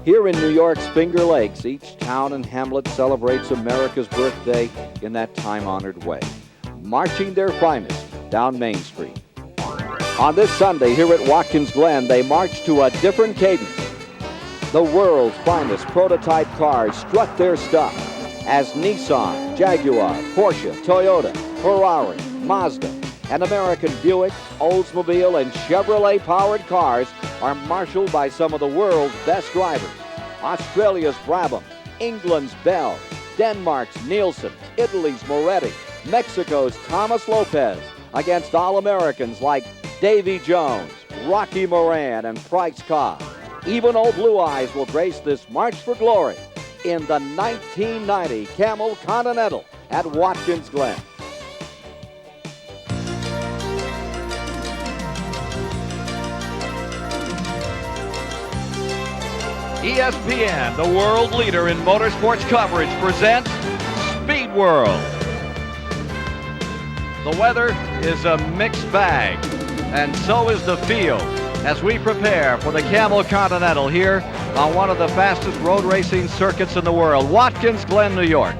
Here in New York's Finger Lakes, each town and hamlet celebrates America's birthday in that time-honored way, marching their finest down Main Street. On this Sunday here at Watkins Glen, they march to a different cadence. The world's finest prototype cars strut their stuff as Nissan, Jaguar, Porsche, Toyota, Ferrari, Mazda, and American Buick, Oldsmobile, and Chevrolet-powered cars are marshaled by some of the world's best drivers. Australia's Brabham, England's Bell, Denmark's Nielsen, Italy's Moretti, Mexico's Thomas Lopez, against All-Americans like Davy Jones, Rocky Moran, and Price Cobb. Even old Blue Eyes will grace this March for Glory in the 1990 Camel Continental at Watkins Glen. ESPN, the world leader in motorsports coverage, presents Speedworld. The weather is a mixed bag, and so is the field, as we prepare for the Camel Continental here on one of the fastest road racing circuits in the world, Watkins Glen, New York.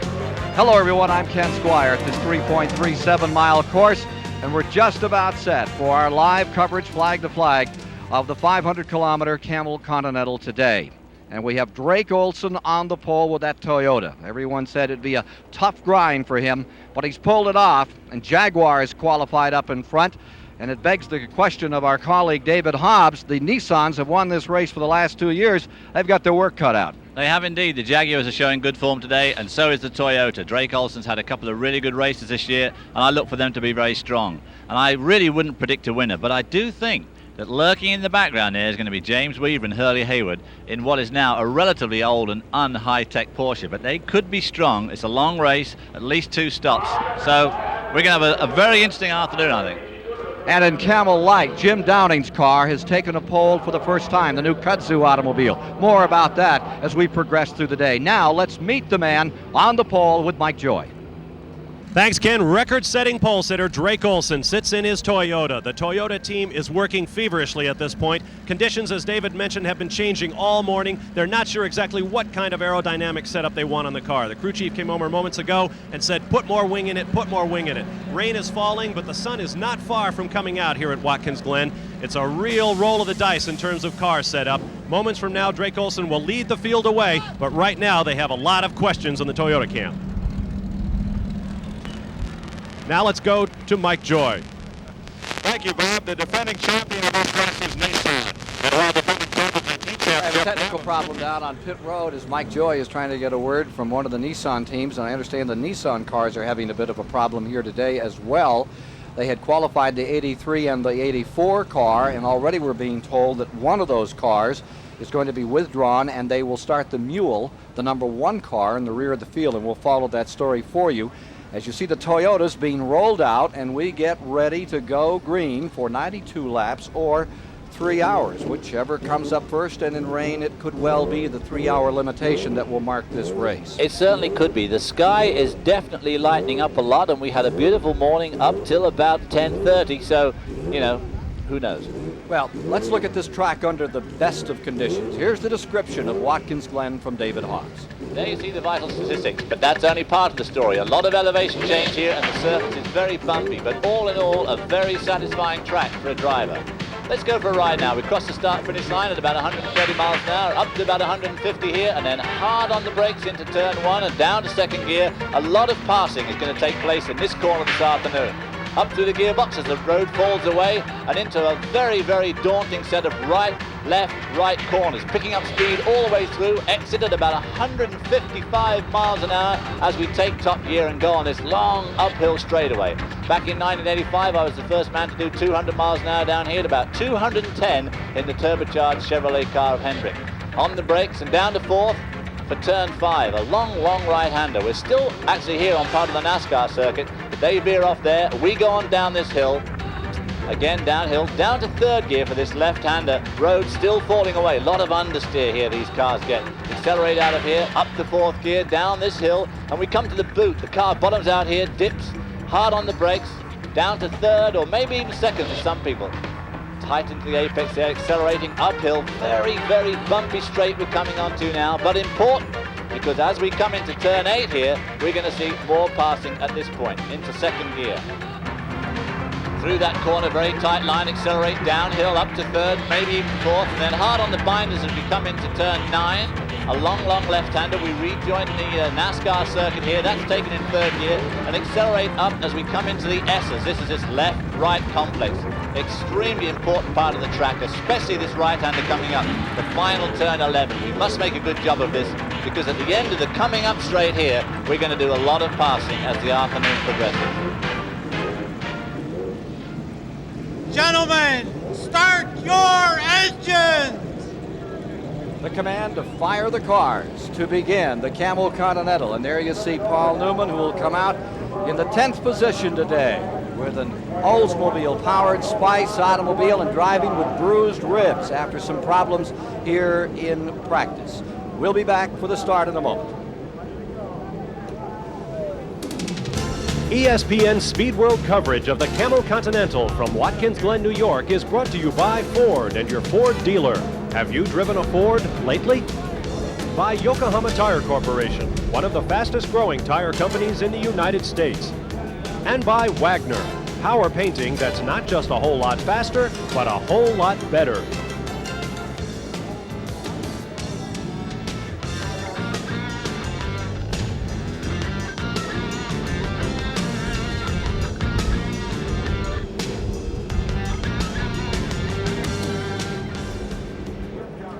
Hello everyone, I'm Ken Squire at this 3.37-mile course, and we're just about set for our live coverage flag to flag of the 500-kilometer Camel Continental today. And we have Drake Olson on the pole with that Toyota. Everyone said it'd be a tough grind for him, but he's pulled it off, and Jaguar is qualified up in front. And it begs the question of our colleague David Hobbs. The Nissans have won this race for the last 2 years. They've got their work cut out. They have indeed. The Jaguars are showing good form today, and so is the Toyota. Drake Olson's had a couple of really good races this year, and I look for them to be very strong. And I really wouldn't predict a winner, but I do think that lurking in the background there is going to be James Weaver and Hurley Hayward in what is now a relatively old and un-high-tech Porsche, but they could be strong. It's a long race, at least 2 stops, so we're going to have a very interesting afternoon, I think. And in Camel Light, Jim Downing's car has taken a pole for the first time, the new kudzu automobile. More about that as we progress through the day. Now let's meet the man on the pole with Mike Joy. Thanks, Ken. Record-setting pole sitter Drake Olson sits in his Toyota. The Toyota team is working feverishly at this point. Conditions, as David mentioned, have been changing all morning. They're not sure exactly what kind of aerodynamic setup they want on the car. The crew chief came over moments ago and said, put more wing in it, put more wing in it. Rain is falling, but the sun is not far from coming out here at Watkins Glen. It's a real roll of the dice in terms of car setup. Moments from now, Drake Olson will lead the field away, but right now they have a lot of questions on the Toyota camp. Now let's go to Mike Joy. Thank you, Bob. The defending champion of this race is Nissan. And while defending champion each I have a technical problem down on pit road as Mike Joy is trying to get a word from one of the Nissan teams, and I understand the Nissan cars are having a bit of a problem here today as well. They had qualified the 83 and the 84 car, and already we're being told that one of those cars is going to be withdrawn, and they will start the Mule, the number 1 car, in the rear of the field, and we'll follow that story for you. As you see the Toyotas being rolled out, and we get ready to go green for 92 laps or 3 hours, whichever comes up first, and in rain it could well be the 3-hour limitation that will mark this race. It certainly could be. The sky is definitely lightening up a lot, and we had a beautiful morning up till about 10:30, so, you know, who knows? Well, let's look at this track under the best of conditions. Here's the description of Watkins Glen from David Hobbs. There you see the vital statistics, but that's only part of the story. A lot of elevation change here, and the surface is very bumpy, but all in all, a very satisfying track for a driver. Let's go for a ride now. We cross the start-finish line at about 130 miles an hour, up to about 150 here, and then hard on the brakes into turn 1 and down to second gear. A lot of passing is going to take place in this corner this afternoon. Up through the gearbox as the road falls away and into a very, very daunting set of right, left, right corners, picking up speed all the way through, exit at about 155 miles an hour as we take top gear and go on this long uphill straightaway. Back in 1985, I was the first man to do 200 miles an hour down here at about 210 in the turbocharged Chevrolet car of Hendrick. On the brakes and down to 4th for turn 5, a long right-hander. We're still actually here on part of the NASCAR circuit, but they veer off there. We go on down this hill, again downhill, down to 3rd gear for this left-hander. Road still falling away. A lot of understeer here these cars get. Accelerate out of here, up to 4th gear, down this hill, and we come to the boot. The car bottoms out here, dips, hard on the brakes, down to 3rd or maybe even 2nd for some people. tight into the apex there, accelerating uphill. Very, very bumpy straight we're coming onto now, but important, because as we come into turn 8 here, we're going to see more passing at this point, into second gear. Through that corner, very tight line, accelerate downhill up to third, maybe even fourth, and then hard on the binders as we come into turn 9. A long, long left-hander. We rejoin the NASCAR circuit here. That's taken in third gear, and accelerate up as we come into the S's. This is this left-right complex. Extremely important part of the track, especially this right-hander coming up. The final turn 11. We must make a good job of this, because at the end of the coming up straight here, we're going to do a lot of passing as the afternoon progresses. Gentlemen, start your engines! The command to fire the cars to begin the Camel Continental. And there you see Paul Newman, who will come out in the 10th position today with an Oldsmobile-powered Spice automobile and driving with bruised ribs after some problems here in practice. We'll be back for the start in a moment. ESPN Speedworld coverage of the Camel Continental from Watkins Glen, New York is brought to you by Ford and your Ford dealer. Have you driven a Ford lately? By Yokohama Tire Corporation, one of the fastest growing tire companies in the United States. And by Wagner, power painting that's not just a whole lot faster, but a whole lot better.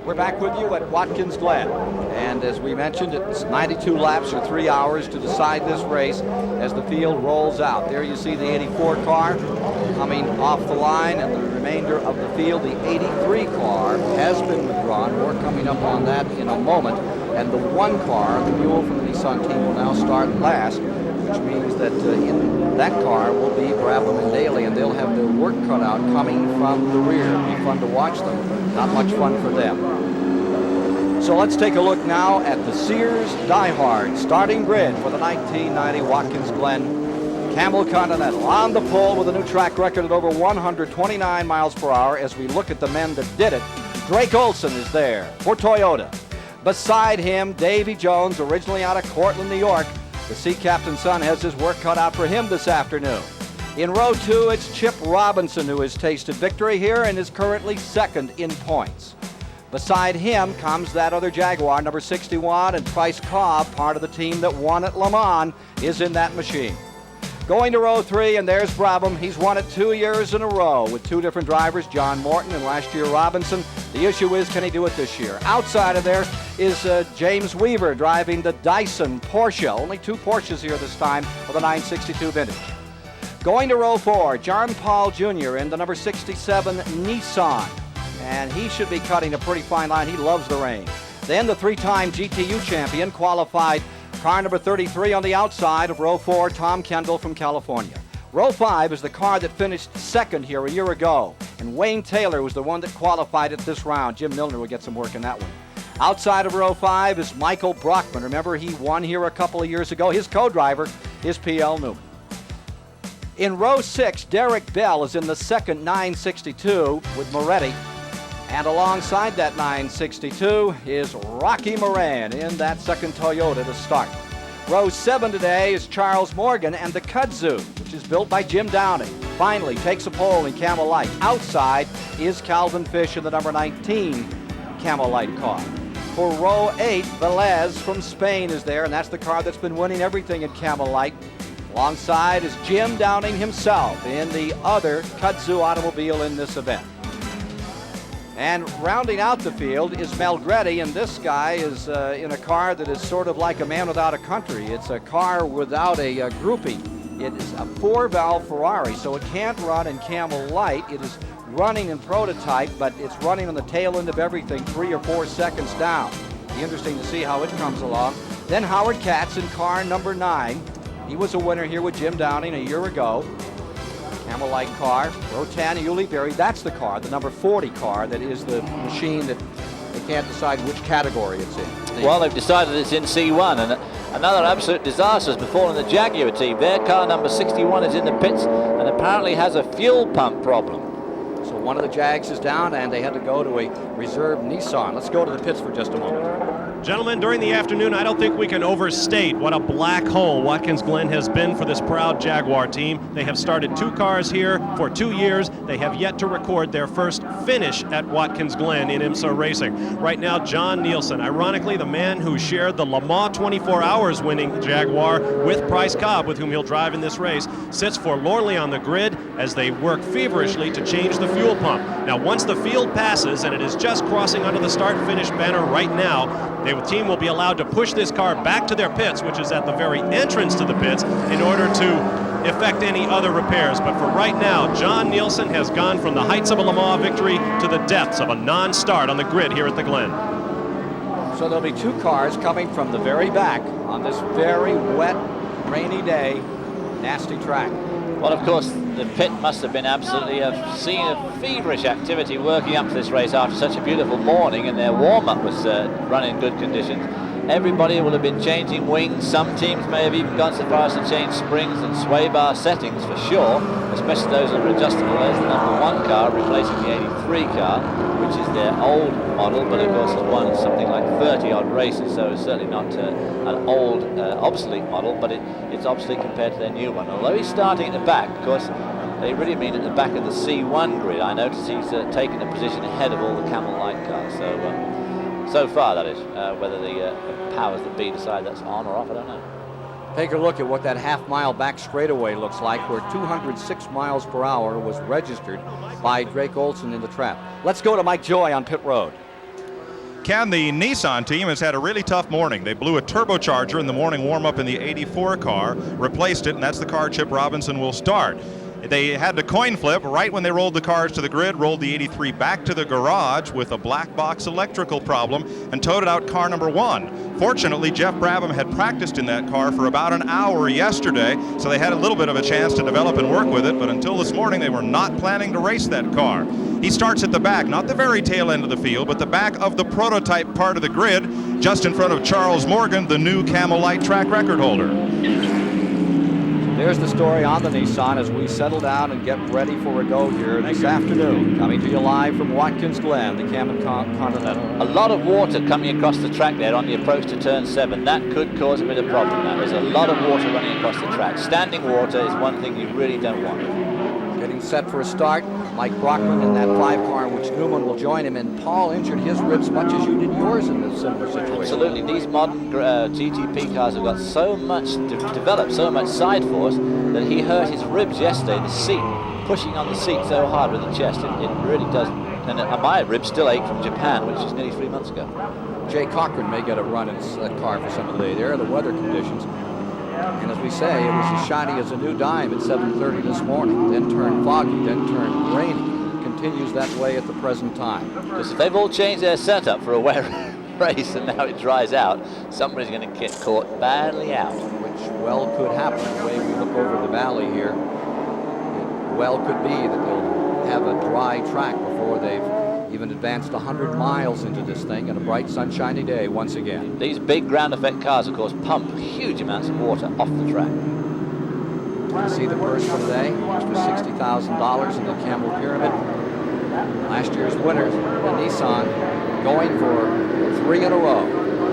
We're back with you at Watkins Glen, and as we mentioned, it's 92 laps or 3 hours to decide this race as the field rolls out. There you see the 84 car coming off the line, and the remainder of the field, the 83 car has been withdrawn. More coming up on that in a moment, and the 1 car, the mule from the Nissan team, will now start last, which means that in that car will be Brabham and Daly, and they'll have their work cut out coming from the rear. It'll be fun to watch them. Not much fun for them. So let's take a look now at the Sears Die-Hard starting grid for the 1990 Watkins Glen Camel Continental. On the pole with a new track record at over 129 miles per hour as we look at the men that did it. Drake Olson is there for Toyota. Beside him, Davy Jones, originally out of Cortland, New York. The Sea Captain's son has his work cut out for him this afternoon. In row 2, it's Chip Robinson who has tasted victory here and is currently second in points. Beside him comes that other Jaguar, number 61, and Price Cobb, part of the team that won at Le Mans, is in that machine. Going to row 3, and there's Brabham. He's won it 2 years in a row with 2 different drivers, John Morton and last year Robinson. The issue is, can he do it this year? Outside of there is James Weaver driving the Dyson Porsche. Only 2 Porsches here this time for the 962 vintage. Going to row 4, John Paul Jr. in the number 67 Nissan. And he should be cutting a pretty fine line. He loves the rain. Then the 3-time GTU champion qualified car number 33 on the outside of row 4, Tom Kendall from California. Row 5 is the car that finished second here a year ago. And Wayne Taylor was the one that qualified at this round. Jim Milner will get some work in that one. Outside of row 5 is Michael Brockman. Remember, he won here a couple of years ago. His co-driver is P.L. Newman. In row 6, Derek Bell is in the second 962 with Moretti. And alongside that 962 is Rocky Moran in that second Toyota to start. Row 7 today is Charles Morgan and the Kudzu, which is built by Jim Downing. Finally takes a pole in Camel Light. Outside is Calvin Fish in the number 19 Camel Light car. For row 8, Velez from Spain is there, and that's the car that's been winning everything at Camel Light. Alongside is Jim Downing himself in the other Kudzu automobile in this event. And rounding out the field is Melgretti, and this guy is in a car that is sort of like a man without a country. It's a car without a grouping. It is a 4-valve Ferrari, so it can't run in Camel Light. It is running in prototype, but it's running on the tail end of everything 3 or 4 seconds down. It'll be interesting to see how it comes along. Then Howard Katz in car number 9. He was a winner here with Jim Downing a year ago. Camel Light car. Row 10, Uli Berry. That's the car, the number 40 car, that is the machine that they can't decide which category it's in. Well, they've decided it's in C1, and another absolute disaster has befallen the Jaguar team. Their car number 61 is in the pits and apparently has a fuel pump problem. So one of the Jags is down, and they had to go to a reserve Nissan. Let's go to the pits for just a moment. Gentlemen, during the afternoon, I don't think we can overstate what a black hole Watkins Glen has been for this proud Jaguar team. They have started 2 cars here for 2 years. They have yet to record their first finish at Watkins Glen in IMSA racing. Right now, John Nielsen, ironically the man who shared the Le Mans 24 hours winning Jaguar with Price Cobb, with whom he'll drive in this race, sits forlornly on the grid as they work feverishly to change the fuel pump. Now, once the field passes, and it is just crossing under the start-finish banner right now, the team will be allowed to push this car back to their pits, which is at the very entrance to the pits, in order to effect any other repairs. But for right now, John Nielsen has gone from the heights of a Le Mans victory to the depths of a non-start on the grid here at the Glen. So there'll be 2 cars coming from the very back on this very wet, rainy day, nasty track. Well, of course, the pit must have been absolutely a scene of feverish activity working up to this race after such a beautiful morning, and their warm-up was run in good conditions. Everybody will have been changing wings. Some teams may have even gone so far as to change springs and sway bar settings for sure, especially those that are adjustable. There's the #1 car replacing the 83 car, which is their old model, but of course has won something like 30-odd races, so it's certainly not an old, obsolete model, but it's obsolete compared to their new one. Although he's starting at the back, of course, they really mean at the back of the C1 grid. I notice he's taken a position ahead of all the Camel light cars. So far, that is. Whether the powers that be decide that's on or off, I don't know. Take a look at what that half-mile back straightaway looks like, where 206 miles per hour was registered by Drake Olson in the trap. Let's go to Mike Joy on pit road. Ken, the Nissan team has had a really tough morning. They blew a turbocharger in the morning warm-up in the 84 car, replaced it, and that's the car Chip Robinson will start. They had to coin flip right when they rolled the cars to the grid, rolled the 83 back to the garage with a black box electrical problem, and towed it out car #1. Fortunately, Jeff Brabham had practiced in that car for about an hour yesterday, so they had a little bit of a chance to develop and work with it, but until this morning they were not planning to race that car. He starts at the back, not the very tail end of the field, but the back of the prototype part of the grid, just in front of Charles Morgan, the new Camel Light track record holder. There's the story on the Nissan as we settle down and get ready for a go here this afternoon. Coming to you live from Watkins Glen, the Camel Continental. A lot of water coming across the track there on the approach to turn 7. That could cause a bit of problem. Now, there's a lot of water running across the track. Standing water is one thing you really don't want. Getting set for a start, Mike Brockman in that 5 car in which Newman will join him, and Paul injured his ribs much as you did yours in this similar situation. Absolutely. These modern GTP cars have got so much developed, so much side force, that he hurt his ribs yesterday, the seat, pushing on the seat so hard with the chest. It really does. And my ribs still ache from Japan, which is nearly 3 months ago. Jay Cochran may get a run in that car for some of the day. There are the weather conditions. And as we say, it was as shiny as a new dime at 7:30 this morning. Then turned foggy, then turned rainy. Continues that way at the present time. Because if they've all changed their setup for a wet race and now it dries out, somebody's going to get caught badly out. Which well could happen. The way we look over the valley here, it well could be that they'll have a dry track before they've even advanced 100 miles into this thing in a bright sunshiny day once again. These big ground effect cars, of course, pump huge amounts of water off the track. You see the purse for today, extra $60,000 in the Camel Pyramid. Last year's winners, the Nissan, going for 3 in a row.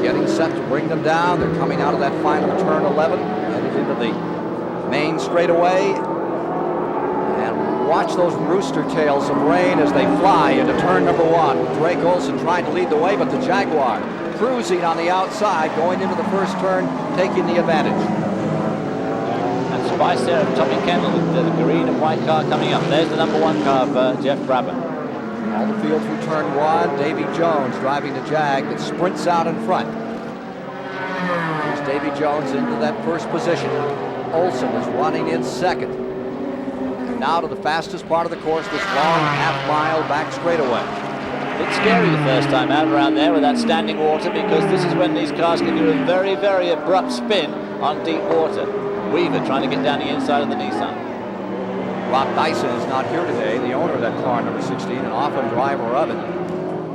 Getting set to bring them down. They're coming out of that final turn 11, headed into the main straightaway. Watch those rooster tails of rain as they fly into turn #1. Drake Olson trying to lead the way, but the Jaguar cruising on the outside, going into the first turn, taking the advantage. And Spice there, Tommy Kendall with the green and white car coming up. There's the #1 car of Jeff Brabham. All the field through turn 1. Davy Jones driving the Jag that sprints out in front. Here's Davy Jones into that first position. Olson is running in second. Now to the fastest part of the course, this long half-mile back straightaway. A bit scary the first time out around there with that standing water, because this is when these cars can do a very, very abrupt spin on deep water. Weaver trying to get down the inside of the Nissan. Rob Dyson is not here today, the owner of that car, number 16, and often driver of it.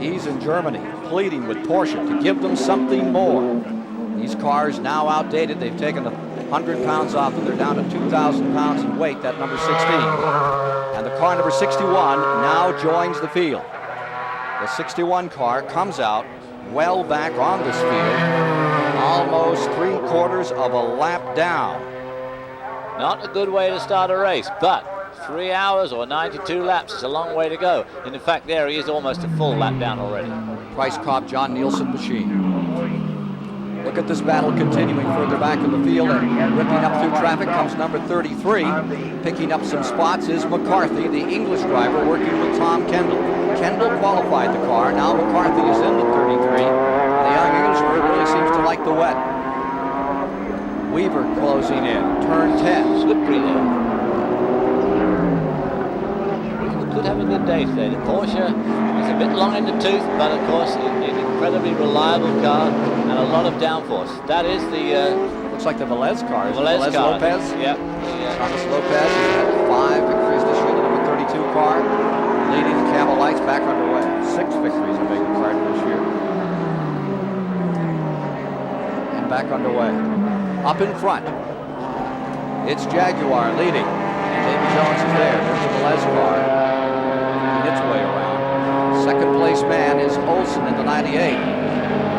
He's in Germany, pleading with Porsche to give them something more. These cars now outdated. They've taken 100 pounds off them. They're down to 2,000 pounds in weight, that number 16. And And the car number 61 now joins the field. The 61 car comes out well back on this field, almost 3/4 of a lap down. Not a good way to start a race, but 3 hours or 92 laps is a long way to go. And in fact, there he is, almost a full lap down already. Price Cobb John Nielsen machine. Look at this battle continuing further back in the field, and ripping up through traffic comes number 33. Picking up some spots is McCarthy, the English driver, working with Tom Kendall. Kendall qualified the car. Now McCarthy is in the 33. The young Englishman really seems to like the wet. Weaver closing in, turn 10. Slippery there. Weaver could have a good day today. The Porsche is a bit long in the tooth, but of course an incredibly reliable car and a lot of downforce. That is the looks like the Velez car. Velez car. Lopez. Yep. Thomas Lopez has had 5 victories this year. The number 32 car leading the Camel Lights back underway. 6 victories in Big Card this year. And back underway. Up in front, it's Jaguar leading. And Davy Jones is there. There's the Velez car making its way around. Second place man is Olsen in the 98.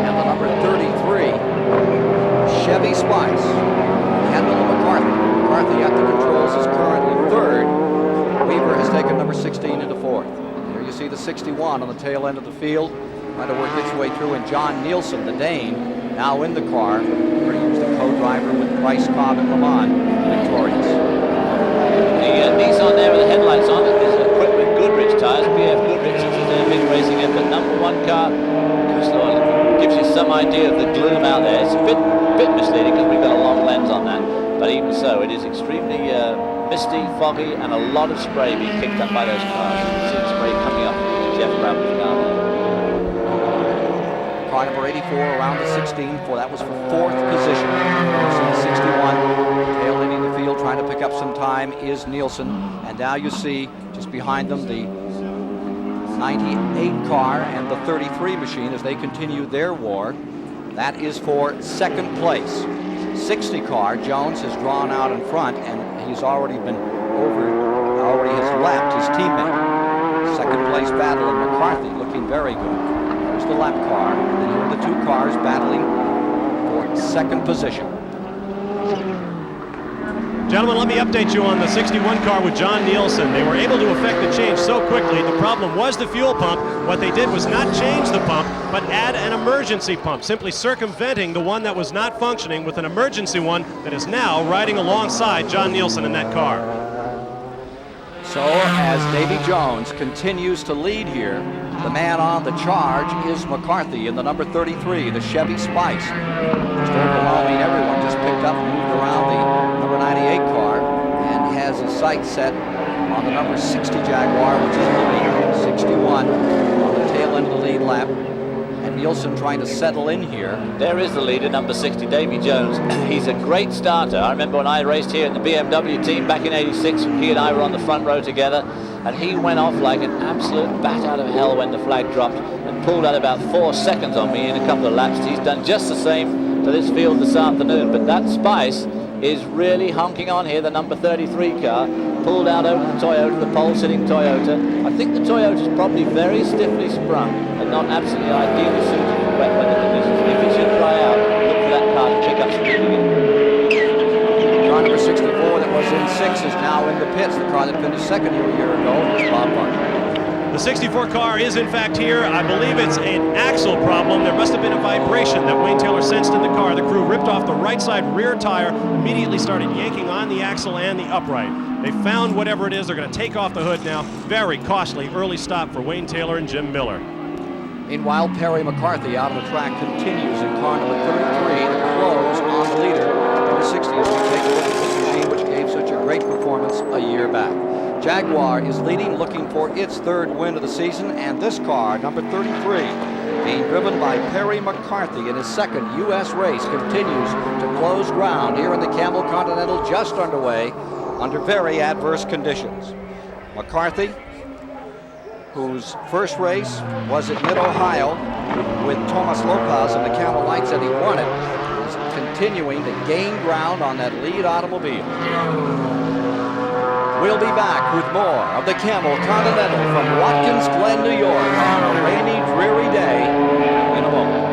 And the number 33, Chevy Spice. Kendall McCarthy. McCarthy at the controls is currently 3rd. Weaver has taken number 16 into 4th. There you see the 61 on the tail end of the field, trying to work its way through, and John Nielsen, the Dane, now in the car, where he was the co-driver with Price Cobb and Le Mans, victorious. The Nissan there with the headlights on it is equipped with Goodrich tires, BF Goodrich. This is a big racing effort. Number 1 car, gives you some idea of the gloom out there. It's a bit misleading because we've got a long lens on that, but even so, it is extremely misty, foggy, and a lot of spray being kicked up by those cars. You can see the spray coming up Jeff Bramley's car there. Car number 84 around the 16, that was for 4th position. You see the 61 tail ending the field, trying to pick up some time is Nielsen, and now you see just behind them the 98 car and the 33 machine as they continue their war. That is for 2nd place. 60 car, Jones has drawn out in front, and he's already has lapped his teammate. 2nd place battle, and McCarthy looking very good. There's the lap car, and then here are the 2 cars battling for 2nd position. Gentlemen, let me update you on the 61 car with John Nielsen. They were able to effect the change so quickly. The problem was the fuel pump. What they did was not change the pump, but add an emergency pump, simply circumventing the one that was not functioning with an emergency one that is now riding alongside John Nielsen in that car. So as Davy Jones continues to lead here, the man on the charge is McCarthy in the number 33, the Chevy Spice. Just overwhelming everyone, just picked up and moved around the number 98 car and has his sights set on the number 60 Jaguar, which is the lead, 61 on the tail end of the lead lap. And Nielsen trying to settle in here. There is the leader, number 60, Davy Jones. He's a great starter. I remember when I raced here in the BMW team back in '86, he and I were on the front row together, and he went off like an absolute bat out of hell when the flag dropped and pulled out about 4 seconds on me in a couple of laps. He's done just the same to this field this afternoon, but that Spice is really honking on here. The number 33 car pulled out over the Toyota, the pole-sitting Toyota. I think the Toyota's probably very stiffly sprung and not absolutely ideally suited for wet weather conditions. If it should dry out, look for that car to pick up speed again. Car number 64 that was in 6 is now in the pits. The car that finished 2nd a year ago is Bob Earl. The 64 car is in fact here. I believe it's an axle problem. There must have been a vibration that Wayne Taylor sensed in the car. The crew ripped off the right side rear tire, immediately started yanking on the axle and the upright. They found whatever it is. They're going to take off the hood now. Very costly early stop for Wayne Taylor and Jim Miller. Meanwhile, Perry McCarthy out on the track continues in car number 33 to close on the leader. Number 60 as we take a look at this machine which gave such a great performance a year back. Jaguar is leading, looking for its 3rd win of the season, and this car, number 33, being driven by Perry McCarthy in his 2nd U.S. race, continues to close ground here in the Camel Continental, just underway under very adverse conditions. McCarthy, whose first race was at Mid-Ohio with Thomas Lopez in the Camel Lights, and he won it, is continuing to gain ground on that lead automobile. We'll be back with more of the Camel Continental from Watkins Glen, New York on a rainy, dreary day in a moment.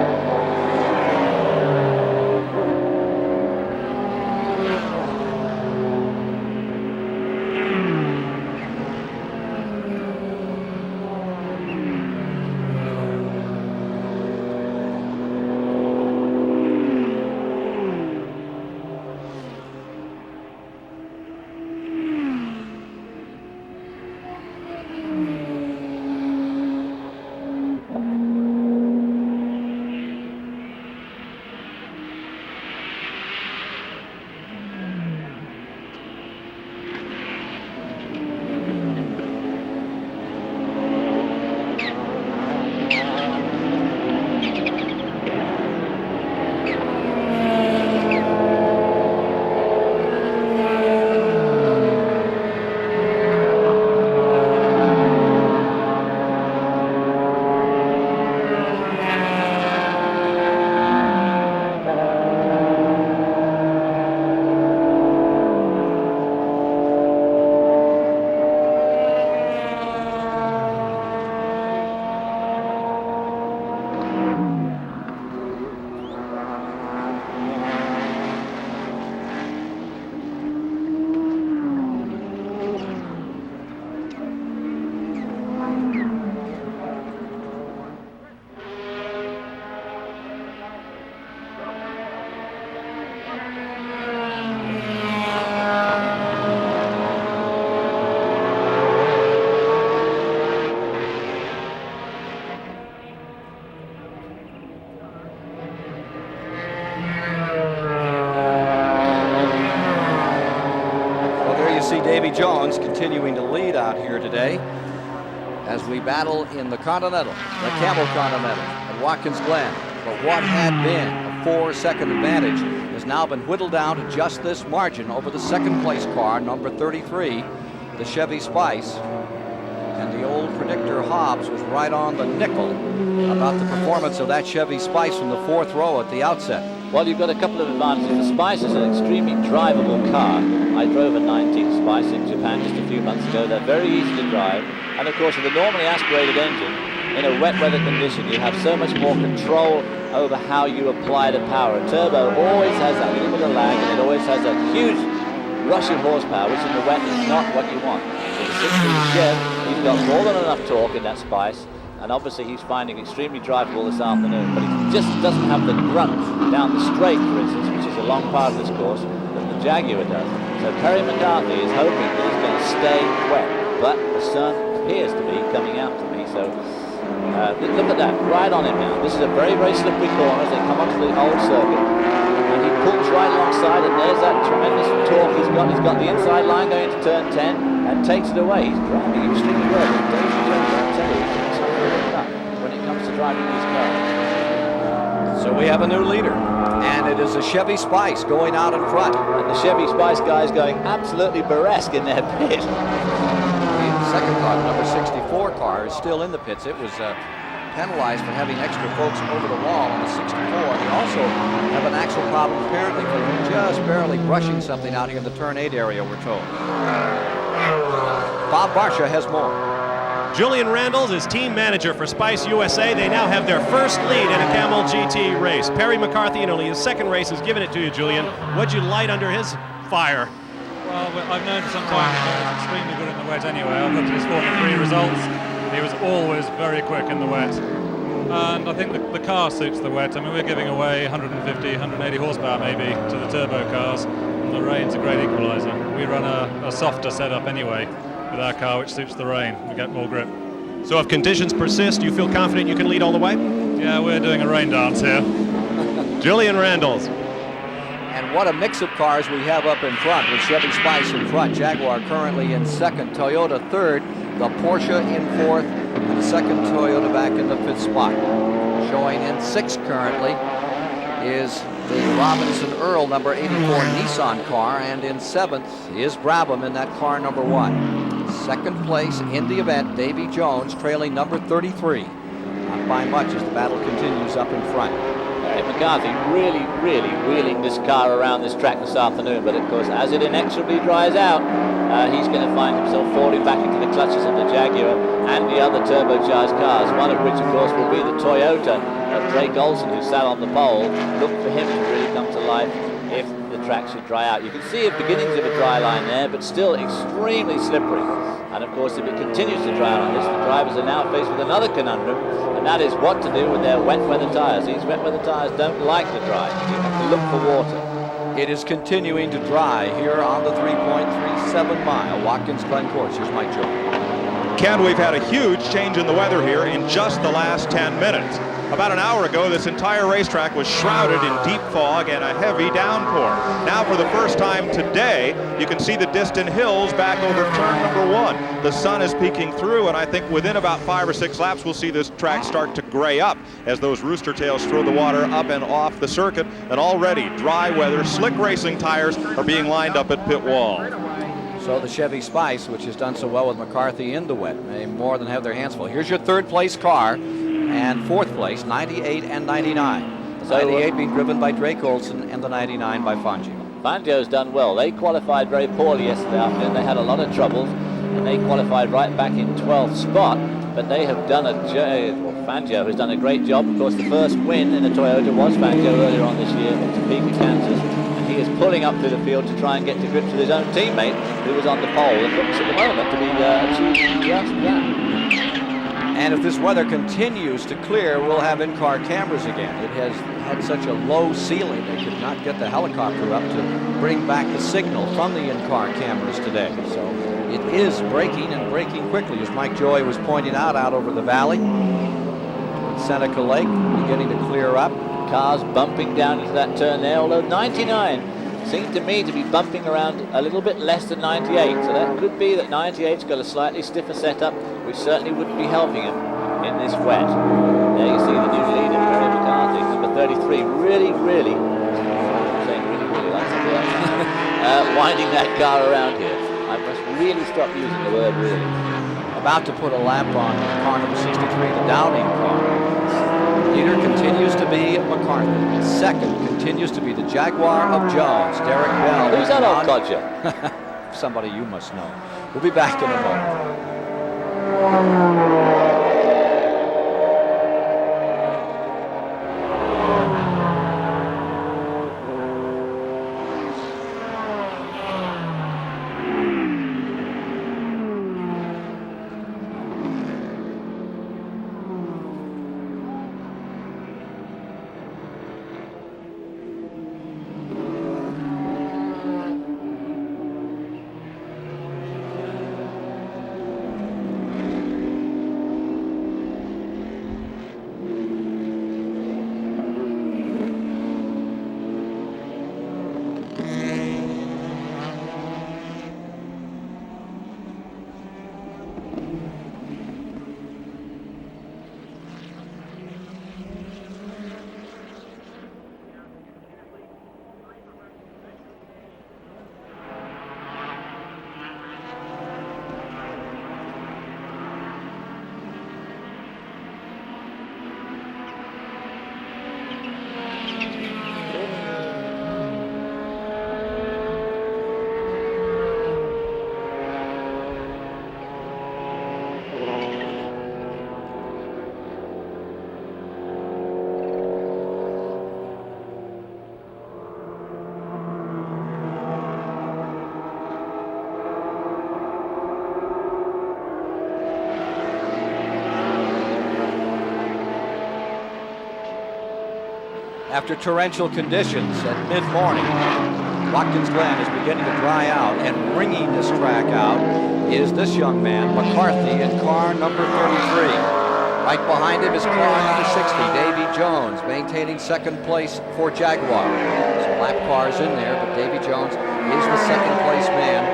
Davy Jones continuing to lead out here today as we battle in the Continental, the Camel Continental at Watkins Glen. But what had been a 4-second advantage has now been whittled down to just this margin over the second place car, number 33, the Chevy Spice. And the old predictor Hobbs was right on the nickel about the performance of that Chevy Spice from the 4th row at the outset. Well, you've got a couple of advantages. The Spice is an extremely drivable car. I drove a 19 Spice in Japan just a few months ago. They're very easy to drive. And of course, with a normally aspirated engine, in a wet weather condition, you have so much more control over how you apply the power. A turbo always has that little bit of lag, and it always has a huge rush of horsepower, which in the wet is not what you want. So the 6-speed Chev, he's got more than enough torque in that Spice. And obviously he's finding extremely drivable this afternoon, but he just doesn't have the grunt down the straight, for instance, which is a long part of this course, that the Jaguar does. So Perry McCarthy is hoping that he's going to stay wet, but the sun appears to be coming out to me. So look at that, right on him now. This is a very, very slippery corner as they come onto the old circuit. And he pulls right alongside, and there's that tremendous torque he's got. He's got the inside line going into turn 10 and takes it away. He's driving extremely well. Davy Jones, I'll tell you, when it comes to driving these cars. So we have a new leader, and it is a Chevy Spice going out in front. And the Chevy Spice guys going absolutely burlesque in their pit. The second car, number 64 car, is still in the pits. It was penalized for having extra folks over the wall on the 64. They also have an axle problem apparently for just barely brushing something out here in the turn 8 area, we're told. Bob Barsha has more. Julian Randles is team manager for Spice USA. They now have their first lead in a Camel GT race. Perry McCarthy, in only his second race, has given it to you, Julian. What'd you light under his fire? Well, I've known for some time he was extremely good in the wet anyway. I've looked at his Formula 3 results. He was always very quick in the wet. And I think the car suits the wet. I mean, we're giving away 150, 180 horsepower maybe to the turbo cars. And the rain's a great equalizer. We run a softer setup anyway with our car, which suits the rain. We get more grip. So if conditions persist, you feel confident you can lead all the way? Yeah, we're doing a rain dance here. Julian Randles. And what a mix of cars we have up in front, with Chevy Spice in front, Jaguar currently in second, Toyota third, the Porsche in fourth, and the second Toyota back in the 5th spot. Showing in sixth currently is the Robinson Earl number 84 Nissan car, and in 7th is Brabham in that car number 1. Second place in the event, Davy Jones trailing number 33. Not by much as the battle continues up in front. McCarthy really wheeling this car around this track this afternoon, but of course as it inexorably dries out, he's going to find himself falling back into the clutches of the Jaguar and the other turbocharged cars, one of which of course will be the Toyota of Drake Olsen, who sat on the pole. Look for him to really come to life if the track should dry out. You can see beginnings of a dry line there, but still extremely slippery. And of course, if it continues to dry out on this, the drivers are now faced with another conundrum, and that is what to do with their wet weather tyres. These wet weather tyres don't like to dry. You have to look for water. It is continuing to dry here on the 3.37 mile Watkins Glen course. Here's Mike Joe. Ken, we've had a huge change in the weather here in just the last 10 minutes. About an hour ago, this entire racetrack was shrouded in deep fog and a heavy downpour. Now, for the first time today, you can see the distant hills back over turn number 1. The sun is peeking through, and I think within about 5 or 6 laps, we'll see this track start to gray up as those rooster tails throw the water up and off the circuit. And already, dry weather, slick racing tires are being lined up at pit wall. So the Chevy Spice, which has done so well with McCarthy in the wet, may more than have their hands full. Here's your third place car, and fourth place, 98 and 99. The 98 being driven by Drake Olsen and the 99 by Fangio. Fangio's done well. They qualified very poorly yesterday afternoon. They had a lot of troubles, and they qualified right back in 12th spot. But they have done Fangio has done a great job. Of course, the first win in the Toyota was Fangio earlier on this year at Topeka, Kansas. And he is pulling up through the field to try and get to grips with his own teammate, who was on the pole. It looks at the moment to be achieving just that. And if this weather continues to clear, we'll have in-car cameras again. It has had such a low ceiling, they could not get the helicopter up to bring back the signal from the in-car cameras today. So it is breaking and breaking quickly, as Mike Joy was pointing out over the valley. Seneca Lake beginning to clear up. Cars bumping down into that turn there, although 99 seemed to me to be bumping around a little bit less than 98, so that could be that 98's got a slightly stiffer setup, which certainly wouldn't be helping him in this wet. There you see the new leader, Perry McCarthy, number 33, really likes to do that. Winding that car around here. I must really stop using the word really. About to put a lap on car number 63, the Downing car. Leader continues to be McCarthy. Second continues to be the Jaguar of Jones, Derek Bell. Who's that old codger? Somebody you must know. We'll be back in a moment. After torrential conditions at mid-morning, Watkins Glen is beginning to dry out, and ringing this track out is this young man, McCarthy, in car number 33. Right behind him is car number 60, Davy Jones, maintaining second place for Jaguar. Some lap cars in there, but Davy Jones is the second place man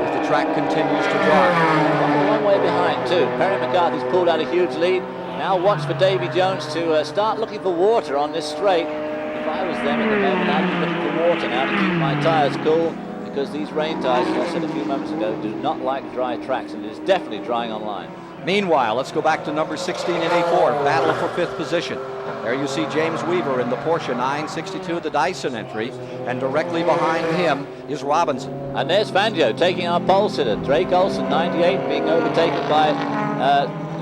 as the track continues to dry. One way behind too. Perry McCarthy's pulled out a huge lead. Now watch for Davy Jones to start looking for water on this straight. If I was them at the moment, I'd be looking for water now to keep my tyres cool, because these rain tyres, as I said a few moments ago, do not like dry tracks, and it is definitely drying on line. Meanwhile, let's go back to number 16 in A4, battle for 5th position. There you see James Weaver in the Porsche 962, the Dyson entry, and directly behind him is Robinson. And there's Fangio taking our pole sitter. Drake Olsen, 98, being overtaken by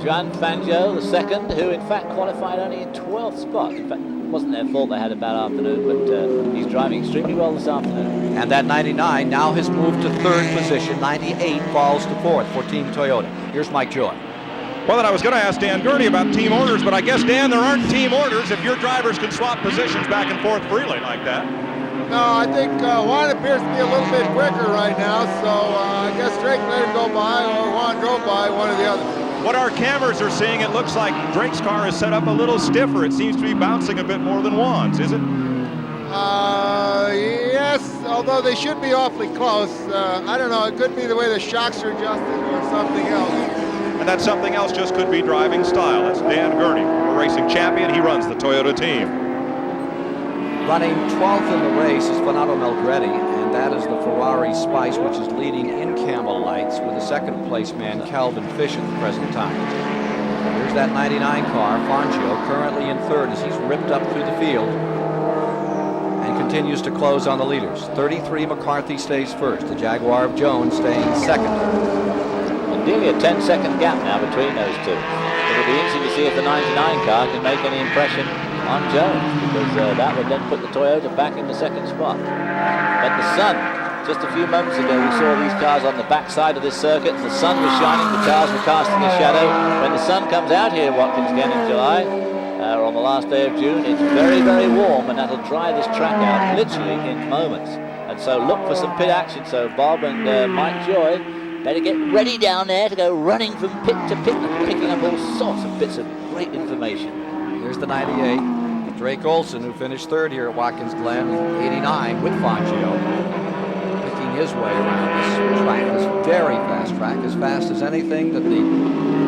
Juan Fangio, the second, who in fact qualified only in 12th spot. In fact, it wasn't their fault they had a bad afternoon, but he's driving extremely well this afternoon. And that 99 now has moved to 3rd position. 98 falls to 4th for Team Toyota. Here's Mike Joy. Well, then I was going to ask Dan Gurney about team orders, but I guess, Dan, there aren't team orders if your drivers can swap positions back and forth freely like that. No, I think Juan appears to be a little bit quicker right now, so I guess Drake let him go by, or Juan drove by, one or the other. What our cameras are seeing, it looks like Drake's car is set up a little stiffer. It seems to be bouncing a bit more than Juan's, is it? Yes, although they should be awfully close. I don't know, it could be the way the shocks are adjusted or something else. And that something else just could be driving style. That's Dan Gurney, a racing champion. He runs the Toyota team. Running 12th in the race is Fernando Melgretti, and that is the Ferrari Spice, which is leading in Camel Lights with the second place man Calvin Fish at the present time. Here's that 99 car, Fangio, currently in 3rd as he's ripped up through the field and continues to close on the leaders. 33 McCarthy stays 1st, the Jaguar of Jones staying 2nd. Nearly a 10-second gap now between those two. It'll be interesting to see if the 99 car can make any impression on Jones, because that would then put the Toyota back in the 2nd spot. But the sun, just a few moments ago, we saw these cars on the back side of this circuit. The sun was shining, the cars were casting a shadow. When the sun comes out here at Watkins Glen in July, or on the last day of June, it's very, very warm, and that'll dry this track out literally in moments. And so look for some pit action. So Bob and Mike Joy better get ready down there to go running from pit to pit and picking up all sorts of bits of great information. Here's the 98, Drake Olsen, who finished 3rd here at Watkins Glen, 89 with Fangio, picking his way around this track, this very fast track, as fast as anything that the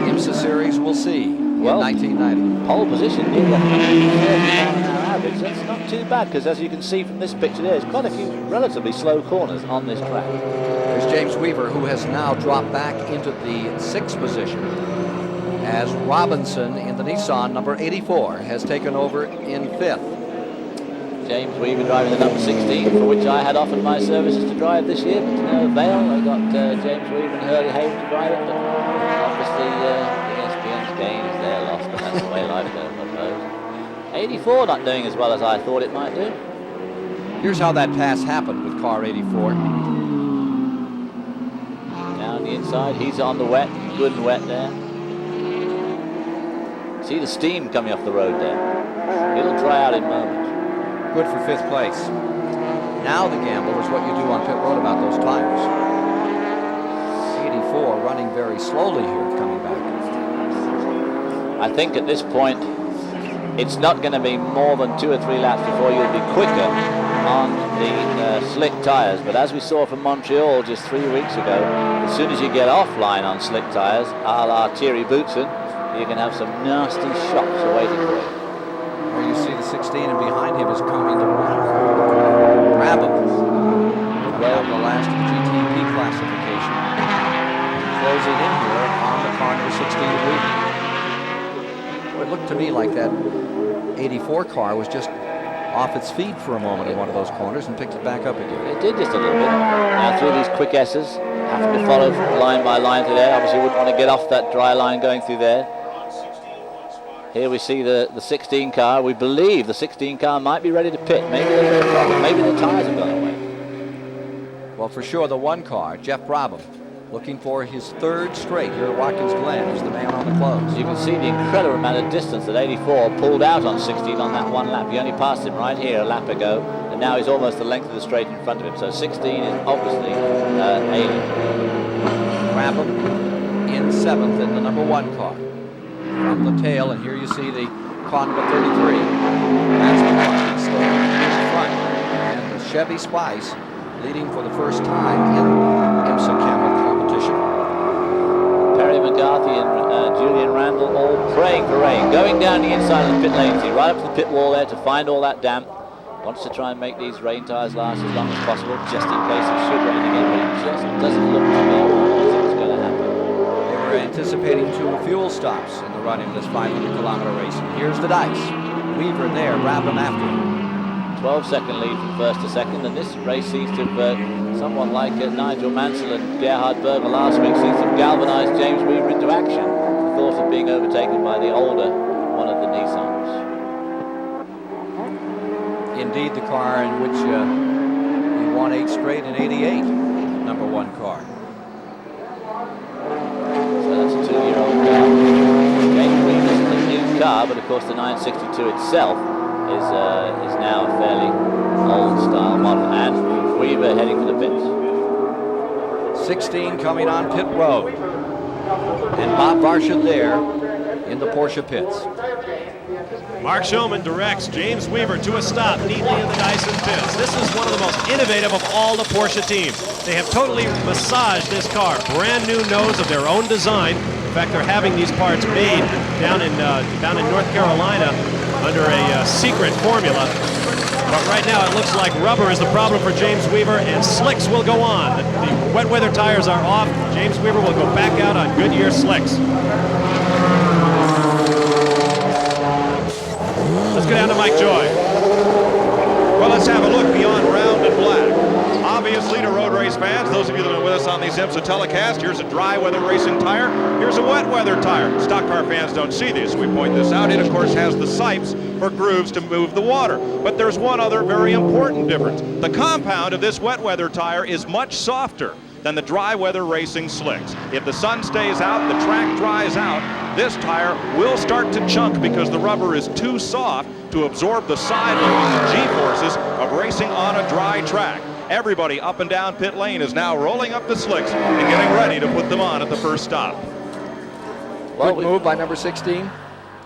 IMSA series will see in 1990. Pole position nearly 130 mile average. That's not too bad, because as you can see from this picture, there's quite a few relatively slow corners on this track. There's James Weaver, who has now dropped back into the 6th position, as Robinson in the Nissan number 84 has taken over in 5th. James Weaver driving the number 16, for which I had offered my services to drive this year, but to no avail. I got James Weaver and Hurley Hayden to drive it, but obviously ESPN's gain is their loss, but that's the way life goes, I suppose. 84 not doing as well as I thought it might do. Here's how that pass happened with car 84. Down the inside, he's on the wet, good and wet there. See the steam coming off the road there. It'll dry out in moments. Good for 5th place. Now the gamble is what you do on pit road about those tires. 84 running very slowly here, coming back. I think at this point, it's not going to be more than 2 or 3 laps before you'll be quicker on the slick tires. But as we saw from Montreal just 3 weeks ago, as soon as you get offline on slick tires, a la Thierry Boutsen, you can have some nasty shocks awaiting for you. There you see the 16, and behind him is coming the Brabham, coming out in the last of the GTP classification, closing in here on the car number 16 of Weaver. Well, it looked to me like that 84 car was just off its feet for a moment in one of those corners and picked it back up again. It did just a little bit. Now through these quick S's, have to follow line by line through there. Obviously you wouldn't want to get off that dry line going through there. Here we see the 16 car. We believe the 16 car might be ready to pit. Maybe there's a problem. Maybe the tires have gone away. Well, for sure, the 1 car, Jeff Brabham, looking for his 3rd straight here at Watkins Glen, is the man on the close. You can see the incredible amount of distance that 84 pulled out on 16 on that 1 lap. He only passed him right here a lap ago, and now he's almost the length of the straight in front of him. So 16 is obviously ailing. Brabham in 7th in the number 1 car. From the tail, and here you see the car number 33. That's McCarthy staying in front. And the Chevy Spice leading for the first time in IMSA Camel competition. Perry McCarthy and Julian Randall all praying for rain. Going down the inside of the pit lane, right up to the pit wall there to find all that damp. Wants to try and make these rain tires last as long as possible, just in case it should rain again, but it just doesn't look to me like it's going to happen. They were They're anticipating 2 fuel stops in the running of this 500-kilometer race. And here's the dice. Weaver there, Brabham after him. 12-second lead from first to second, and this race seems to have, someone like Nigel Mansell and Gerhard Berger last week, seems to have galvanized James Weaver into action. The thought of being overtaken by the older one of the Nissans. Indeed, the car in which he won 8 straight in '88, #1 car. So that's a 2-year-old car. James Weaver's is a new car, but of course the 962 itself is now a fairly old style model, and Weaver heading for the pits. 16 coming on pit road, and Bob Varsha there in the Porsche pits. Mark Shulman directs James Weaver to a stop neatly in the Dyson pits. This is one of the most innovative of all the Porsche teams. They have totally massaged this car. Brand new nose of their own design. In fact, they're having these parts made down in North Carolina under a secret formula. But right now it looks like rubber is the problem for James Weaver, and slicks will go on. The wet weather tires are off. James Weaver will go back out on Goodyear slicks. Let's go down to Mike Joy. Well, let's have a look beyond round and black. Obviously, to road race fans, those of you that have been with us on these IMSA telecast, here's a dry weather racing tire, here's a wet weather tire. Stock car fans don't see this. We point this out. It, of course, has the sipes for grooves to move the water. But there's one other very important difference. The compound of this wet weather tire is much softer than the dry weather racing slicks. If the sun stays out, the track dries out, this tire will start to chunk because the rubber is too soft to absorb the side loads and G-forces of racing on a dry track. Everybody up and down pit lane is now rolling up the slicks and getting ready to put them on at the first stop. Good move by number 16,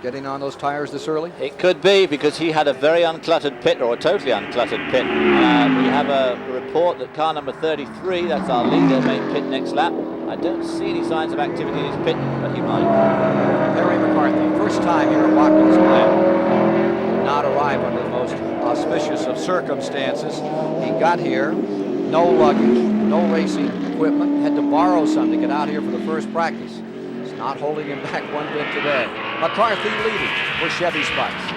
getting on those tires this early. It could be, because he had a very uncluttered pit, or a totally uncluttered pit. We have a report that car number 33, that's our leader, made pit next lap. I don't see any signs of activity in his pit, but he might. Perry McCarthy, first time here at Watkins Glen. Not arrive under the most auspicious of circumstances. He got here, no luggage, no racing equipment, had to borrow some to get out here for the first practice. It's not holding him back one bit today. McCarthy leading for Chevy Spikes.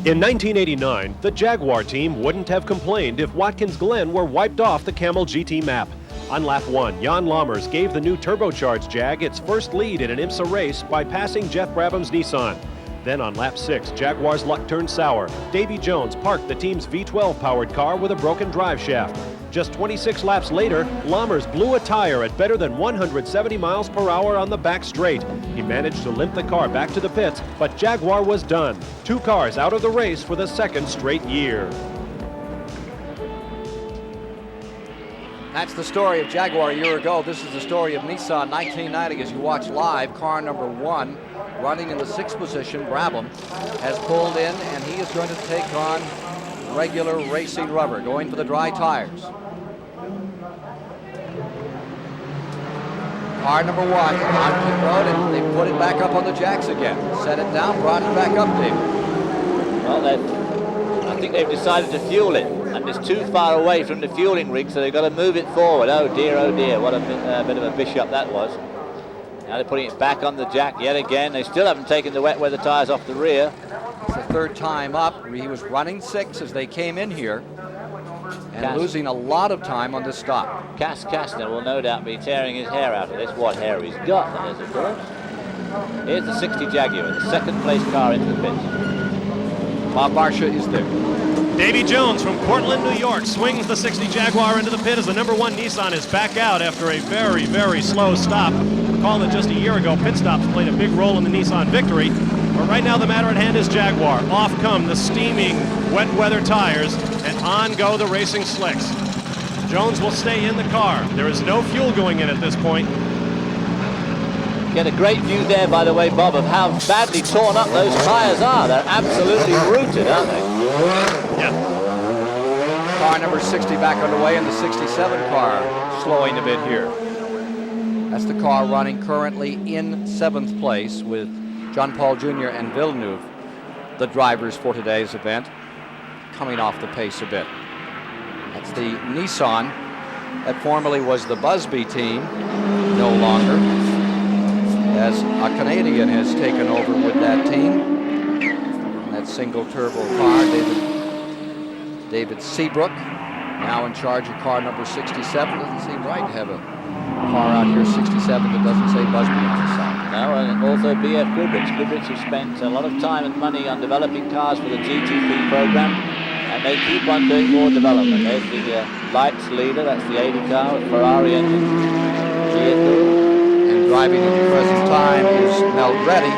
In 1989, the Jaguar team wouldn't have complained if Watkins Glen were wiped off the Camel GT map. On lap 1, Jan Lammers gave the new turbocharged Jag its first lead in an IMSA race by passing Jeff Brabham's Nissan. Then on lap 6, Jaguar's luck turned sour. Davy Jones parked the team's V12-powered car with a broken drive shaft. Just 26 laps later, Lammers blew a tire at better than 170 miles per hour on the back straight. He managed to limp the car back to the pits, but Jaguar was done. 2 cars out of the race for the second straight year. That's the story of Jaguar a year ago. This is the story of Nissan 1990 as you watch live. Car number 1 running in the 6th position. Brabham has pulled in, and he is going to take on regular racing rubber, going for the dry tires. car number 1 on pit road, and they put it back up on the jacks again. Set it down, brought it back up, David. Well, I think they've decided to fuel it, and it's too far away from the fueling rig, so they've got to move it forward. Oh dear, what a bit of a bishop that was. Now they're putting it back on the jack yet again. They still haven't taken the wet weather tires off the rear. It's the third time up. He was running 6 as they came in here, and losing a lot of time on this stop. Cass Kastner will no doubt be tearing his hair out of this. What hair he's got, that is, of course. Here's the 60 Jaguar, the second place car into the pits. Bob Barsha is there. Davy Jones from Cortland, New York swings the 60 Jaguar into the pit as the number 1 Nissan is back out after a very, very slow stop. Recall that just a year ago, pit stops played a big role in the Nissan victory. But right now the matter at hand is Jaguar. Off come the steaming wet weather tires, and on go the racing slicks. Jones will stay in the car. There is no fuel going in at this point. Get a great view there, by the way, Bob, of how badly torn up those tires are. They're absolutely rooted, aren't they? Yeah. Car number 60 back underway, and the 67 car slowing a bit here. That's the car running currently in 7th place with John Paul Jr. and Villeneuve, the drivers for today's event, coming off the pace a bit. That's the Nissan that formerly was the Busby team, no longer, as a Canadian has taken over with that team. And that single turbo car, David Seabrook, now in charge of car number 67. Doesn't seem right to have a car out here, 67, that doesn't say Busby on the side. No, and also BF Goodrich. Goodrich has spent a lot of time and money on developing cars for the GTP program, and they keep on doing more development. There's the Lights leader, that's the 80 car with Ferrari engine. And driving at the present time is Mel Reddy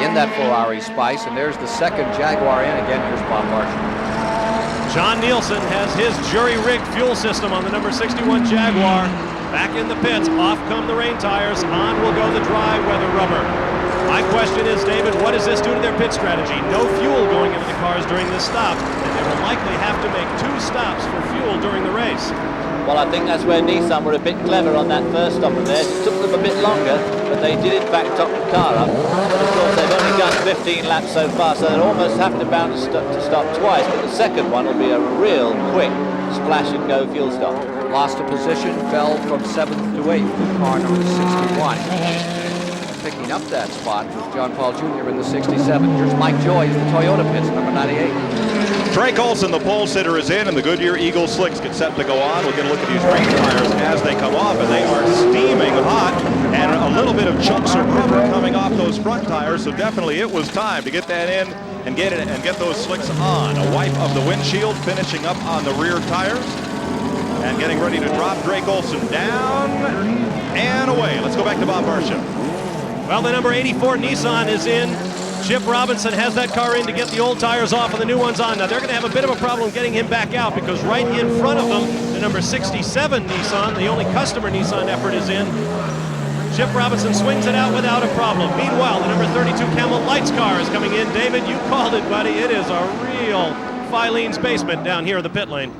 in that Ferrari Spice, and there's the second Jaguar in. Again, here's Bob Marshall. John Nielsen has his jury-rigged fuel system on the number 61 Jaguar. Back in the pits, off come the rain tires, on will go the dry weather rubber. My question is, David, what does this do to their pit strategy? No fuel going into the cars during this stop, and they will likely have to make 2 stops for fuel during the race. Well, I think that's where Nissan were a bit clever on that first stop of theirs. It took them a bit longer, but they did in fact top the car up. But of course, they've only done 15 laps so far, so they'll almost have to bound to stop twice. But the second one will be a real quick splash and go fuel stop. Lost a position, fell from 7th to 8th with car number 61. Picking up that spot with John Paul Jr. in the 67. Here's Mike Joy as the Toyota pits, number 98. Drake Olson, the pole sitter, is in, and the Goodyear Eagle slicks get set to go on. We'll get a look at these rain tires as they come off, and they are steaming hot, and a little bit of chunks of rubber coming off those front tires, so definitely it was time to get that in and get those slicks on. A wipe of the windshield, finishing up on the rear tires, and getting ready to drop Drake Olson down and away. Let's go back to Bob Barsha. Well, the number 84 Nissan is in. Chip Robinson has that car in to get the old tires off and the new ones on. Now, they're going to have a bit of a problem getting him back out because right in front of them, the number 67 Nissan, the only customer Nissan effort, is in. Chip Robinson swings it out without a problem. Meanwhile, the number 32 Camel Lights car is coming in. David, you called it, buddy. It is a real Filene's basement down here in the pit lane.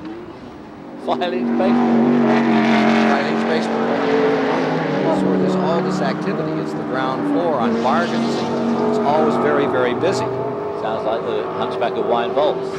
Filene's basement? Filene's basement. That's where there's all this activity. It's the ground floor on bargains. It's always very, very busy. Sounds like the Hunchback of Wine Vaults.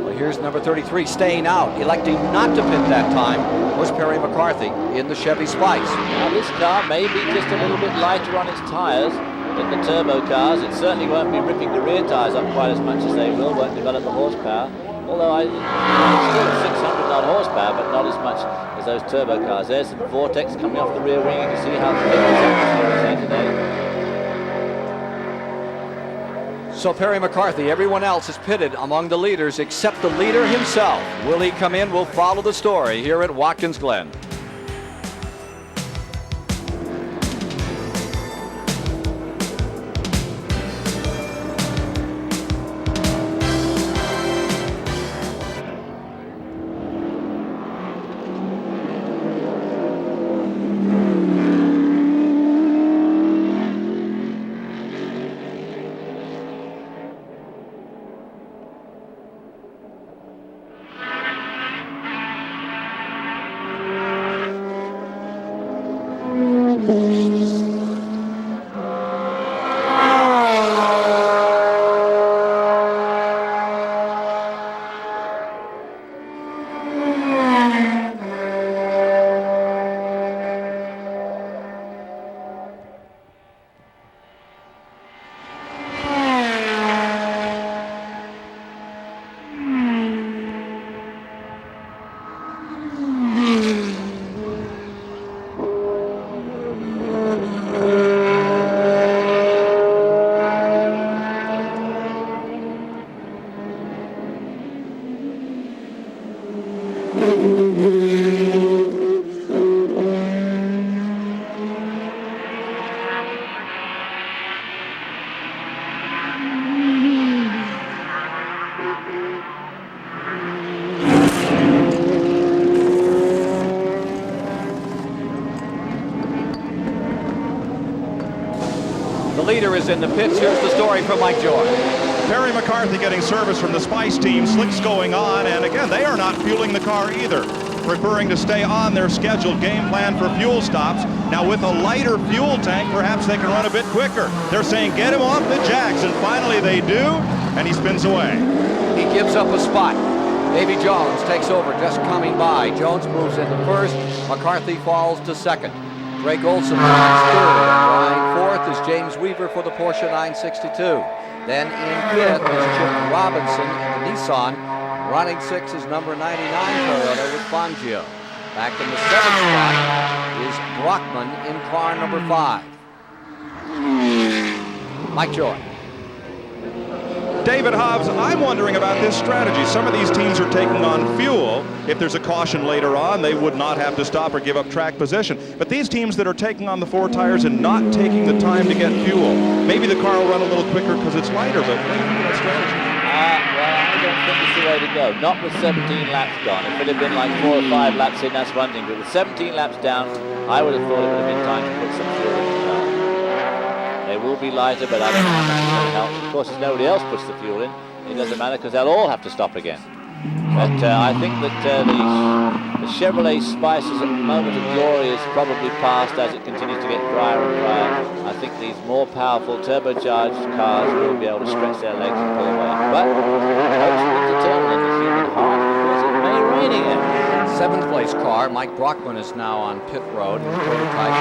Well, here's number 33 staying out, electing not to pit that time, was Perry McCarthy in the Chevy Spice. Now this car may be just a little bit lighter on its tires than the turbo cars. It certainly won't be ripping the rear tires up quite as much as they will, won't develop the horsepower. Although it's still 600 odd horsepower, but not as much as those turbo cars. There's some vortex coming off the rear wing. You can see how thick this atmosphere is here today. So Perry McCarthy, everyone else is pitted among the leaders except the leader himself. Will he come in? We'll follow the story here at Watkins Glen. The leader is in the pits. Here's the story from Mike Joy. Perry McCarthy getting service from the Spice team. Slicks going on, and again, they are not fueling the car either, preferring to stay on their scheduled game plan for fuel stops. Now with a lighter fuel tank, perhaps they can run a bit quicker. They're saying get him off the jacks, and finally they do, and he spins away. He gives up a spot. Davy Jones takes over, just coming by. Jones moves into first. McCarthy falls to second. Drake Olson runs third. Running fourth is James Weaver for the Porsche 962. Then in fifth is Chip Robinson in the Nissan. Running sixth is number 99 Toyota with Fangio. Back in the seventh spot is Brockman in car number 5. Mike Joy. David Hobbs, I'm wondering about this strategy. Some of these teams are taking on fuel. If there's a caution later on, they would not have to stop or give up track position. But these teams that are taking on the 4 tires and not taking the time to get fuel, maybe the car will run a little quicker because it's lighter, but what do you think of that strategy? Well, I don't think it's the way to go. Not with 17 laps gone. If it had been like 4 or 5 laps in, that's one thing. But with 17 laps down, I would have thought it would have been time to put some fuel in the car. They will be lighter, but I don't know how much it's going to help. Of course, if nobody else puts the fuel in, it doesn't matter because they'll all have to stop again. But I think that the Chevrolet Spice's moment of glory is probably past as it continues to get drier and drier. I think these more powerful turbocharged cars will be able to stretch their legs and pull away. But hopes will determine the human heart because it may rain again. 7th place car. Mike Brockman is now on pit road. Prototype.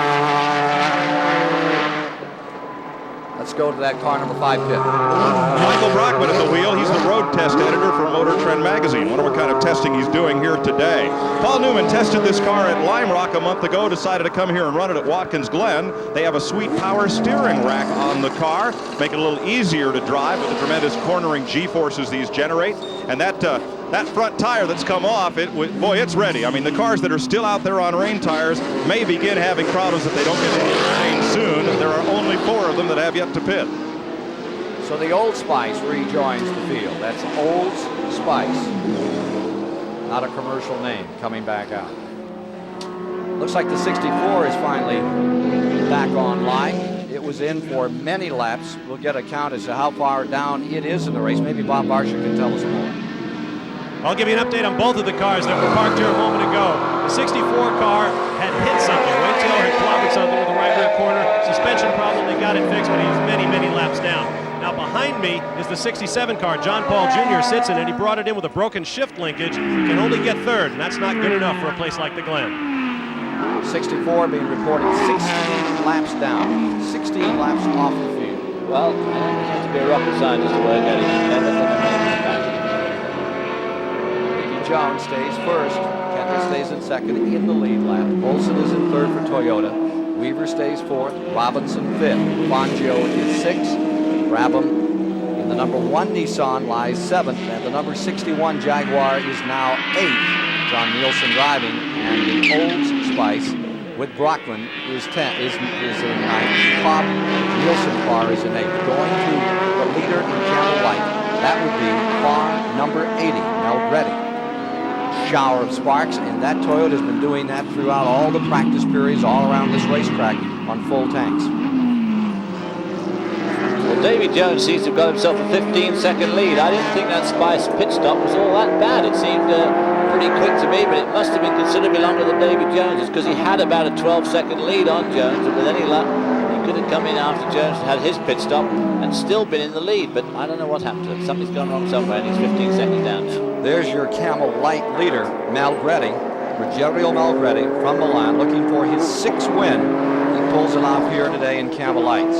Let's go to that car number 5 pit. Michael Brockman at the wheel. He's the road test editor for Motor Trend magazine. Wonder what kind of testing he's doing here today. Paul Newman tested this car at Lime Rock a month ago, decided to come here and run it at Watkins Glen. They have a sweet power steering rack on the car, make it a little easier to drive with the tremendous cornering G-forces these generate. And that front tire that's come off, boy, it's ready. I mean, the cars that are still out there on rain tires may begin having problems if they don't get any rain soon. There are only 4 of them that have yet to pit. So the Old Spice rejoins the field. That's Old Spice. Not a commercial name coming back out. Looks like the 64 is finally back online. It was in for many laps. We'll get a count as to how far down it is in the race. Maybe Bob Barsha can tell us more. I'll give you an update on both of the cars that were parked here a moment ago. The 64 car had hit something. Wade Taylor had clobbered something with the right rear corner. Suspension problem, they got it fixed, but he was many, many laps down. Now behind me is the 67 car. John Paul Jr. sits in it. He brought it in with a broken shift linkage. He can only get third, and that's not good enough for a place like the Glen. 64 being reported 16 laps down. 16 laps off the field. Well, you have to be a rocket scientist to work at it. Jones stays first. Kendall stays in second in the lead lap. Olson is in third for Toyota. Weaver stays fourth. Robinson fifth. Fangio is sixth. Brabham in the number 1 Nissan lies seventh, and the number 61 Jaguar is now eighth. John Nielsen driving, and the Old Spice with Brockman is in ninth. Bob Nielsen car is in eighth. Going to the leader in Camel Light. That would be car number 80, Mel Reddy. Shower of sparks, and that Toyota has been doing that throughout all the practice periods all around this racetrack on full tanks. Well, Davy Jones seems to have got himself a 15-second lead. I didn't think that Spice pit stop was all that bad. It seemed pretty quick to me, but it must have been considerably longer than David Jones's, because he had about a 12-second lead on Jones, and with any luck, he could have come in after Jones had his pit stop and still been in the lead, but I don't know what happened to him. Something's gone wrong somewhere, and he's 15 seconds down now. There's your Camel Light leader, Malgretti, Rogerio Malgretti from Milan, looking for his 6th win. He pulls it off here today in Camel Lights.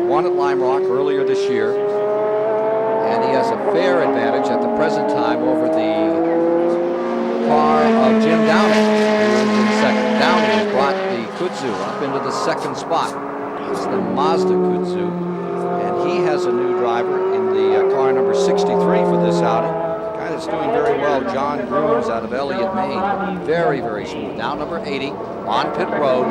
Won at Lime Rock earlier this year, and he has a fair advantage at the present time over the car of Jim Downey, who is in second. Downey has brought the Kudzu up into the 2nd spot. It's the Mazda Kudzu, and he has a new driver in the car number 63 for this outing. Guy that's doing very well, John Grooms out of Elliott, Maine. Very, very smooth. Down number 80 on pit road,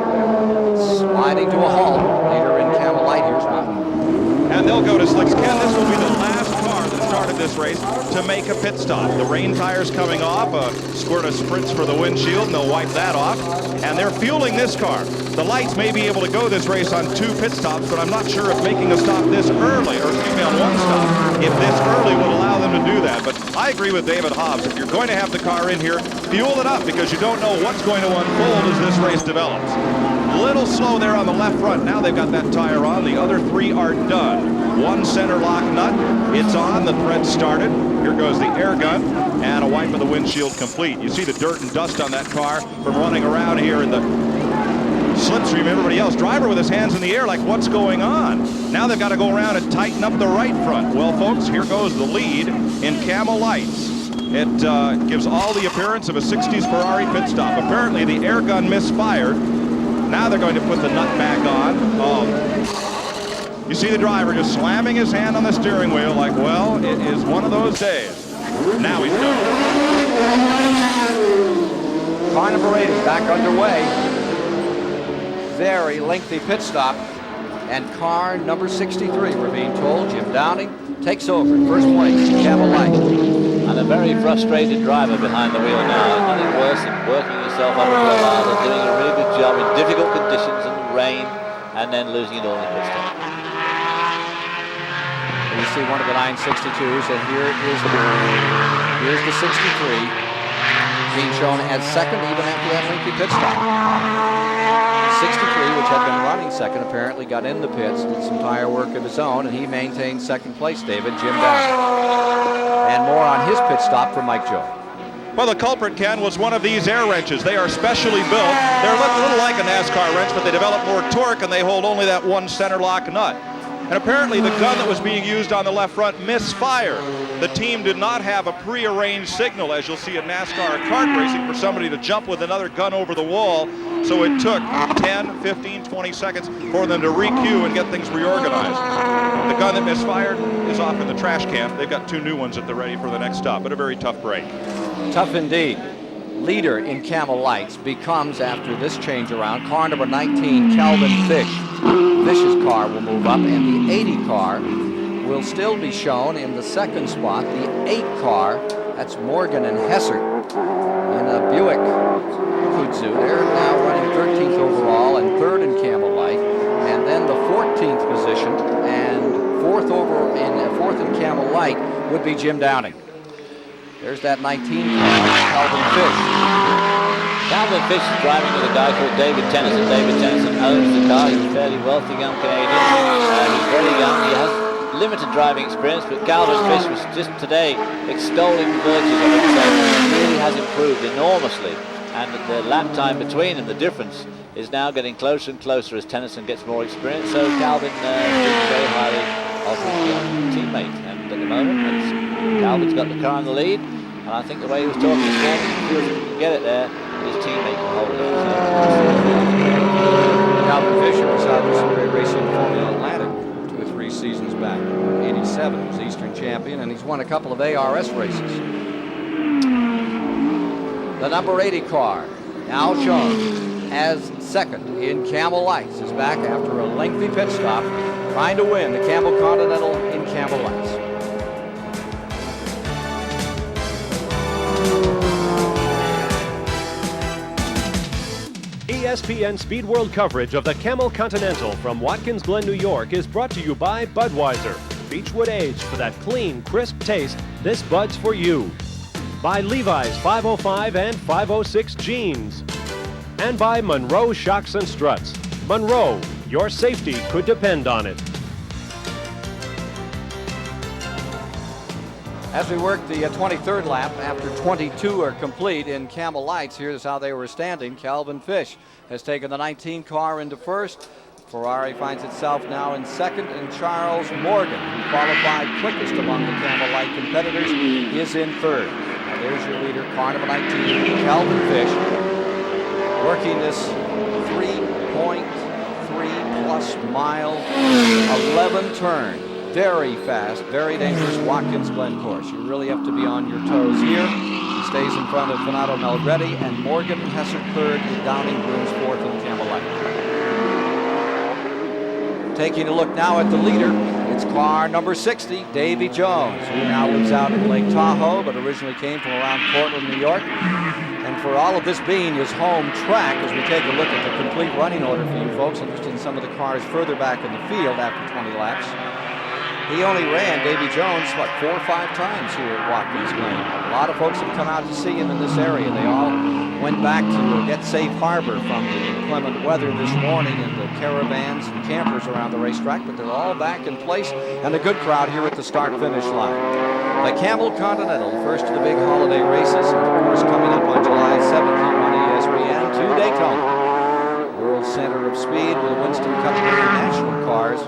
sliding to a halt. Leader in Camel Light, here's Mountain. And they'll go to slicks. Ken, this will be the last car that started this race to make a pit stop. The rain tires coming off, a squirt of spritz for the windshield, and they'll wipe that off. And they're fueling this car. The Lights may be able to go this race on 2 pit stops, but I'm not sure if making a stop this early, or excuse me, on 1 stop, if this early would allow them to do that. But I agree with David Hobbs. If you're going to have the car in here, fuel it up, because you don't know what's going to unfold as this race develops. A little slow there on the left front. Now they've got that tire on. The other 3 are done. 1 center lock nut. It's on. The thread started. Here goes the air gun. And a wipe of the windshield complete. You see the dirt and dust on that car from running around here in the slipstream. Everybody else. Driver with his hands in the air like, what's going on? Now they've got to go around and tighten up the right front. Well, folks, here goes the lead in Camel Lights. It gives all the appearance of a 60s Ferrari pit stop. Apparently the air gun misfired. Now they're going to put the nut back on. Oh, you see the driver just slamming his hand on the steering wheel like, well, it is one of those days. Now he's done. Car number 80 back underway. Very lengthy pit stop. And car number 63, we're being told, Jim Downing, takes over in first place, Camel Light. And a very frustrated driver behind the wheel now. Nothing worse than working yourself up into a ladder, doing a really good job in difficult conditions and rain, and then losing it all in the pit stop. You see one of the 962s, and here's the 63 being shown as second even after that lengthy pit stop. 63, which had been running second, apparently got in the pits, did some tire work of his own, and he maintained second place, David, Jim Downing. And more on his pit stop from Mike Joe. Well, the culprit, Ken, was one of these air wrenches. They are specially built. They're a little like a NASCAR wrench, but they develop more torque, and they hold only that 1 center lock nut. And apparently the gun that was being used on the left front misfired. The team did not have a prearranged signal, as you'll see in NASCAR or kart racing, for somebody to jump with another gun over the wall. So it took 10, 15, 20 seconds for them to re-cue and get things reorganized. The gun that misfired is off in the trash can. They've got 2 new ones at the ready for the next stop, but a very tough break. Tough indeed. Leader in Camel Lights becomes, after this change around, car number 19, Calvin Fish. Fish's car will move up, and the 80 car will still be shown in the 2nd spot. The 8 car, that's Morgan and Hessert in a Buick Kudzu. They're now running 13th overall and 3rd in Camel Light. And then the 14th position and 4th in Camel Light would be Jim Downing. There's that 19 car, Calvin Fish. Calvin Fish is driving with a guy called David Tennyson. David Tennyson owns the car. He's a fairly wealthy young Canadian. He's very young. He has limited driving experience, but Calvin Fish was just today extolling the virtues of it. So he really has improved enormously. And the lap time between them, the difference, is now getting closer and closer as Tennyson gets more experience. So Calvin thinks very highly of his young teammate. And at the moment, Calvin's got the car in the lead. And I think the way he was talking this morning, he feels if he can get it there, his teammate can hold it. Calvin Fisher was out of racing Formula Atlantic 2 or 3 seasons back. 87, he was Eastern champion, and he's won a couple of ARS races. The number 80 car, now shown as second in Camel Lights, is back after a lengthy pit stop, trying to win the Camel Continental in Camel Lights. ESPN Speedworld coverage of the Camel Continental from Watkins Glen, New York is brought to you by Budweiser. Beechwood aged for that clean, crisp taste. This Bud's for you. by Levi's 505 and 506 jeans, and by Monroe Shocks and Struts. Monroe, your safety could depend on it. As we work the 23rd lap, after 22 are complete in Camel Lights, here's how they were standing. Calvin Fish has taken the 19 car into first. Ferrari finds itself now in second, and Charles Morgan, who qualified quickest among the Camel Light competitors, is in third. Now there's your leader, car number 19, Calvin Fish, working this 3.3 plus mile, 11 turn. Very fast, very dangerous Watkins Glen course. You really have to be on your toes here. He stays in front of Donato Melgretti, and Morgan Hesser third, Downing Grooms fourth in Camel Light. Taking a look now at the leader, it's car number 60, Davy Jones, who now lives out in Lake Tahoe, but originally came from around Portland, New York. And for all of this being his home track, as we take a look at the complete running order for you folks, interested in some of the cars further back in the field after 20 laps. He only ran, Davy Jones, what, 4 or 5 times here at Watkins Glen. A lot of folks have come out to see him in this area. They all went back to get safe harbor from the inclement weather this morning in the caravans and campers around the racetrack, but they're all back in place, and a good crowd here at the start-finish line. The Camel Continental, first of the big holiday races, and of course coming up on July 17th on ESPN to Daytona. World Center of Speed with Winston Cup International cars.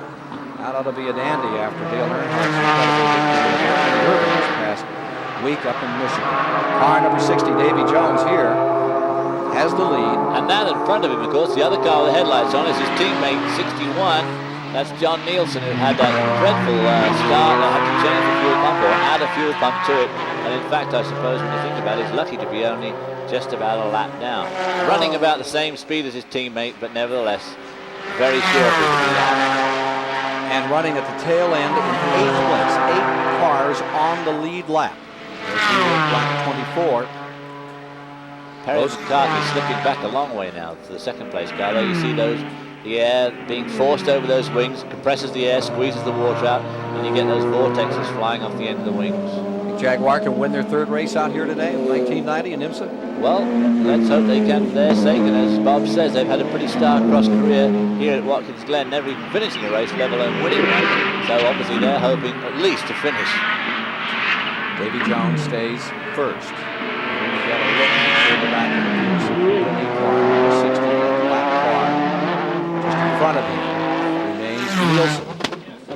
That ought to be a dandy after Dale Earnhardt's incredible victory this past week up in Michigan. Car number 60, Davy Jones here, has the lead. And now in front of him, of course, the other car with the headlights on is his teammate, 61. That's John Nielsen, who had that dreadful start and had to change the fuel pump or add a fuel pump to it. And in fact, I suppose when you think about it, he's lucky to be only just about a lap down. Running about the same speed as his teammate, but nevertheless, very sure of it. And running at the tail end in 8th place, 8 cars on the lead lap. There's lap 24. Perez McCarthy slipping back a long way now to the second place car. There you see those, the air being forced over those wings, compresses the air, squeezes the water out, and you get those vortexes flying off the end of the wings. Jaguar can win their third race out here today in 1990 in IMSA? Well, let's hope they can for their sake. And as Bob says, they've had a pretty star-crossed career here at Watkins Glen, never even finishing a race, let alone winning one. So obviously they're hoping at least to finish. Davy Jones stays first. And we got a look further back in the view. The car number 60, the black car, just in front of him, remains Nielsen.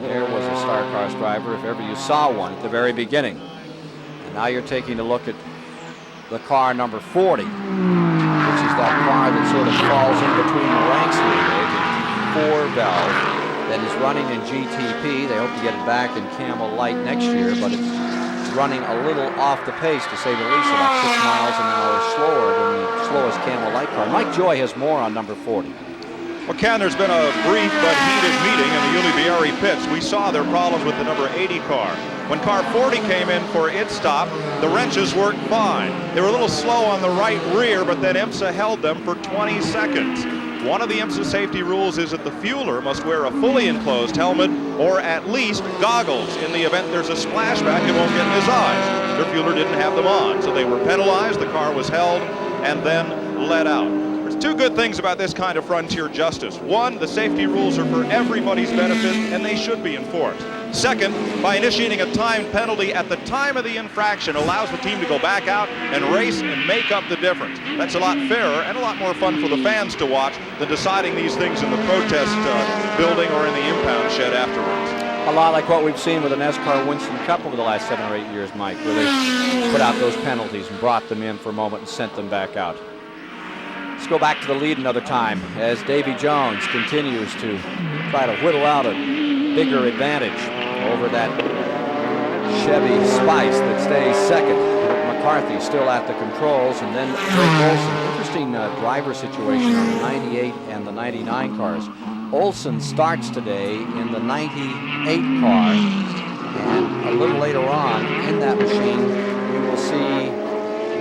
There was a star-crossed driver, if ever you saw one, at the very beginning. Now you're taking a look at the car number 40, which is that car that sort of falls in between the ranks here, the 4 valve that is running in GTP. They hope to get it back in Camel Light next year, but it's running a little off the pace, to say the least, about 6 miles an hour slower than the slowest Camel Light car. Mike Joy has more on number 40. Well, Ken, there's been a brief but heated meeting in the Ulibarri pits. We saw their problems with the number 80 car. When car 40 came in for its stop, the wrenches worked fine. They were a little slow on the right rear, but then IMSA held them for 20 seconds. One of the IMSA safety rules is that the fueler must wear a fully enclosed helmet or at least goggles. In the event there's a splashback, it won't get in his eyes. Their fueler didn't have them on, so they were penalized, the car was held, and then let out. There's 2 good things about this kind of frontier justice. One, the safety rules are for everybody's benefit, and they should be enforced. Second, by initiating a time penalty at the time of the infraction allows the team to go back out and race and make up the difference. That's a lot fairer and a lot more fun for the fans to watch than deciding these things in the protest building or in the impound shed afterwards. A lot like what we've seen with the NASCAR Winston Cup over the last 7 or 8 years, Mike, where they put out those penalties and brought them in for a moment and sent them back out. Let's go back to the lead another time as Davy Jones continues to try to whittle out a bigger advantage over that Chevy Spice that stays second. McCarthy still at the controls, and then Drake Olson. Interesting driver situation on the 98 and the 99 cars. Olson starts today in the 98 car, and a little later on in that machine we will see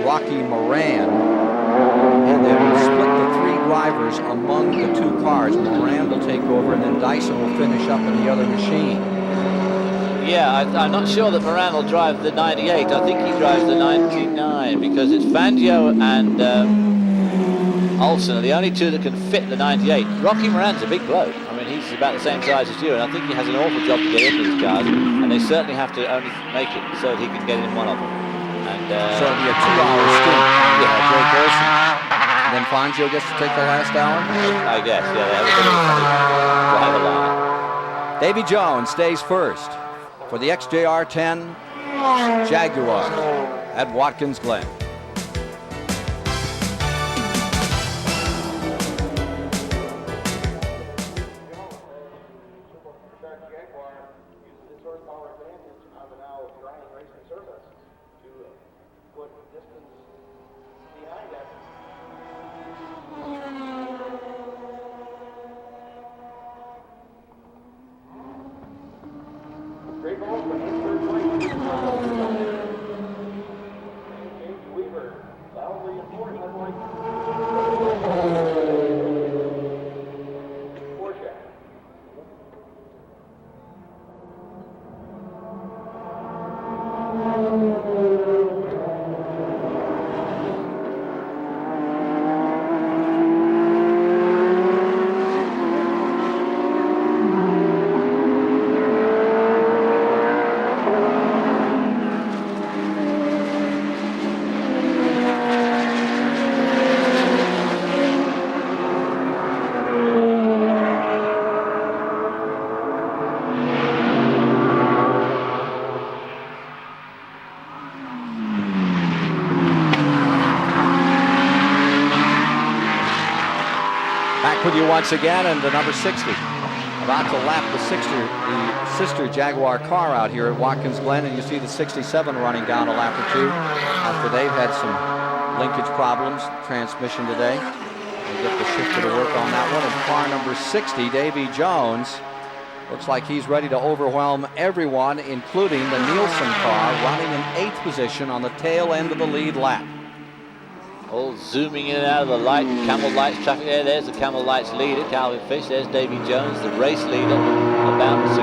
Rocky Moran, and then we'll split the 3 drivers among the 2 cars. Moran will take over, and then Dyson will finish up in the other machine. Yeah, I'm not sure that Moran will drive the 98. I think he drives the 99 because it's Fangio and Olsen are the only two that can fit the 98. Rocky Moran's a big bloke. I mean, he's about the same size as you, and I think he has an awful job to get into these cars, and they certainly have to only make it so that he can get in one of them. And so it'll be a 2-hour stint. Yeah, Jake Olsen. And then Fangio gets to take the last hour? I guess, yeah, they have a bit of a driver line. Davy Jones stays first for the XJR-10 Jaguar at Watkins Glen. With you once again, and the number 60 about to lap the sister Jaguar car out here at Watkins Glen, and you see the 67 running down a lap or two after they've had some linkage problems, transmission today. We'll get the shifter to work on that one. And car number 60, Davy Jones, looks like he's ready to overwhelm everyone, including the Nielsen car, running in 8th position on the tail end of the lead lap. All zooming in and out of the light, Camel Lights traffic there. There's the Camel Lights leader, Calvin Fish. There's Davy Jones, the race leader, about to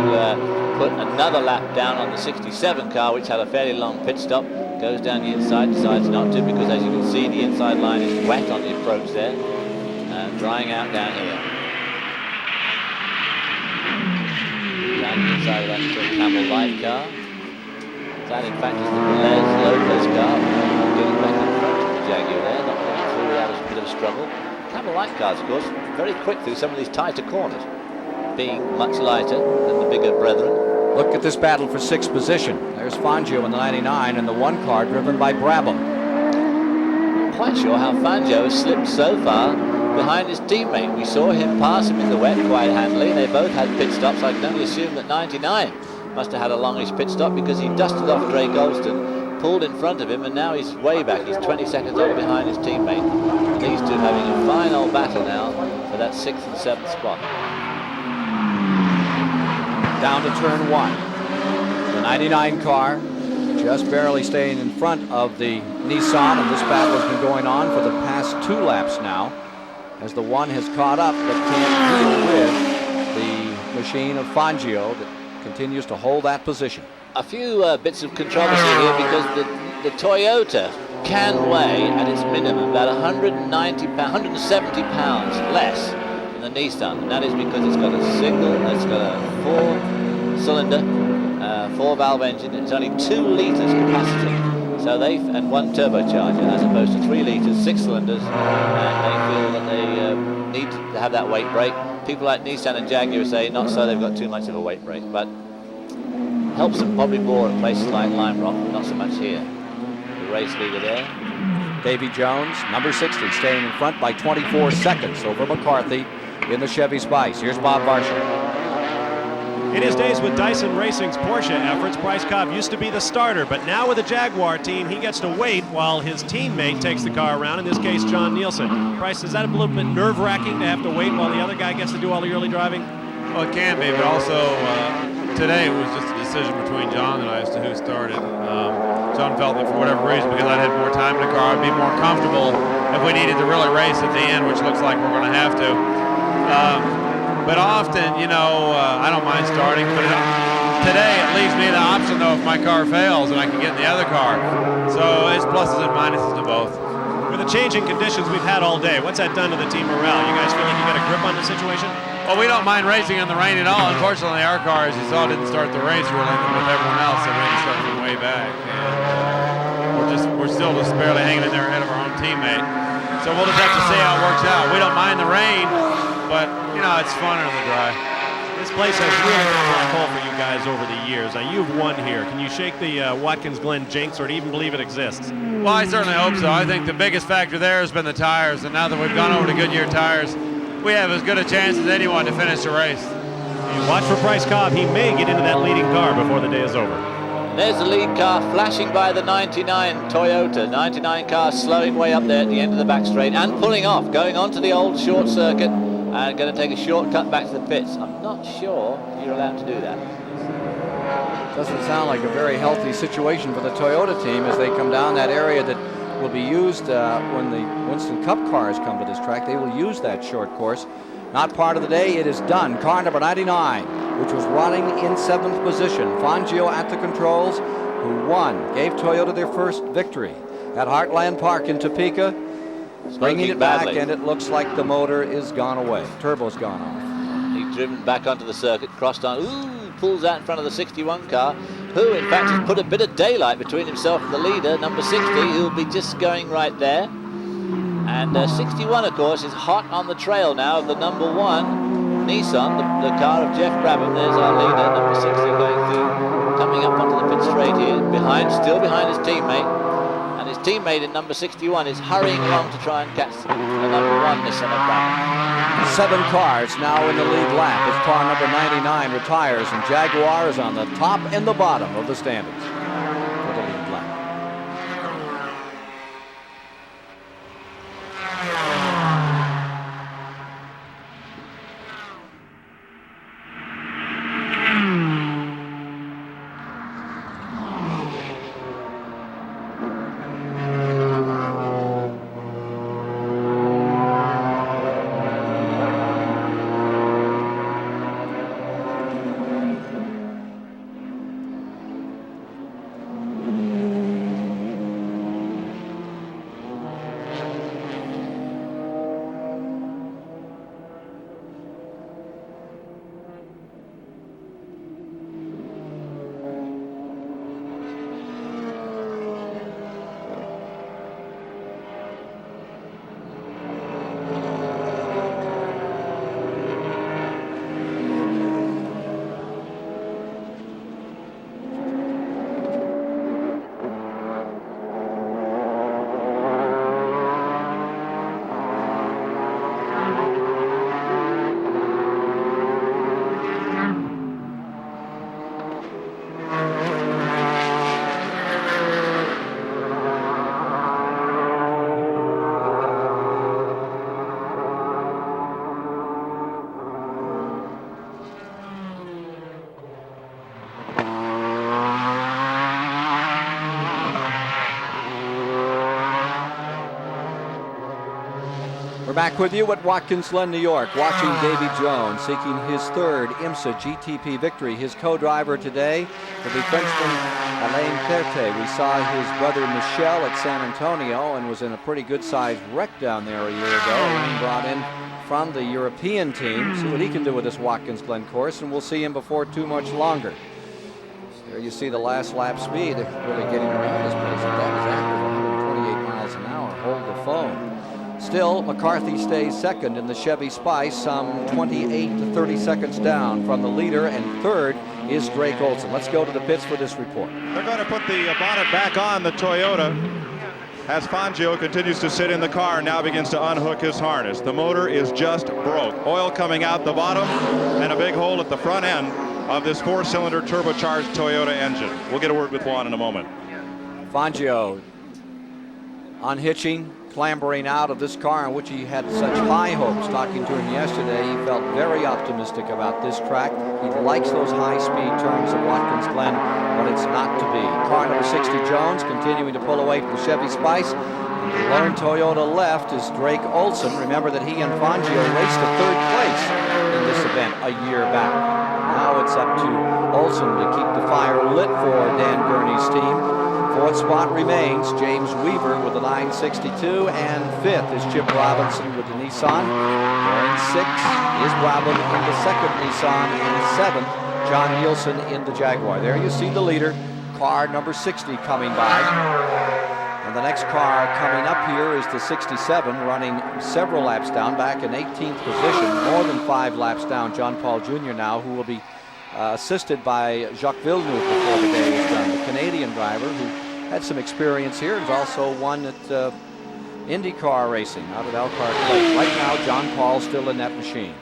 put another lap down on the 67 car, which had a fairly long pit stop. Goes down the inside, decides not to, because as you can see, the inside line is wet on the approach there, and drying out down here. Down the inside of that Camel Light car. That, in fact, is the Velez Lopez car. Getting back in front of the Jaguar there, not going through without a bit of a struggle. Camel Light cars, of course, very quick through some of these tighter corners, being much lighter than the bigger brethren. Look at this battle for 6th position. There's Fangio in the 99 and the 1 car driven by Brabham. Not quite sure how Fangio has slipped so far behind his teammate. We saw him pass him in the wet quite handily. They both had pit stops. I can only assume that 99 must have had a longish pit stop, because he dusted off Drake Olsen, pulled in front of him, and now he's way back. He's 20 seconds off behind his teammate. And these two having a fine old battle now for that 6th and 7th spot. Down to turn 1. The 99 car just barely staying in front of the Nissan, and this battle has been going on for the past 2 laps now, as the 1 has caught up but can't deal with the machine of Fangio that continues to hold that position. A few bits of controversy here, because the Toyota can weigh at its minimum about 170 pounds less than the Nissan, and that is because it's got a 4-cylinder, 4-valve engine. It's only 2 litres capacity, so and 1 turbocharger, as opposed to 3 litres, 6 cylinders, and they feel that they need to have that weight brake. People like Nissan and Jaguar say not so, they've got too much of a weight brake, but helps them probably more at places like Lime Rock, not so much here. The race leader there. Davy Jones, number 60, staying in front by 24 seconds over McCarthy in the Chevy Spice. Here's Bob Varsha. In his days with Dyson Racing's Porsche efforts, Bryce Cobb used to be the starter, but now with the Jaguar team, he gets to wait while his teammate takes the car around, in this case, John Nielsen. Bryce, is that a little bit nerve-wracking to have to wait while the other guy gets to do all the early driving? Well, it can be, but also today it was just a decision between John and I as to who started. John felt that for whatever reason, because I'd had more time in the car, I'd be more comfortable if we needed to really race at the end, which looks like we're going to have to. But often, you know, I don't mind starting, but today it leaves me the option though if my car fails and I can get in the other car. So it's pluses and minuses to both. With the changing conditions we've had all day, what's that done to the team morale? You guys feel like you got a grip on the situation? Well, we don't mind racing in the rain at all. Unfortunately, our car, as you saw, didn't start the race really with everyone else. The rain started from way back. And we're still just barely hanging in there ahead of our own teammate. So we'll just have to see how it works out. We don't mind the rain, but, you know, it's funner in the dry. This place has really been a black hole for you guys over the years. Now, you've won here. Can you shake the Watkins Glen jinx, or do you even believe it exists? Well, I certainly hope so. I think the biggest factor there has been the tires, and now that we've gone over to Goodyear tires, we have as good a chance as anyone to finish the race. You watch for Bryce Cobb. He may get into that leading car before the day is over. There's the lead car flashing by the 99 Toyota. 99 car slowing way up there at the end of the back straight and pulling off, going onto the old short circuit and going to take a shortcut back to the pits. I'm not sure you're allowed to do that. Doesn't sound like a very healthy situation for the Toyota team as they come down that area that will be used when the Winston Cup cars come to this track. They will use that short course. Not part of the day. It is done. Car number 99, which was running in 7th position. Fangio at the controls, who won, gave Toyota their first victory at Heartland Park in Topeka. Bringing it back, and it looks like the motor is gone away. Turbo's gone off. He's driven back onto the circuit, crossed on, pulls out in front of the 61 car, who in fact has put a bit of daylight between himself and the leader, number 60, who will be just going right there. And 61, of course, is hot on the trail now of the number 1 Nissan, the car of Jeff Brabham. There's our leader, number 60, going through, coming up onto the pit straight here, still behind his teammate. And his teammate in number 61 is hurrying along to try and catch the number 1 Nissan of Brabham. 7 cars now in the lead lap as car number 99 retires, and Jaguar is on the top and the bottom of the standings for the lead lap. We're back with you at Watkins Glen, New York, watching Davy Jones seeking his 3rd IMSA GTP victory. His co-driver today will be Frenchman Alain Perte. We saw his brother Michel at San Antonio and was in a pretty good-sized wreck down there a year ago, and brought in from the European team. See what he can do with this Watkins Glen course, and we'll see him before too much longer. There you see the last lap speed. They're really getting around this place. That was accurate, 128 miles an hour. Hold the phone. Still, McCarthy stays second in the Chevy Spice, some 28 to 30 seconds down from the leader, and 3rd is Drake Olson. Let's go to the pits for this report. They're going to put the bonnet back on the Toyota as Fangio continues to sit in the car and now begins to unhook his harness. The motor is just broke. Oil coming out the bottom and a big hole at the front end of this 4-cylinder turbocharged Toyota engine. We'll get a word with Juan in a moment. Fangio unhitching, clambering out of this car in which he had such high hopes. Talking to him yesterday, he felt very optimistic about this track. He likes those high-speed turns of Watkins Glen, but it's not to be. Car number 60, Jones, continuing to pull away from the Chevy Spice. And the lone Toyota left is Drake Olson. Remember that he and Fangio raced to 3rd place in this event a year back. Now it's up to Olson to keep the fire lit for Dan Gurney's team. Fourth spot remains James Weaver with the 962, and fifth is Chip Robinson with the Nissan. Going sixth is Brabham in the second Nissan, and seventh, John Nielsen in the Jaguar. There you see the leader, car number 60 coming by. And the next car coming up here is the 67, running several laps down, back in 18th position, more than 5 laps down. John Paul Jr. now, who will be assisted by Jacques Villeneuve before the day is done. The Canadian driver who had some experience here and also won at IndyCar racing out at Elkhart Lake. Right now, John Paul still in that machine.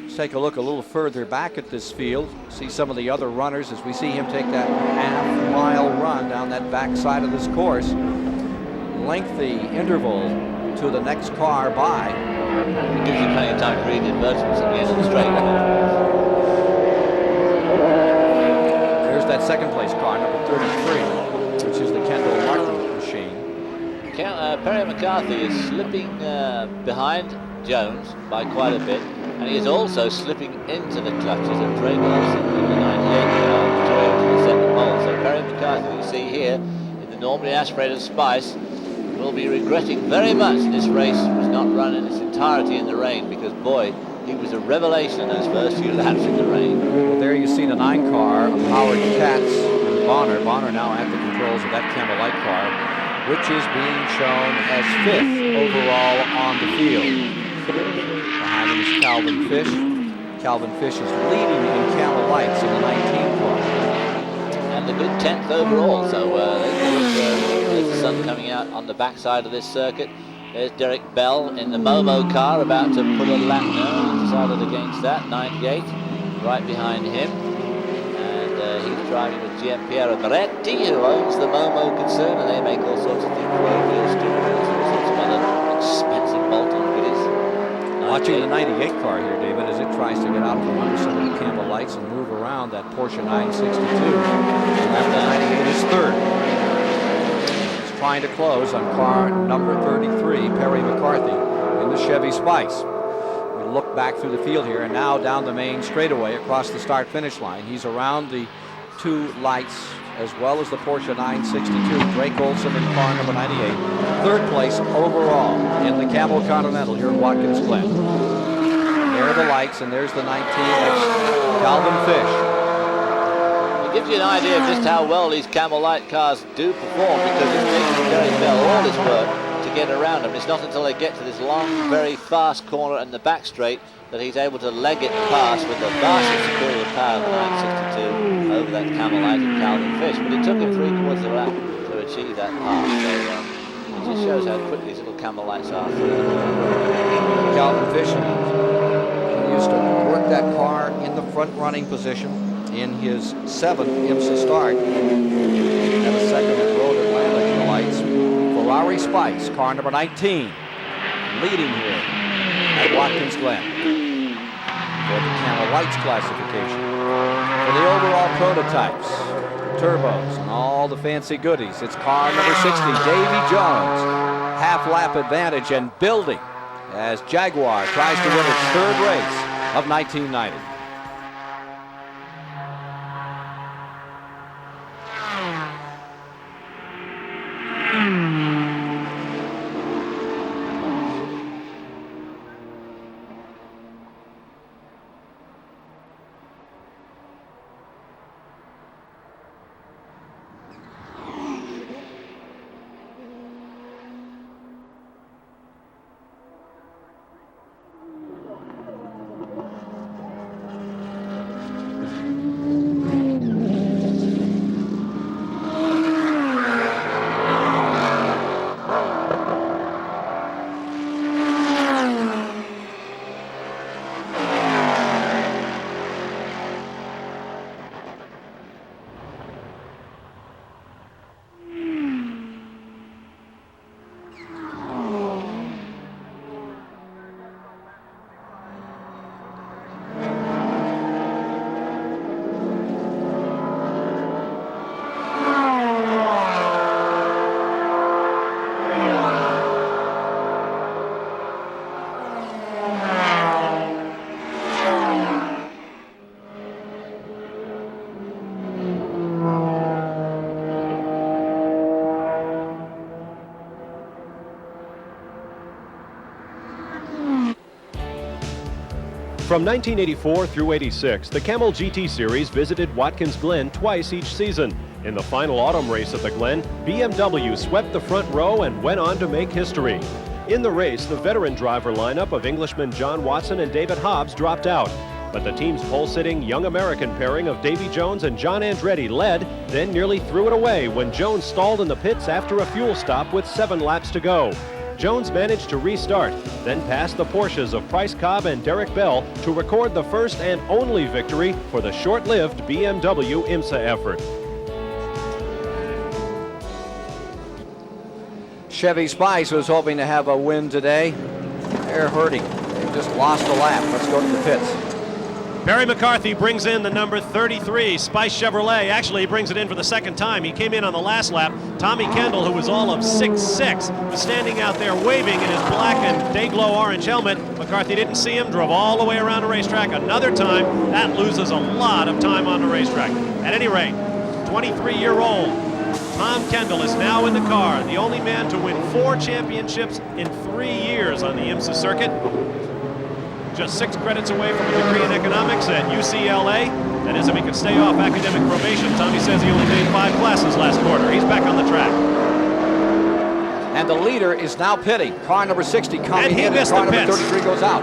Let's take a look a little further back at this field. See some of the other runners as we see him take that half-mile run down that back side of this course. Lengthy interval to the next car by. It gives you plenty of time to read the advertisements at the end of the straight. There's that second place car, number 33, which is the Kendall Martin machine. Perry McCarthy is slipping behind Jones by quite a bit. And he is also slipping into the clutches of Drake Olsen in the 98 Toyota to set the pole. So Perry McCarthy, you see here, in the normally aspirated Spice, will be regretting very much this race was not run in its entirety in the rain, because boy, he was a revelation in those first few laps in the rain. Well, there you see the 9 car of Howard Katz and Bonner. Bonner now at the controls of that Camel Light car, which is being shown as 5th overall on the field. Behind him is Calvin Fish. Calvin Fish is leading in Camel Lights in the 19 car. And a good 10th overall. So there's the sun coming out on the backside of this circuit. There's Derek Bell in the Momo car about to put a lap now. He decided against that, 98, right behind him. And he's driving with Giampiero Moretti, who owns the Momo concern, and they make all sorts of things, wheels, steering wheels, all sorts of other expensive bolt-on goodies. Watching the 98 car here, David, as it tries to get out from under some of the Camel Lights and move around that Porsche 962. And the 98 is third. It's trying to close on car number 33, Perry McCarthy, in the Chevy Spice. We look back through the field here, and now down the main straightaway across the start-finish line. He's around the 2 lights as well as the Porsche 962. Drake Olsen in car number 98. Third place overall in the Camel Continental here in Watkins Glen. There are the lights, and there's the 19. That's Calvin Fish. It gives you an idea of just how well these Camel Light cars do perform, because it's taking Derek Bell all this work to get around them. It's not until they get to this long, very fast corner and the back straight that he's able to leg it past with the vastly superior power of the 962 over that Camel Light and Calvin Fish. But it took him 3/4 of a lap to achieve that pass. So it just shows how quick these little Camel Lights are. Calvin Fish used to work that car in the front running position in his 7th IMSA start. And a second at Road Atlanta in the lights. Ferrari Spice, car number 19, leading here at Watkins Glen for the Camel Lights classification. For the overall prototypes, turbos, and all the fancy goodies, it's car number 60, Davy Jones. Half-lap advantage and building as Jaguar tries to win its 3rd race of 1990. From 1984 through 86, the Camel GT Series visited Watkins Glen twice each season. In the final autumn race at the Glen, BMW swept the front row and went on to make history. In the race, the veteran driver lineup of Englishmen John Watson and David Hobbs dropped out. But the team's pole-sitting young American pairing of Davy Jones and John Andretti led, then nearly threw it away when Jones stalled in the pits after a fuel stop with 7 laps to go. Jones managed to restart, then passed the Porsches of Price Cobb and Derek Bell to record the first and only victory for the short-lived BMW IMSA effort. Chevy Spice was hoping to have a win today. They're hurting. They just lost a lap. Let's go to the pits. Barry McCarthy brings in the number 33 Spice Chevrolet. Actually, he brings it in for the second time. He came in on the last lap. Tommy Kendall, who was all of 6'6", was standing out there waving in his black and day-glow orange helmet. McCarthy didn't see him, drove all the way around the racetrack another time. That loses a lot of time on the racetrack. At any rate, 23-year-old Tom Kendall is now in the car, the only man to win 4 championships in 3 years on the IMSA circuit. Just 6 credits away from a degree in economics at UCLA. That is, if he could stay off academic probation. Tommy says he only made 5 classes last quarter. He's back on the track. And the leader is now pitting. Car number 60 coming in, and car number 33 goes out.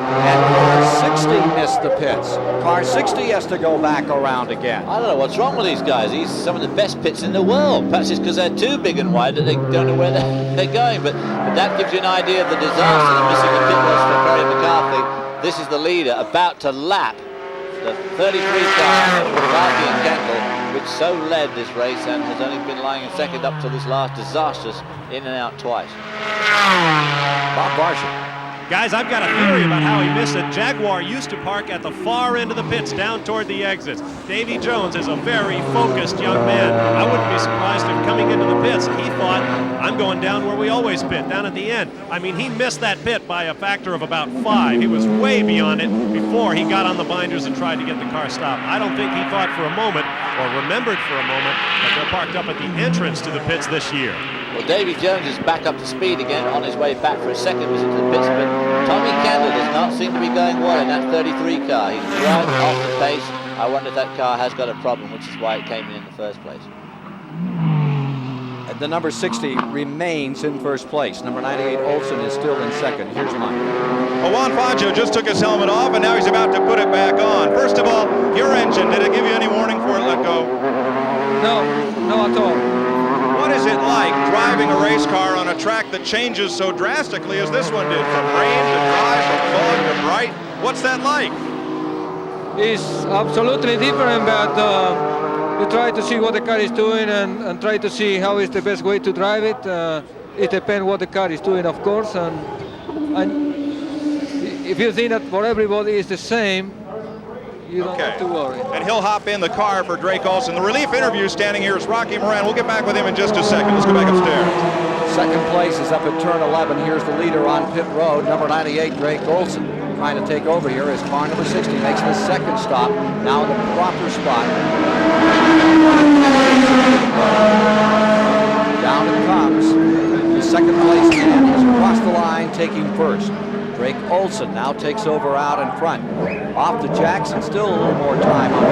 And car 60 missed the pits. Car 60 has to go back around again. I don't know what's wrong with these guys. These are some of the best pits in the world. Perhaps it's because they're too big and wide that they don't know where they're going. But that gives you an idea of the disaster that missing the pit was for Barry McCarthy. This is the leader about to lap the 33 car of McCarthy and Kendall, which so led this race and has only been lying in second up to this last disastrous in and out twice. Bob Barsham. Guys, I've got a theory about how he missed it. Jaguar used to park at the far end of the pits, down toward the exits. Davy Jones is a very focused young man. I wouldn't be surprised if coming into the pits, he thought, I'm going down where we always pit, down at the end. I mean, he missed that pit by a factor of about 5. He was way beyond it before he got on the binders and tried to get the car stopped. I don't think he thought for a moment, or remembered for a moment, that they're parked up at the entrance to the pits this year. Well, Davy Jones is back up to speed again, on his way back for a second visit to the pits, but Tommy Kendall does not seem to be going well in that 33 car. He's right off the pace. I wonder if that car has got a problem, which is why it came in the first place. The number 60 remains in first place. Number 98, Olsen, is still in second. Here's Mike. Well, Juan Fangio just took his helmet off, and now he's about to put it back on. First of all, your engine, did it give you any warning before it let go? No, no at all. What is it like driving a race car on a track that changes so drastically as this one did, from rain to dry, from fog to bright? What's that like? It's absolutely different, but you try to see what the car is doing and try to see how is the best way to drive it. It depends what the car is doing, of course, and if you think that for everybody is the same, you don't have to worry. And he'll hop in the car for Drake Olsen. The relief interview standing here is Rocky Moran. We'll get back with him in just a second. Let's go back upstairs. Second place is up at turn 11. Here's the leader on pit road, number 98, Drake Olsen. Trying to take over here as car number 60 makes the second stop, now in the proper spot. Down it comes. The second place man is across the line, taking first. Drake Olsen now takes over out in front. Off to Jackson, still a little more time on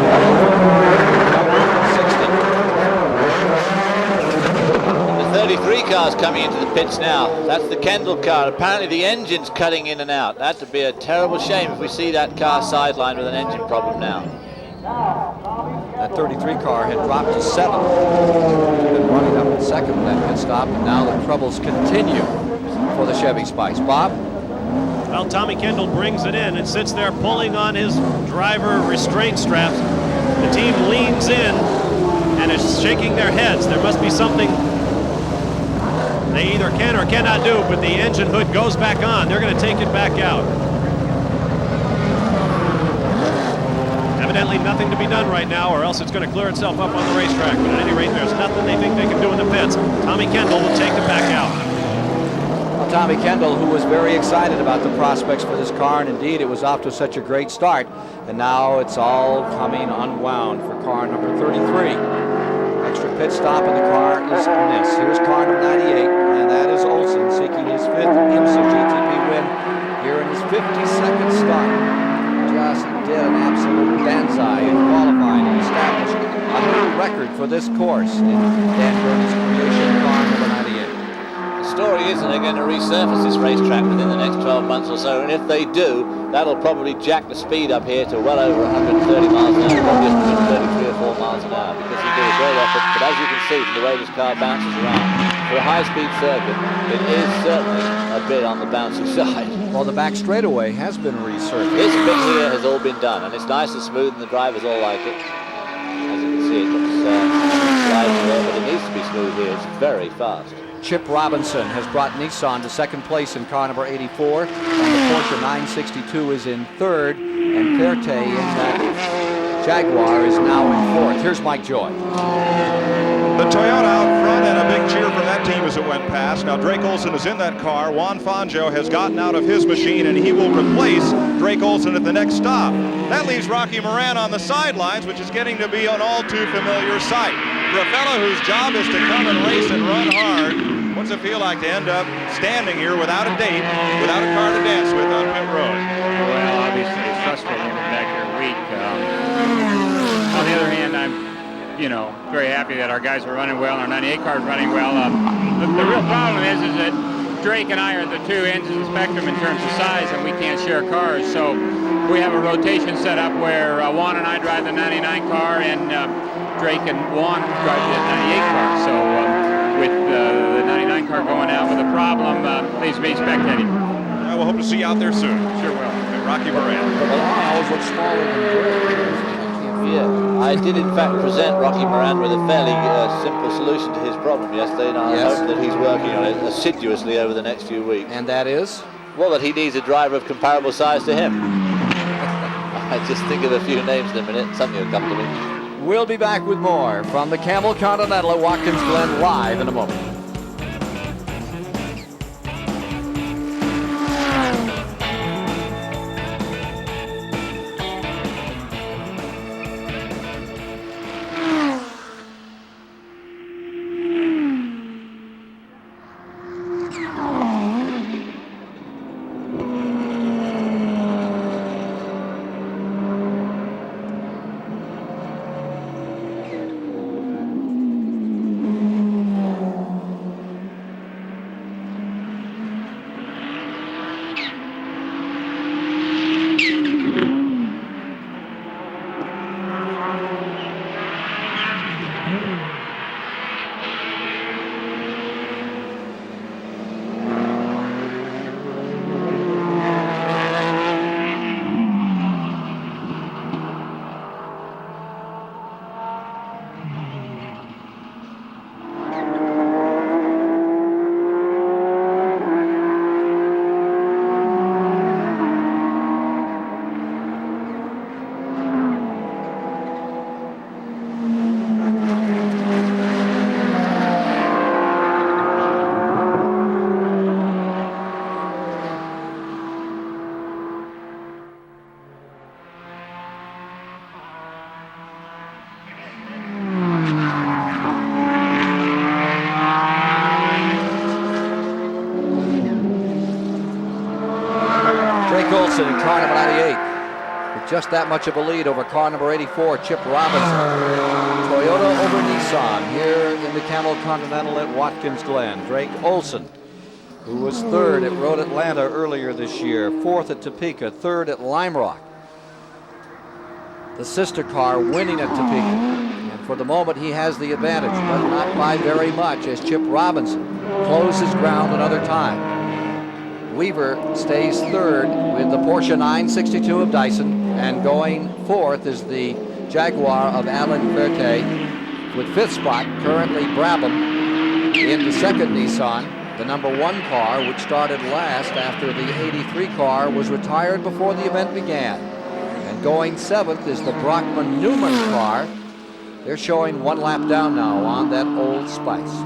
the 33 car's coming into the pits now. That's the Kendall car. Apparently the engine's cutting in and out. That would be a terrible shame if we see that car sidelined with an engine problem now. That 33 car had dropped to 7. Been running up in second with that pit stop, and now the troubles continue for the Chevy Spice. Bob? Well, Tommy Kendall brings it in and sits there pulling on his driver restraint straps. The team leans in and is shaking their heads. There must be something they either can or cannot do, but the engine hood goes back on. They're going to take it back out. Evidently nothing to be done right now, or else it's going to clear itself up on the racetrack. But at any rate, there's nothing they think they can do in the pits. Tommy Kendall will take it back out. Tommy Kendall, who was very excited about the prospects for this car, and indeed it was off to such a great start, and now it's all coming unwound for car number 33. Extra pit stop, and the car is a miss. Here's car number 98, and that is Olsen seeking his 5th IMSA GTP win here in his 52nd start. record for this course in Dan Gurney's creation car number 98. The story is that they're going to resurface this racetrack within the next 12 months or so, and if they do, that'll probably jack the speed up here to well over 130 miles an hour, probably just 33 or 4 miles an hour, because he did a great effort. But as you can see from the way this car bounces around, for a high-speed circuit, it is certainly a bit on the bouncy side. Well, the back straightaway has been resurfaced. This bit here has all been done, and it's nice and smooth, and the drivers all like it. As you can see, it looks sliding there, but it needs to be smooth here. It's very fast. Chip Robinson has brought Nissan to second place in car number 84, and the Porsche 962 is in third, and Verte in that Jaguar is now in fourth. Here's Mike Joy. The Toyota out front, and a big cheer from that team as it went past. Now Drake Olson is in that car. Juan Fangio has gotten out of his machine, and he will replace Drake Olson at the next stop. That leaves Rocky Moran on the sidelines, which is getting to be an all too familiar sight. For a fellow whose job is to come and race and run hard, what's it feel like to end up standing here without a date, without a car to dance with on pit road? Well, obviously it's frustrating. We're back here weak. On the other hand, I'm very happy that our guys are running well, and our 98 car is running well. The real problem is that Drake and I are at the two ends of the spectrum in terms of size, and we can't share cars. So we have a rotation set up where Juan and I drive the 99 car, and Drake and Juan drive the 98 car. So with the 99 car going out with a problem, leaves me spectating. I will hope to see you out there soon. Sure will. And Rocky Moran. I always look smaller than Drake. Yeah, I did in fact present Rocky Moran with a fairly simple solution to his problem yesterday, and I hope that he's working on it assiduously over the next few weeks. And that is? Well, that he needs a driver of comparable size to him. I just think of a few names in a minute, something will come to me. We'll be back with more from the Camel Continental at Watkins Glen live in a moment. Olson in car number 98 with just that much of a lead over car number 84, Chip Robinson. Toyota over Nissan here in the Camel Continental at Watkins Glen. Drake Olson, who was third at Road Atlanta earlier this year, fourth at Topeka, third at Lime Rock. The sister car winning at Topeka. And for the moment he has the advantage, but not by very much as Chip Robinson closes ground another time. Weaver stays third with the Porsche 962 of Dyson, and going fourth is the Jaguar of Alan Verte, with fifth spot currently Brabham in the second Nissan, the number one car, which started last after the 83 car was retired before the event began. And going seventh is the Brockman Newman car. They're showing one lap down now on that Old Spice.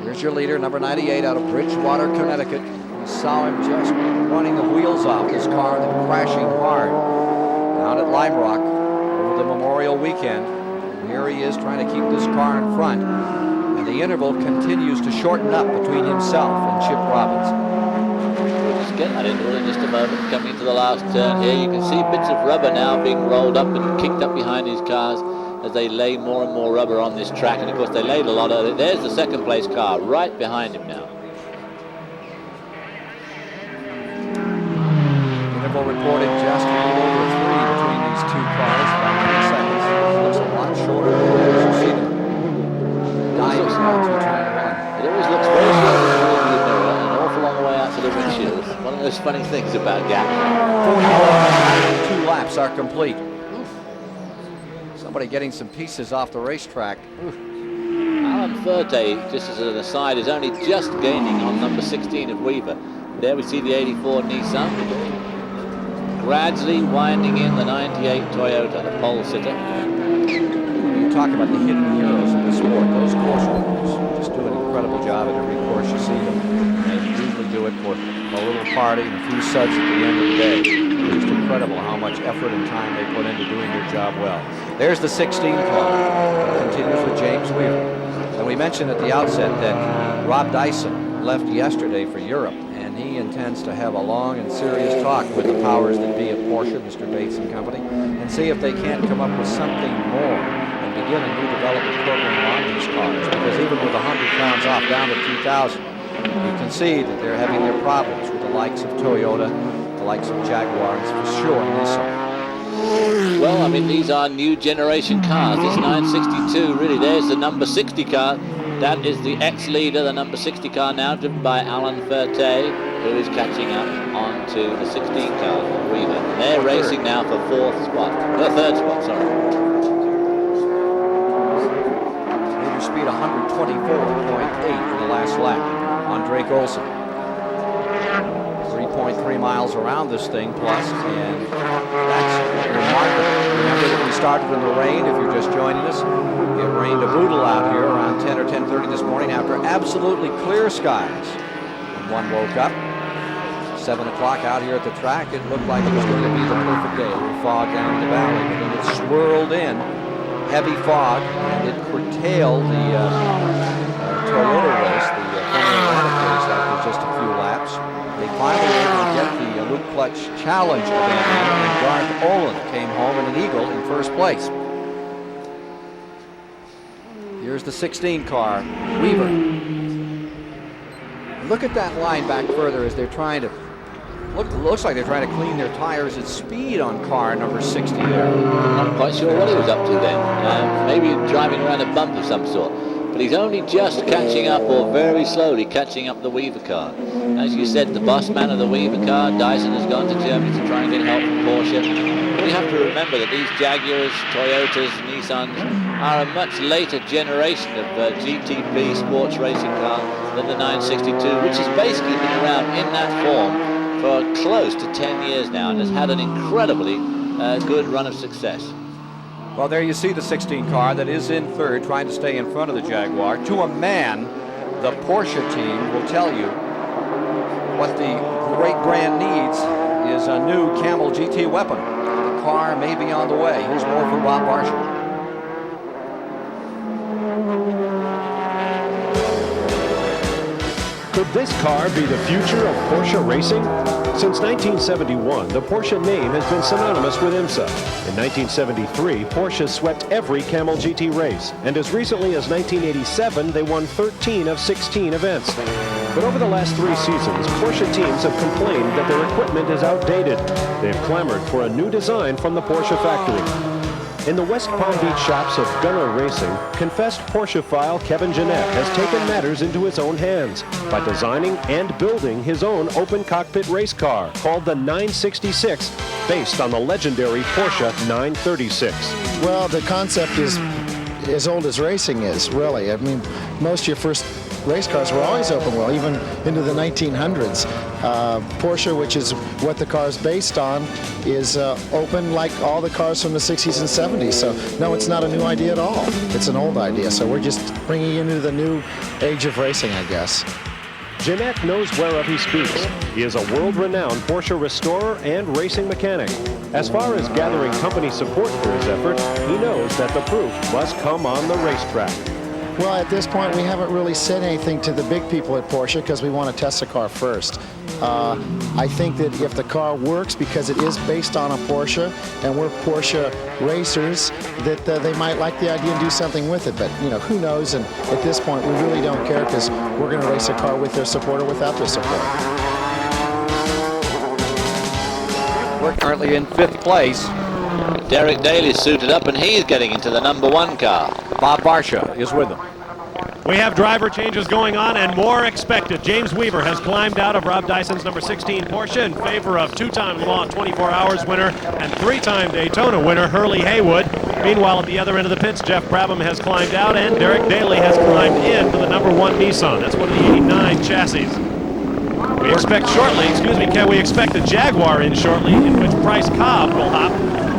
Here's your leader, number 98 out of Bridgewater, Connecticut. We saw him just running the wheels off this car and crashing hard down at Lime Rock over the Memorial Weekend. And here he is trying to keep this car in front. And the interval continues to shorten up between himself and Chip Robinson. We're just get that into in just a moment. Coming into the last turn here, you can see bits of rubber now being rolled up and kicked up behind these cars as they lay more and more rubber on this track. And of course they laid a lot of it. There's the second place car right behind him now. Interval reported just a little over 3 between these two cars, about 10 seconds. It looks a lot shorter than the others. You see them diving now to turn one. It always looks very slow in the mirror, an awful long way out to the windshield. One of those funny things about gap. 2 laps are complete. Somebody getting some pieces off the racetrack. Alan Furte, just as an aside, is only just gaining on number 16 of Weaver. There we see the 84 Nissan. Gradually winding in the 98 Toyota, the pole sitter. You talk about the hidden heroes of the sport. Those course runners just do an incredible job at every course you see them. They usually do it for a little party and a few suds at the end of the day. It's just incredible how much effort and time they put into doing their job well. There's the 16 car. It continues with James Weaver. And we mentioned at the outset that Rob Dyson left yesterday for Europe, and he intends to have a long and serious talk with the powers that be at Porsche, Mr. Bates and company, and see if they can't come up with something more and begin a new development program on these cars. Because even with 100 pounds off down to 2,000, you can see that they're having their problems with the likes of Toyota, the likes of Jaguar, and for sure Nissan. Well, I mean, these are new generation cars. This 962, really, there's the number 60 car. That is the ex-leader, the number 60 car now driven by Alan Furte, who is catching up onto the 16 car of Weaver. They're racing now for third spot, sorry. Leader speed 124.8 in the last lap on Drake Olsen. 3.3 miles around this thing plus, and that's remarkable. Remember that we started in the rain, if you're just joining us. It rained a boodle out here around 10 or 10:30 this morning after absolutely clear skies. When one woke up, 7 o'clock out here at the track, it looked like it was going to be the perfect day. A little fog down in the valley, but then it swirled in, heavy fog, and it curtailed the Toyota race, the Atlantic race after just a few laps. They finally were able to get the Luke Clutch Challenge event in, and Garth Olin came home in an eagle in first place. Here's the 16 car, Weaver. Look at that line back further as they're trying to, looks like they're trying to clean their tires at speed on car number 60 there. I'm not quite sure what he was up to then. Maybe driving around a bump of some sort. But he's only just catching up, or very slowly catching up the Weaver car. As you said, the boss man of the Weaver car, Dyson, has gone to Germany to try and get help from Porsche. But you have to remember that these Jaguars, Toyotas, Nissans are a much later generation of GTP sports racing car than the 962, which has basically been around in that form for close to 10 years now and has had an incredibly good run of success. Well, there you see the 16 car that is in third, trying to stay in front of the Jaguar. To a man, the Porsche team will tell you what the great brand needs is a new Camel GT weapon. The car may be on the way. Here's more from Bob Marshall. Could this car be the future of Porsche racing? Since 1971, the Porsche name has been synonymous with IMSA. In 1973, Porsche swept every Camel GT race, and as recently as 1987, they won 13 of 16 events. But over the last 3 seasons, Porsche teams have complained that their equipment is outdated. They've clamored for a new design from the Porsche factory. In the West Palm Beach shops of Gunnar Racing, confessed Porsche-phile Kevin Jeanette has taken matters into his own hands by designing and building his own open cockpit race car called the 966, based on the legendary Porsche 936. Well, the concept is as old as racing is, really. I mean, most of your first race cars were always open wheel, even into the 1900s. Porsche, which is what the car is based on, is open like all the cars from the 60s and 70s. So, no, it's not a new idea at all. It's an old idea. So we're just bringing it into the new age of racing, I guess. Jeanette knows whereof he speaks. He is a world-renowned Porsche restorer and racing mechanic. As far as gathering company support for his effort, he knows that the proof must come on the racetrack. Well, at this point, we haven't really said anything to the big people at Porsche because we want to test the car first. I think that if the car works, because it is based on a Porsche, and we're Porsche racers, that they might like the idea and do something with it. But, you know, who knows? And at this point, we really don't care, because we're going to race a car with their support or without their support. We're currently in 5th place. Derek Daly's suited up, and he's getting into the number 1 car. Bob Barsha is with him. We have driver changes going on and more expected. James Weaver has climbed out of Rob Dyson's number 16 Porsche in favor of 2-time Le Mans 24 Hours winner and 3-time Daytona winner Hurley Haywood. Meanwhile, at the other end of the pits, Jeff Brabham has climbed out and Derek Daly has climbed into the number 1 Nissan. That's one of the 89 chassis. We expect shortly, Ken, we expect the Jaguar in shortly, in which Bryce Cobb will hop,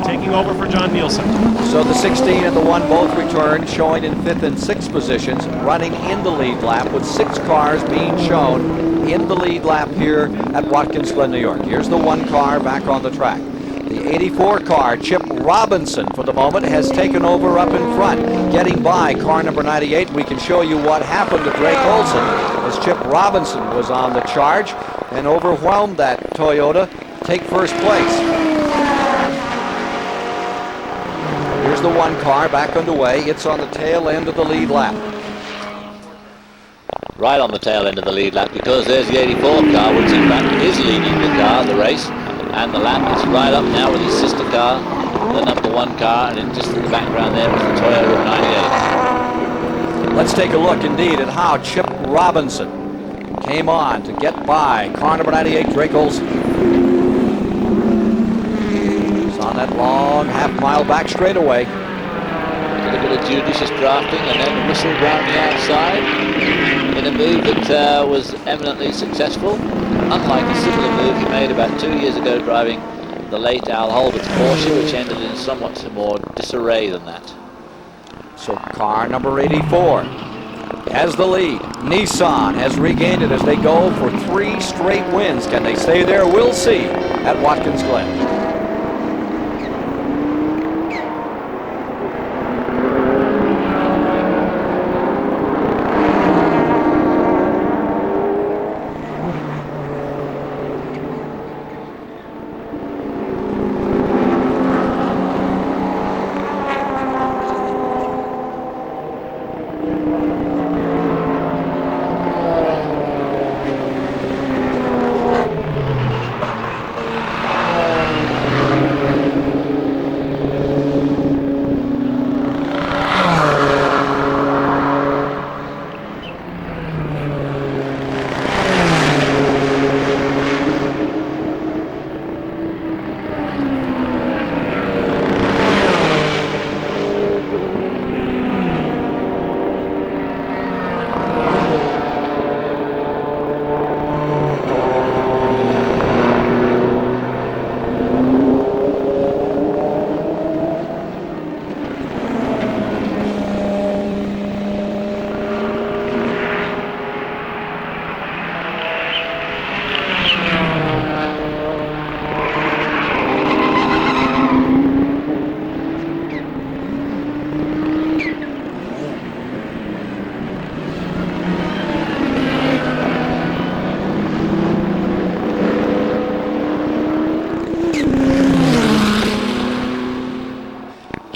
taking over for John Nielsen. So the 16 and the 1 both return, showing in 5th and 6th positions, running in the lead lap with 6 cars being shown in the lead lap here at Watkins Glen, New York. Here's the 1 car back on the track. The 84 car, Chip Robinson, for the moment, has taken over up in front, getting by car number 98. We can show you what happened to Drake Olson as Chip Robinson was on the charge and overwhelmed that Toyota, take first place. Here's the 1 car back underway. It's on the tail end of the lead lap. Right on the tail end of the lead lap, because there's the 84 car, which in fact is leading the car, the race. And the lap is right up now with his sister car, the number 1 car, and in just in the background there is the Toyota 98. Let's take a look indeed at how Chip Robinson came on to get by car number 98, Drake Olson. He's on that long half-mile back straightaway. Did a bit of judicious drafting and then whistled round the outside in a move that was eminently successful. Unlike a similar move he made about 2 years ago driving the late Al Holbert's Porsche, which ended in somewhat more disarray than that. So car number 84 has the lead. Nissan has regained it as they go for 3 straight wins. Can they stay there? We'll see at Watkins Glen.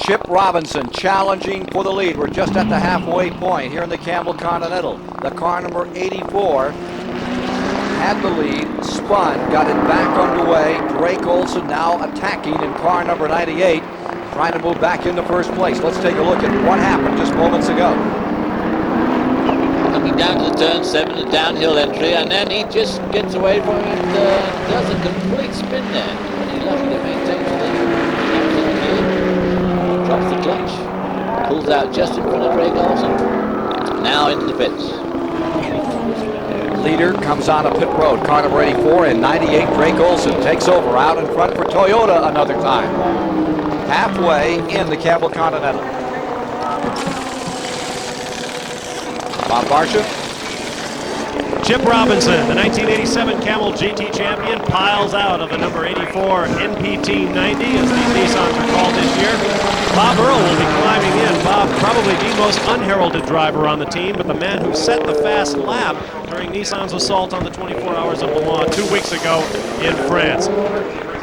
Chip Robinson challenging for the lead. We're just at the halfway point here in the Camel Continental. The car number 84 had the lead, spun, got it back underway. Drake Olson now attacking in car number 98, trying to move back into first place. Let's take a look at what happened just moments ago. Coming down to the turn 7, the downhill entry, and then he just gets away from it and does a complete spin there. Pretty lucky to maintain the lead. Drops the clutch, pulls out just in front of Drake Olson. Now into the pits. Leader comes on a pit road. Car number 84 and 98 Drake Olson takes over out in front for Toyota another time. Halfway in the Camel Continental. Bob Barsha. Chip Robinson, the 1987 Camel GT champion, piles out of the number 84 NPT 90, as these Nissans are called this year. Bob Earl will be climbing in. Bob, probably the most unheralded driver on the team, but the man who set the fast lap during Nissan's assault on the 24 Hours of Le Mans 2 weeks ago in France.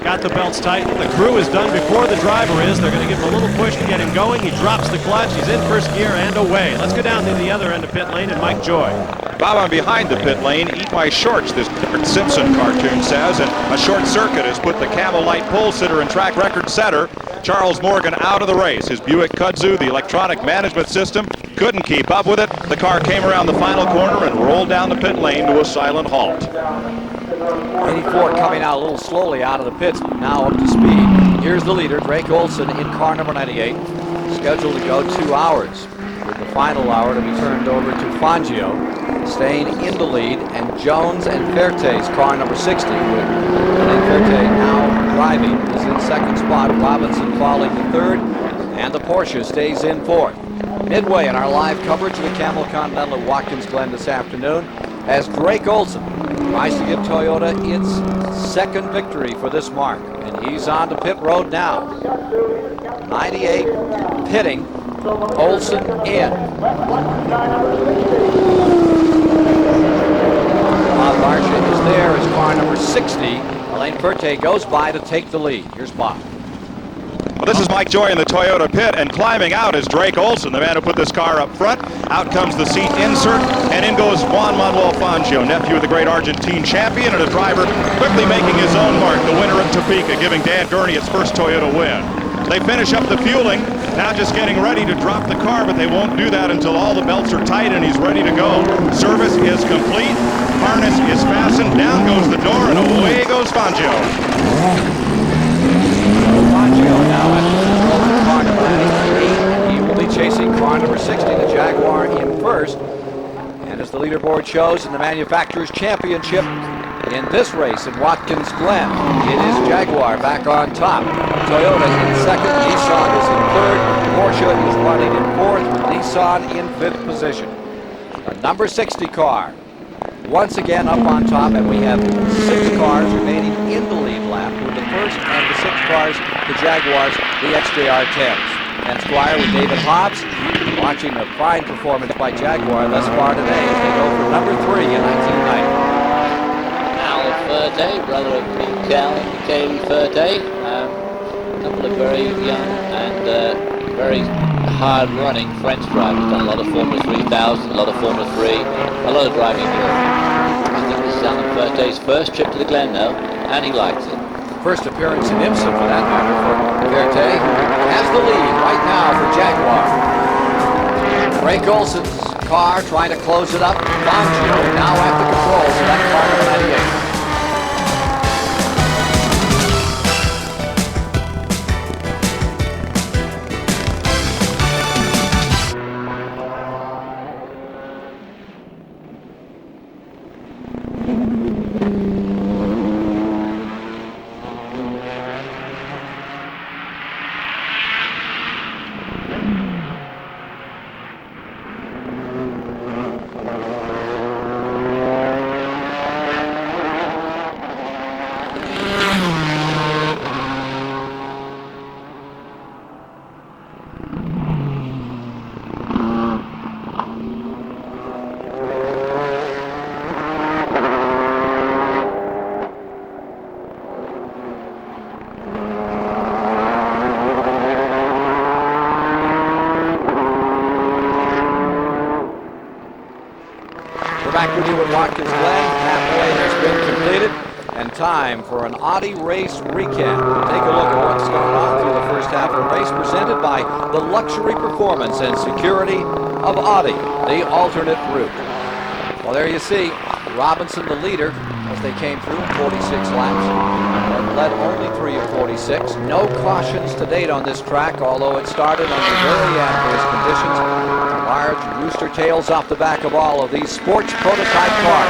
Got the belts tightened. The crew is done before the driver is. They're going to give him a little push to get him going. He drops the clutch. He's in first gear and away. Let's go down to the other end of pit lane and Mike Joy. Bob, I'm behind the pit lane. Eat my shorts, this Simpson cartoon says. And a short circuit has put the Camel Light pole sitter and track record setter, Charles Morgan, out of the race. His Buick Kudzu, the electronic management system, couldn't keep up with it. The car came around the final corner and rolled down the pit lane to a silent halt. 84 coming out a little slowly out of the pits, but now up to speed. Here's the leader, Drake Olson, in car number 98, scheduled to go 2 hours, with the final hour to be turned over to Fangio, staying in the lead, and Jones and Ferte's car number 60, with Ferte now driving, is in second spot, Robinson falling to third, and the Porsche stays in fourth. Midway in our live coverage of the Camel Continental at Watkins Glen this afternoon, as Drake Olson tries to give Toyota its second victory for this mark. And he's on to pit road now. 98 pitting, Olson in. Bob Barsha is there as car number 60. Alain Ferte goes by to take the lead. Here's Bob. Well, this is Mike Joy in the Toyota pit, and climbing out is Drake Olson, the man who put this car up front. Out comes the seat insert, and in goes Juan Manuel Fangio, nephew of the great Argentine champion, and a driver quickly making his own mark, the winner at Topeka, giving Dan Gurney his first Toyota win. They finish up the fueling, now just getting ready to drop the car, but they won't do that until all the belts are tight and he's ready to go. Service is complete, harness is fastened, down goes the door, and away goes Fangio. Fangio now at control of car number 98. He will be chasing car number 60, the Jaguar, in first. And as the leaderboard shows in the Manufacturers' Championship in this race in Watkins Glen, it is Jaguar back on top. Toyota in second, Nissan is in third, Porsche is running in fourth, Nissan in fifth position. The number 60 car once again up on top, and we have 6 cars remaining in the lead lap, with the first and the 6 cars, the Jaguars, the XJR-10s. And Squire with David Hobbs, watching a fine performance by Jaguar thus far today as they go for number 3 in 1990. Al Ferte, brother of Mikael and Michele Ferte, a couple of very young and very hard-running French drivers. Done a lot of Formula 3000, a lot of Formula 3, a lot of driving here. I think this is Alan Ferte's first trip to the Glen now, and he likes it. First appearance in IMSA for that matter for Ferte. Has the lead right now for Jaguar. Drake Olson's car trying to close it up. Fangio now at the controls of that car number 98. Back with you at Watkins Glen. Halfway has been completed, and time for an Audi race recap. We'll take a look at what's going on through the first half of the race, presented by the luxury performance and security of Audi, the alternate route. Well, there you see Robinson, the leader, as they came through in 46 laps, and led only 3 of 46. No cautions to date on this track, although it started under very adverse conditions. Large rooster tails off the back of all of these sports prototype cars.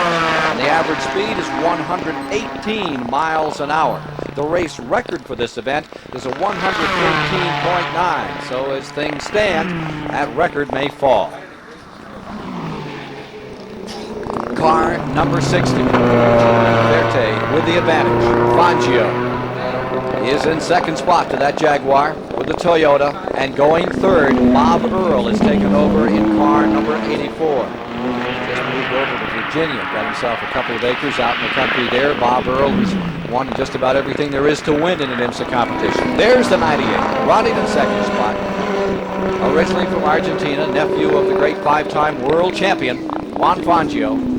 And the average speed is 118 miles an hour. The race record for this event is a 113.9. So as things stand, that record may fall. car number 60. Verte with the advantage. Fangio is in second spot to that Jaguar with the Toyota, and going third, Bob Earl is taken over in car number 84. Just moved over to Virginia, got himself a couple of acres out in the country there. Bob Earl has won just about everything there is to win in an IMSA competition. There's the 98, running in second spot. Originally from Argentina, nephew of the great five-time world champion, Juan Fangio.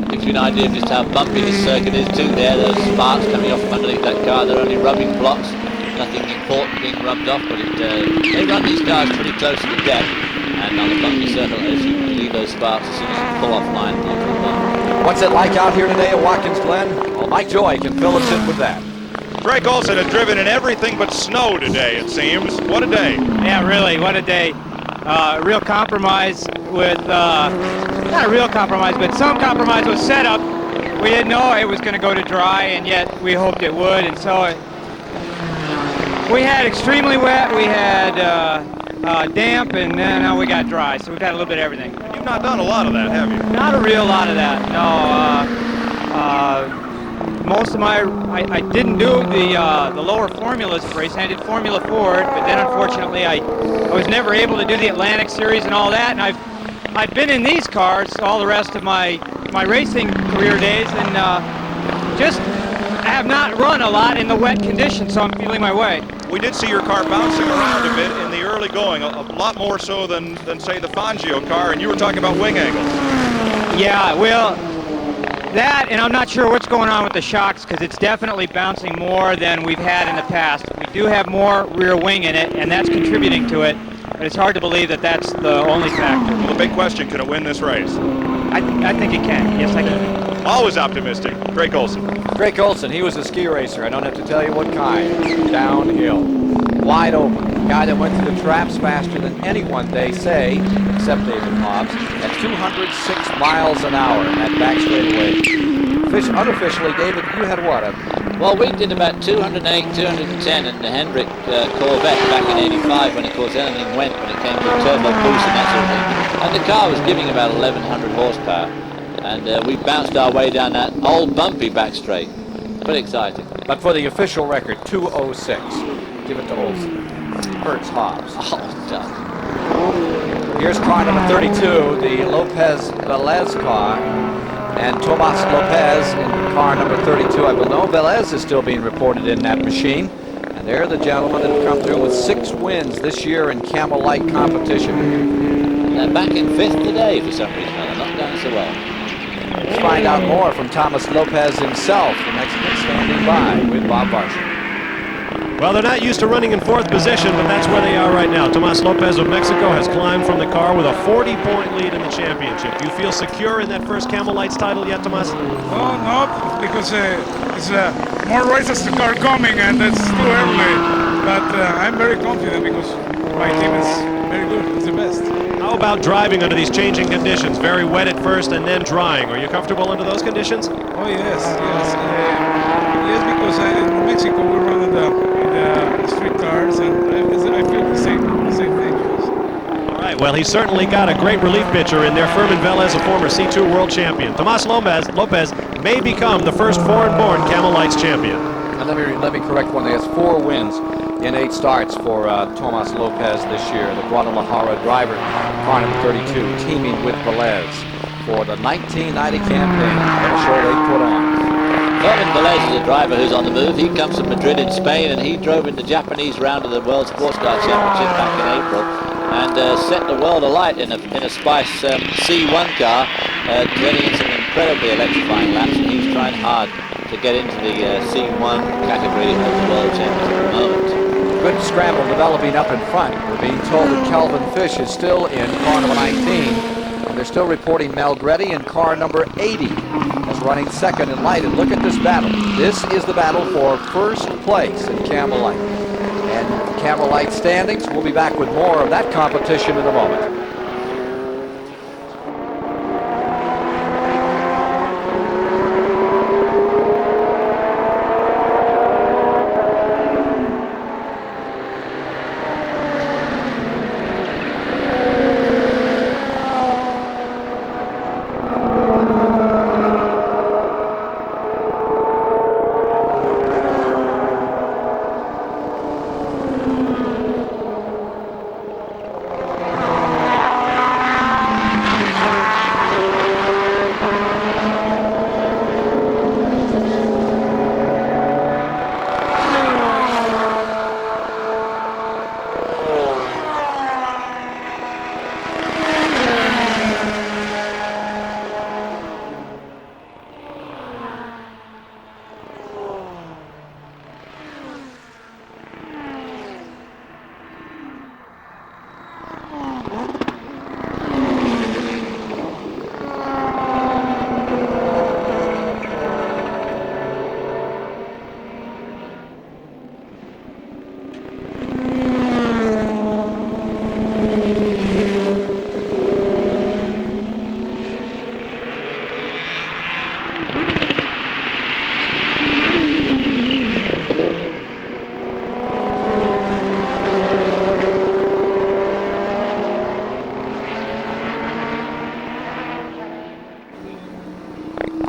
Gives you an idea of just how bumpy this circuit is too there. Those sparks coming off from underneath that car, they're only rubbing blocks. Nothing important being rubbed off, but they run these cars pretty close to the deck. And on the bumpy circle, as you leave those sparks as soon as you pull off line. What's it like out here today at Watkins Glen? Well, Mike Joy can fill us in with that. Drake Olson has driven in everything but snow today, it seems. What a day. Yeah, really, what a day. Real compromise with, not a real compromise, but some compromise with setup. We didn't know it was going to go to dry, and yet we hoped it would, and so we had extremely wet, we had damp, and then now we got dry, so we've had a little bit of everything. You've not done a lot of that, have you? Not a real lot of that, no. Most of my, I didn't do the lower formulas race. I did Formula Ford, but then unfortunately I was never able to do the Atlantic Series and all that. And I've been in these cars all the rest of my racing career days, and just have not run a lot in the wet conditions, so I'm feeling my way. We did see your car bouncing around a bit in the early going, a lot more so than say the Fangio car, and you were talking about wing angles. Yeah, well, that, and I'm not sure what's going on with the shocks, because it's definitely bouncing more than we've had in the past. We do have more rear wing in it, and that's contributing to it, but it's hard to believe that that's the only factor. Well, the big question, can it win this race? I think it can. Yes, I can. Always optimistic. Drake Olson. Drake Olson, he was a ski racer. I don't have to tell you what kind. Downhill. Wide open. Guy that went through the traps faster than anyone, they say, except David Hobbs, at 206 miles an hour in that back straightaway. Unofficially, David, you had what? Well, we did about 208, 210 in the Hendrick Corvette back in '85 when, of course, anything went when it came to turbo boost and that sort of thing. And the car was giving about 1,100 horsepower. And we bounced our way down that old bumpy back straight. Pretty exciting. But for the official record, 206. Give it to Olson. Hurts Hobbs. Oh, done. Here's car number 32, the Lopez Velez car. And Tomas Lopez in car number 32. I will know Velez is still being reported in that machine. And they're the gentlemen that have come through with 6 wins this year in Camel Light competition. They're back in 5th today for some reason. They're not done so well. Let's find out more from Thomas Lopez himself, the Mexican standing by with Bob Barsham. Well, they're not used to running in 4th position, but that's where they are right now. Tomas Lopez of Mexico has climbed from the car with a 40-point lead in the championship. Do you feel secure in that first Camel Lights title yet, Tomas? Oh, no, because it's more races are coming, and it's too early. But I'm very confident because my team is very good. It's the best. How about driving under these changing conditions? Very wet at first and then drying. Are you comfortable under those conditions? Oh, yes. Yes, because in Mexico we run in the street cars, and I feel the same thing. All right, well, he's certainly got a great relief pitcher in there. Fermin Velez, a former C2 world champion. Tomas Lopez may become the first foreign-born Camel Lights champion. And let me correct one. He has 4 wins in 8 starts for Tomas Lopez this year, the Guadalajara driver, car number 32, teaming with Velez for the 1990 campaign. What a show they put on. Fermin Velez is a driver who's on the move. He comes from Madrid in Spain, and he drove in the Japanese round of the World Sports Car Championship back in April, and set the world alight in a Spice C1 car, turning in some incredibly electrifying laps, and he's trying hard to get into the C1 category of the World Championship at the moment. Good scramble developing up in front. We're being told that Calvin Fish is still in car number 19. And they're still reporting Mel Gretty in car number 80 as running second in light. And look at this battle. This is the battle for first place in Camel Light. And Camel Light standings, we'll be back with more of that competition in a moment.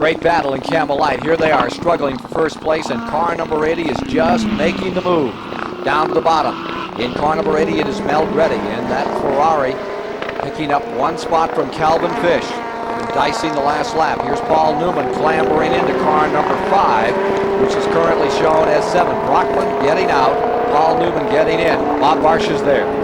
Great battle in Camel Light. Here they are struggling for first place, and car number 80 is just making the move. Down to the bottom. In car number 80, it is Mel Reddy, and that Ferrari picking up one spot from Calvin Fish. Dicing the last lap. Here's Paul Newman clambering into car number 5, which is currently shown as 7. Brockman getting out, Paul Newman getting in. Bob Barsha's there.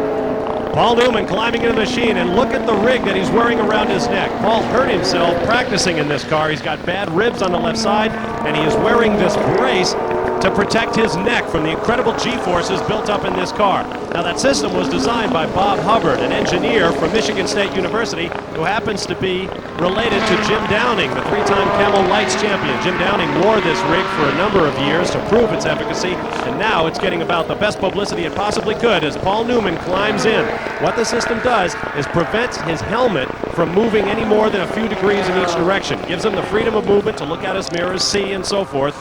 Paul Newman climbing into the machine, and look at the rig that he's wearing around his neck. Paul hurt himself practicing in this car. He's got bad ribs on the left side, and he is wearing this brace to protect his neck from the incredible G-forces built up in this car. Now, that system was designed by Bob Hubbard, an engineer from Michigan State University who happens to be related to Jim Downing, the 3-time Camel Lights champion. Jim Downing wore this rig for a number of years to prove its efficacy, and now it's getting about the best publicity it possibly could as Paul Newman climbs in. What the system does is prevents his helmet from moving any more than a few degrees in each direction. Gives him the freedom of movement to look at his mirrors, see, and so forth.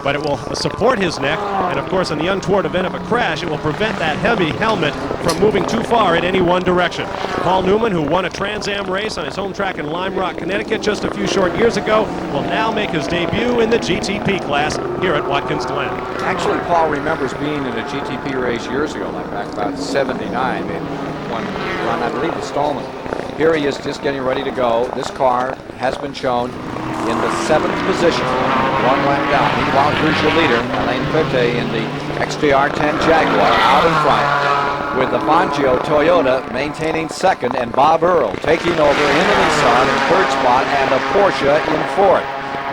But it will support his neck, and of course in the untoward event of a crash, it will prevent that heavy helmet from moving too far in any one direction. Paul Newman, who won a Trans Am race on his home track in Lime Rock, Connecticut just a few short years ago, will now make his debut in the GTP class here at Watkins Glen. Actually, Paul remembers being in a GTP race years ago, like back about 79, maybe one run, I believe, the Stallman. Here he is just getting ready to go. This car has been shown in the 7th position, one lap down. Meanwhile, here's your leader, Alain Pete, in the XJR-10 Jaguar out in front, with the Fangio Toyota maintaining 2nd, and Bob Earl taking over in the Nissan in 3rd spot, and a Porsche in 4th.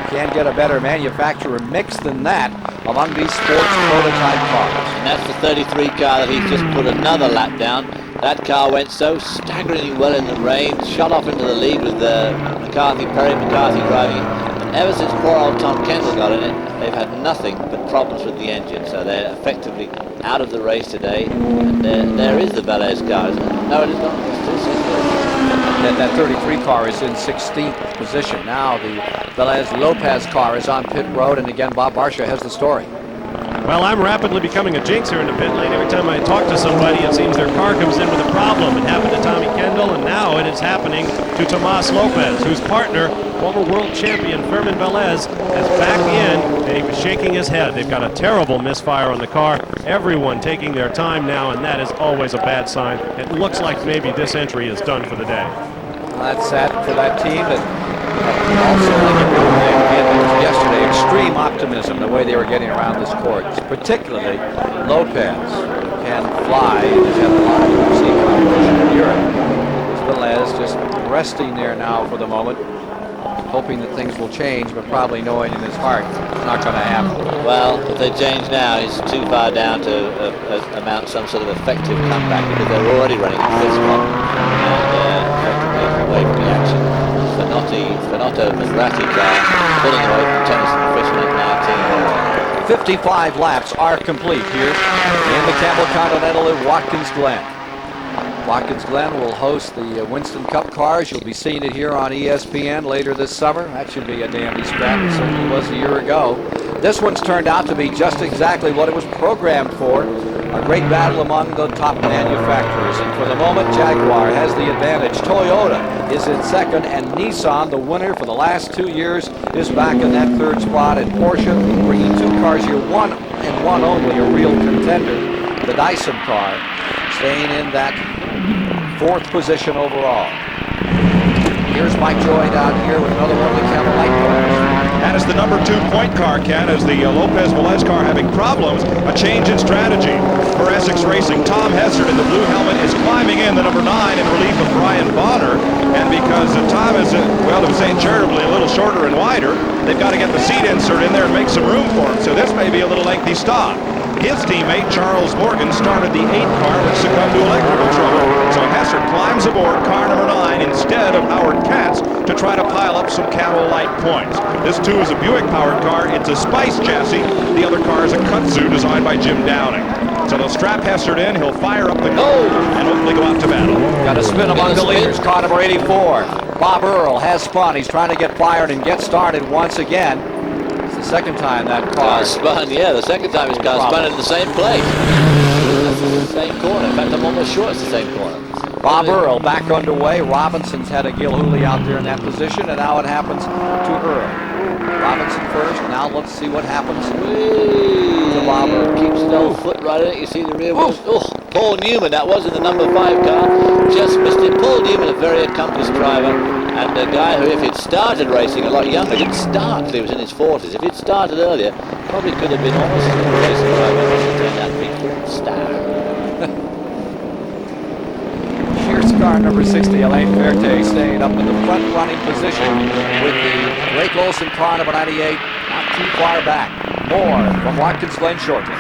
You can't get a better manufacturer mix than that among these sports prototype cars. And that's the 33 car that he's just put another lap down. That car went so staggeringly well in the rain, shot off into the lead with Perry McCarthy driving it. And ever since poor old Tom Kendall got in it, they've had nothing but problems with the engine. So they're effectively out of the race today. And there is the Velez car, isn't it? No, it is not. It's still 16th. That 33 car is in 16th position. Now the Velez Lopez car is on pit road, and again Bob Barsha has the story. Well, I'm rapidly becoming a jinx here in the pit lane. Every time I talk to somebody, it seems their car comes in with a problem. It happened to Tommy Kendall, and now it is happening to Tomas Lopez, whose partner, former world champion Fermin Velez, is back in, and he was shaking his head. They've got a terrible misfire on the car. Everyone taking their time now, and that is always a bad sign. It looks like maybe this entry is done for the day. Well, that's sad for that team that also, like yesterday, extreme optimism the way they were getting around this course, particularly Lopez can fly. He's had a lot of UFC competition in Europe. Velez just resting there now for the moment, hoping that things will change, but probably knowing in his heart it's not going to happen. Well, if they change now, he's too far down to amount some sort of effective comeback, because they're already running the 5th spot and effectively away from the action. Fernando Maserati car pulling away from Tennyson Fishman at 19. 55 laps are complete here in the Camel Continental at Watkins Glen. Watkins Glen will host the Winston Cup cars. You'll be seeing it here on ESPN later this summer. That should be a dandy scrap. It certainly was a year ago. This one's turned out to be just exactly what it was programmed for. A great battle among the top manufacturers. And for the moment, Jaguar has the advantage. Toyota is in 2nd, and Nissan, the winner for the last 2 years, is back in that 3rd spot. And Porsche bringing 2 cars here, one and one only, a real contender. The Dyson car staying in that 4th position overall. Here's Mike Joy down here with another one of the Camel Light cars. That is the number 2 point car, Ken, as the Lopez Velez car having problems. A change in strategy for Essex Racing. Tom Hessert in the blue helmet is climbing in the number 9 in relief of Brian Bonner. And because Tom is, well, to say charitably, a little shorter and wider, they've got to get the seat insert in there and make some room for him. So this may be a little lengthy stop. His teammate, Charles Morgan, started the 8 car but succumbed to electrical trouble. So Hessert climbs aboard car number 9 instead of Howard Katz to try to pile up some Camel Light points. This too is a Buick-powered car. It's a Spice chassis. The other car is a Kutsu designed by Jim Downing. So they'll strap Hessert in. He'll fire up the car and hopefully go out to battle. Got to spin among the leaders. Car number 84. Bob Earl has spun. He's trying to get fired and get started once again. It's the 2nd time that car spun. Yeah, the 2nd time his car spun in the same place. That's the same corner. In fact, I'm almost sure it's the same corner. Bob Earl back underway. Robinson's had a Gil Hooley out there in that position, and now it happens to Earl. Robinson first. Now let's see what happens to Bob Earl. Keeps his old foot right in it. You see the rear wheels. Oh, Paul Newman, that was in the number 5 car. Just missed it. Paul Newman, a very accomplished driver, and a guy who, if he'd started racing a lot younger, didn't start till he was in his 40s. If he'd started earlier, probably could have been almost a racing driver. He turned out to be a star. Here's car number 60, Alain Verte, staying up in the front running position with the Drake Olsen car number 98, not too far back. More from Watkins Glen shortly.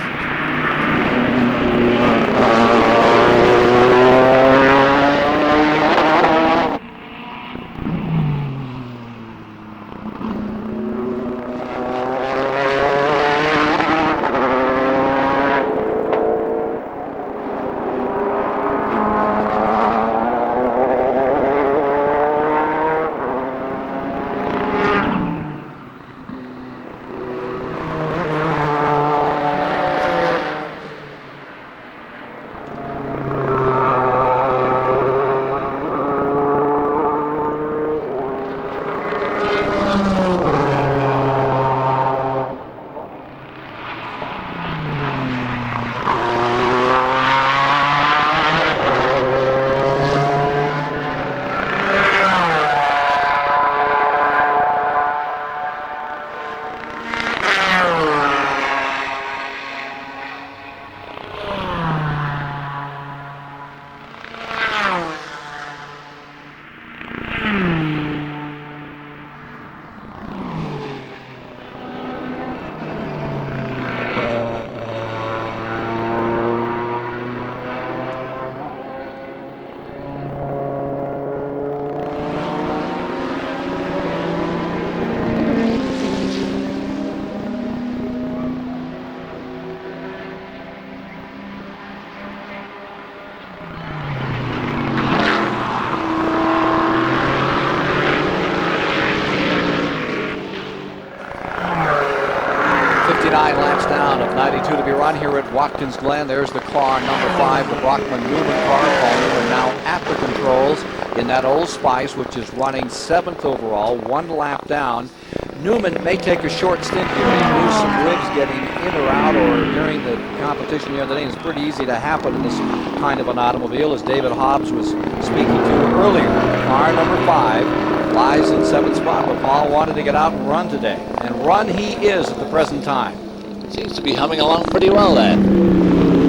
Laps down of 92 to be run here at Watkins Glen. There's the car number 5, the Brockman Newman car. Paul Newman now at the controls in that Old Spice, which is running 7th overall, 1 lap down. Newman may take a short stint here. He lose some ribs getting in or out or during the competition the other day. It's pretty easy to happen in this kind of an automobile, as David Hobbs was speaking to earlier. Car number 5 lies in 7th spot, but Paul wanted to get out and run today. And run he is at the present time. Seems to be humming along pretty well there.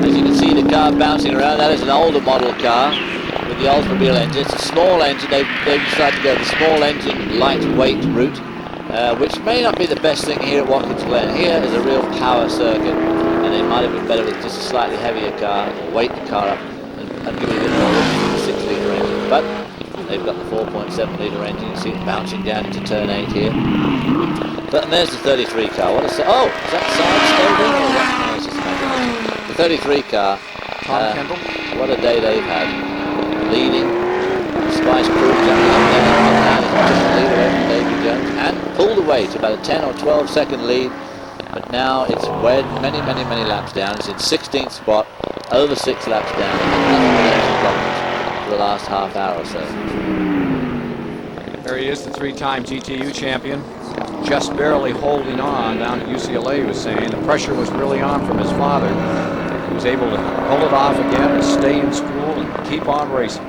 As you can see, the car bouncing around. That is an older model car with the Oldsmobile engine. It's a small engine. They've decided to go the small engine, lightweight route, which may not be the best thing here at Watkins Glen. Here is a real power circuit, and it might have been better with just a slightly heavier car, weight the car up, and give it a bit more than the 6-litre engine. But they've got the 4.7-litre engine. You see it bouncing down into turn 8 here. But and there's the 33 car. What is that? Oh, is that side stable? No, it's just imagination. The 33 car. Tom Kendall. What a day they've had. Leading. Spice Crew jumping up there. Just a lead away from Davy Jones. And pulled away to about a 10 or 12 second lead. But now it's wed many laps down. It's in 16th spot. Over 6 laps down. And nothing but engine problems for the last half hour or so. There he is, the 3-time GTU champion. Just barely holding on down at UCLA, he was saying. The pressure was really on from his father. He was able to pull it off again and stay in school and keep on racing.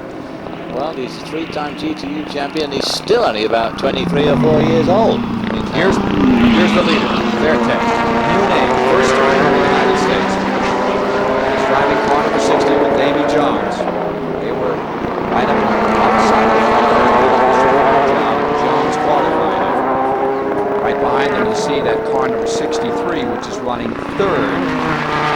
Well, he's a 3-time GTU champion. He's still only about 23 or 4 years old. Here's the leader, Verte. New name, first time in the United States. He's driving car number 60 with Davy Jones. They were right up on the outside of the front. Jones qualified. Right behind them, you see that car number 63, which is running 3rd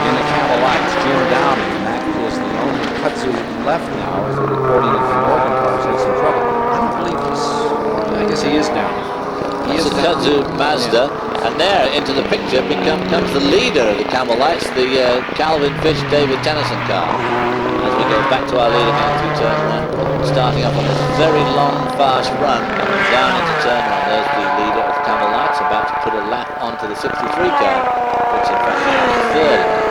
in the Camel Lights, Jim Downey, and that is the only kudzu left now, as according to the Morgan cars, has some trouble. I don't believe I guess he is down. He is a kudzu Mazda, and there into the picture comes the leader of the Camel Lights, the Calvin Fish David Tennyson car. As we go back to our leader man through turn 1, starting off on this very long, fast run down into turn 1. There's the leader of Camel Lights about to put a lap onto the 63 car, which in fact is 3rd.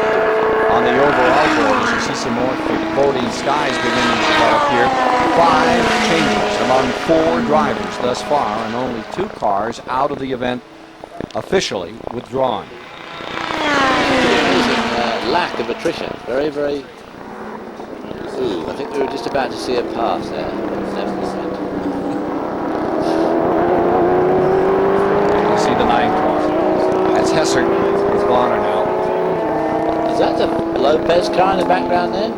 On the overall board, as you see some more foreboding skies beginning to develop here. 5 changes among 4 drivers thus far, and only 2 cars out of the event officially withdrawn. Amazing lack of attrition. Very, very... Ooh, I think we were just about to see a pass there. Never mind. You see the 9 car. That's Hesser with Bonner now. Is that the Lopez car in the background there?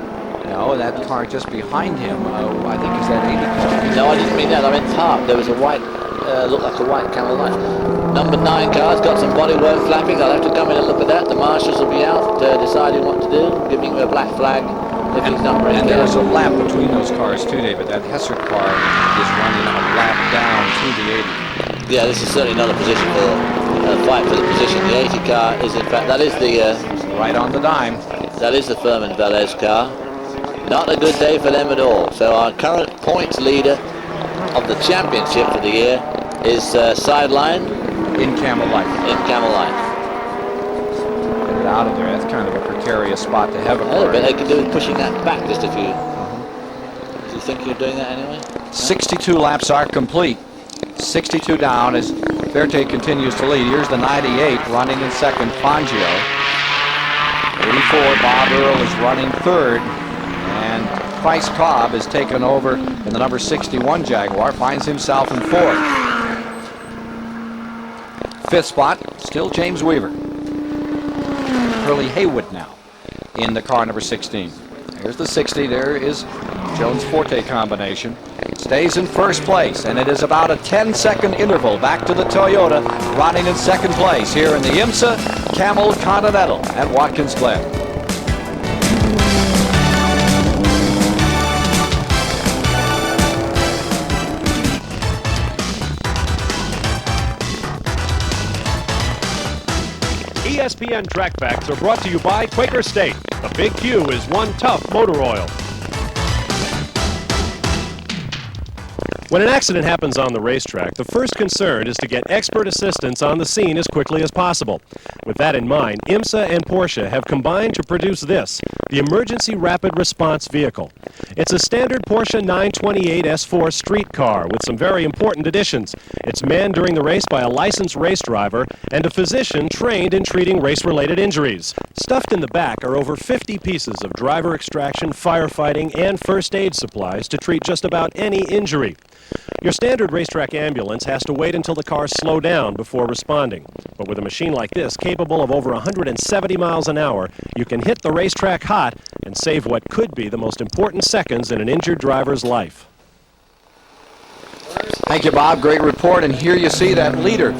No, that car just behind him, I think is that 80 car. No, I didn't mean that. I meant top. There was a white, looked like a white Camel light. Number 9 car's got some bodywork flapping. I'll have to come in and look at that. The marshals will be out deciding what to do, giving him a black flag if he's not breaking. And there's a lap between those cars too, David. That Hesser car is running a lap down to the 80. Yeah, this is certainly not a position for a fight for the position. The 80 car is, in fact, that is the... right on the dime. That is the Furman Velez car. Not a good day for them at all. So our current points leader of the championship for the year is sidelined. In Camel Light. In Camel Light. Get it out of there. That's kind of a precarious spot to have it. I bet they could do with pushing that back just a few. Do you think you're doing that anyway? 62 laps are complete. 62 down as Verte continues to lead. Here's the 98 running in second, Fangio. 84, Bob Earl is running third. And Price Cobb has taken over in the number 61 Jaguar, finds himself in fourth. Fifth spot, still James Weaver. Curly Haywood now in the car number 16. There's the 60, there is Jones Forte combination. Stays in first place, and it is about a 10-second interval back to the Toyota, running in second place here in the IMSA Camel Continental at Watkins Glen. ESPN Track Facts are brought to you by Quaker State. The Big Q is one tough motor oil. When an accident happens on the racetrack, the first concern is to get expert assistance on the scene as quickly as possible. With that in mind, IMSA and Porsche have combined to produce this, the Emergency Rapid Response Vehicle. It's a standard Porsche 928 S4 street car with some very important additions. It's manned during the race by a licensed race driver and a physician trained in treating race-related injuries. Stuffed in the back are over 50 pieces of driver extraction, firefighting, and first aid supplies to treat just about any injury. Your standard racetrack ambulance has to wait until the cars slow down before responding. But with a machine like this, capable of over 170 miles an hour, you can hit the racetrack hot and save what could be the most important seconds in an injured driver's life. Thank you, Bob. Great report. And here you see that leader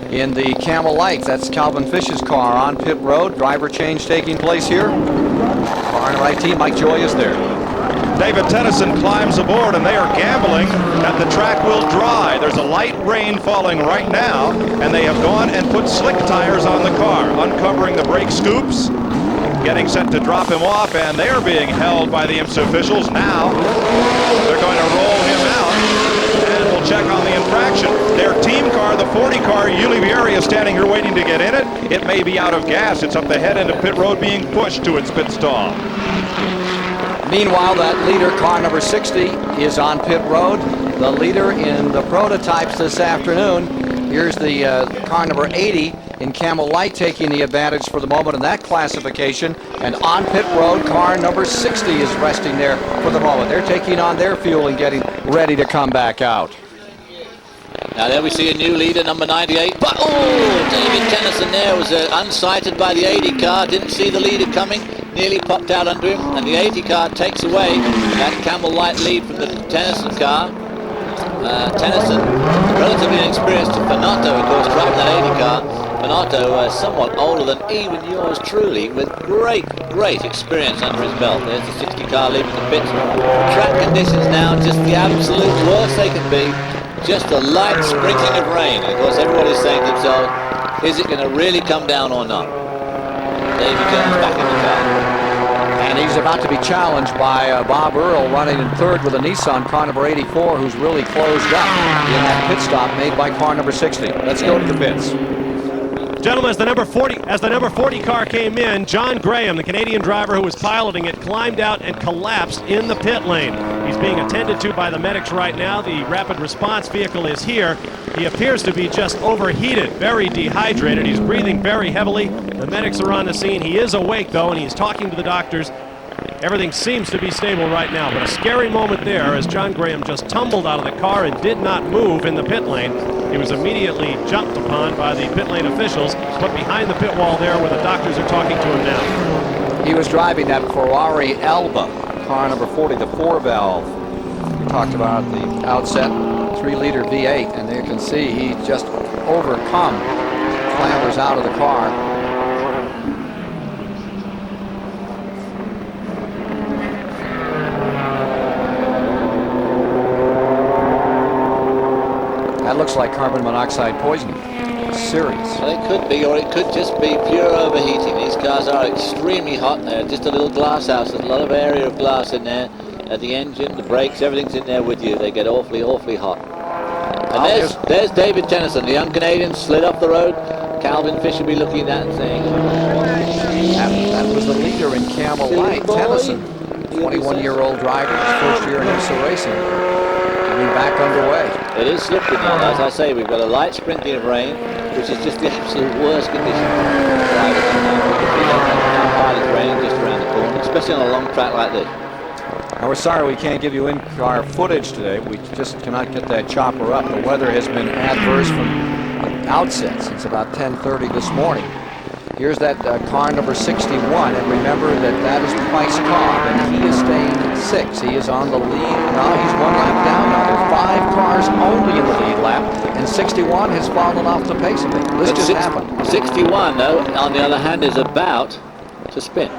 in the Camel Lights. That's Calvin Fish's car on pit road. Driver change taking place here. Car on right team, Mike Joy is there. David Tennyson climbs aboard, and they are gambling that the track will dry. There's a light rain falling right now, and they have gone and put slick tires on the car, uncovering the brake scoops, getting set to drop him off, and they're being held by the IMSA officials. Now they're going to roll him out, and we'll check on the infraction. Their team car, the 40 car, Yuli Vieri, is standing here waiting to get in it. It may be out of gas. It's up the head end of pit road being pushed to its pit stall. Meanwhile, that leader, car number 60, is on pit road. The leader in the prototypes this afternoon. Here's the car number 80 in Camel Light taking the advantage for the moment in that classification. And on pit road, car number 60 is resting there for the moment. They're taking on their fuel and getting ready to come back out. Now there we see a new leader, number 98. But, oh, David Tennyson there was unsighted by the 80 car. Didn't see the leader coming. Nearly popped out under him. And the 80 car takes away that Camel Light lead from the Tennyson car. Tennyson, relatively inexperienced. Fanato, of course, driving that 80 car. Fanato, somewhat older than even yours truly, with great experience under his belt. There's the 60 car leaving the pits. Track conditions now, just the absolute worst they can be. Just a light sprinkling of rain. And of course, everybody's saying to themselves, is it going to really come down or not? Davey Jones back in the car. And he's about to be challenged by Bob Earl running in third with a Nissan car number 84, who's really closed up in that pit stop made by car number 60. Let's go to the pits. Gentlemen, as the number 40 car came in, John Graham, the Canadian driver who was piloting it, climbed out and collapsed in the pit lane. He's being attended to by the medics right now. The rapid response vehicle is here. He appears to be just overheated, very dehydrated. He's breathing very heavily. The medics are on the scene. He is awake, though, and he's talking to the doctors. Everything seems to be stable right now, but a scary moment there as John Graham just tumbled out of the car and did not move in the pit lane. He was immediately jumped upon by the pit lane officials, put behind the pit wall there where the doctors are talking to him now. He was driving that Ferrari Alba, car number 40, the 4-valve. We talked about the outset 3-liter V8, and you can see he just overcome, clambers out of the car. That looks like carbon monoxide poisoning. Serious. Well, it could be, or it could just be pure overheating. These cars are extremely hot there. Just a little glass house. There's a lot of area of glass in there. The engine, the brakes, everything's in there with you. They get awfully, awfully hot. And there's David Tennyson, the young Canadian, slid off the road. Calvin Fisher be looking at that and saying, that was the leader in Camel Light, Tennyson, 21-year-old driver, his first year in IMSA racing. Back underway. It is slippery now. As I say, we've got a light sprinkling of rain, which is just the absolute worst condition. It's raining just around the corner, especially on a long track like this. Now, we're sorry we can't give you in-car footage today. We just cannot get that chopper up. The weather has been adverse from the outset since about 10:30 this morning. Here's that car number 61, and remember that is Price Cobb, and he is staying at 6. He is on the lead. Now he's 1 lap down. Now there are 5 cars only in the lead lap, and 61 has fallen off the pace a bit. This just happened. 61, though, on the other hand, is about to spin.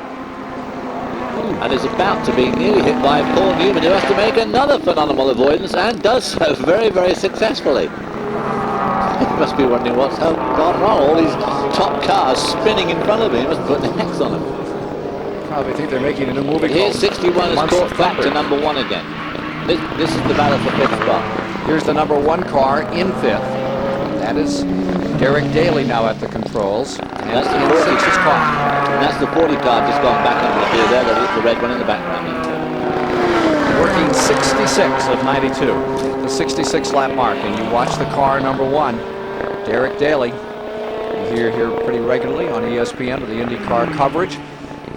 And is about to be nearly hit by Paul Newman, who has to make another phenomenal avoidance, and does so very, very successfully. He must be wondering what's gone wrong. All these top cars spinning in front of him. He must put the hex on them. Probably think they're making a new movie. Here's 61 is caught back to number 1 again. This is the battle for 5th spot. Here's the number 1 car in 5th. That is Derek Daly now at the controls. And that's the 40 is caught. And that's the 40 car just gone back under the field there. The red one in the background. Working 66 of 92. The 66 lap mark, and you watch the car number 1, Derek Daly. You hear here pretty regularly on ESPN with the IndyCar coverage,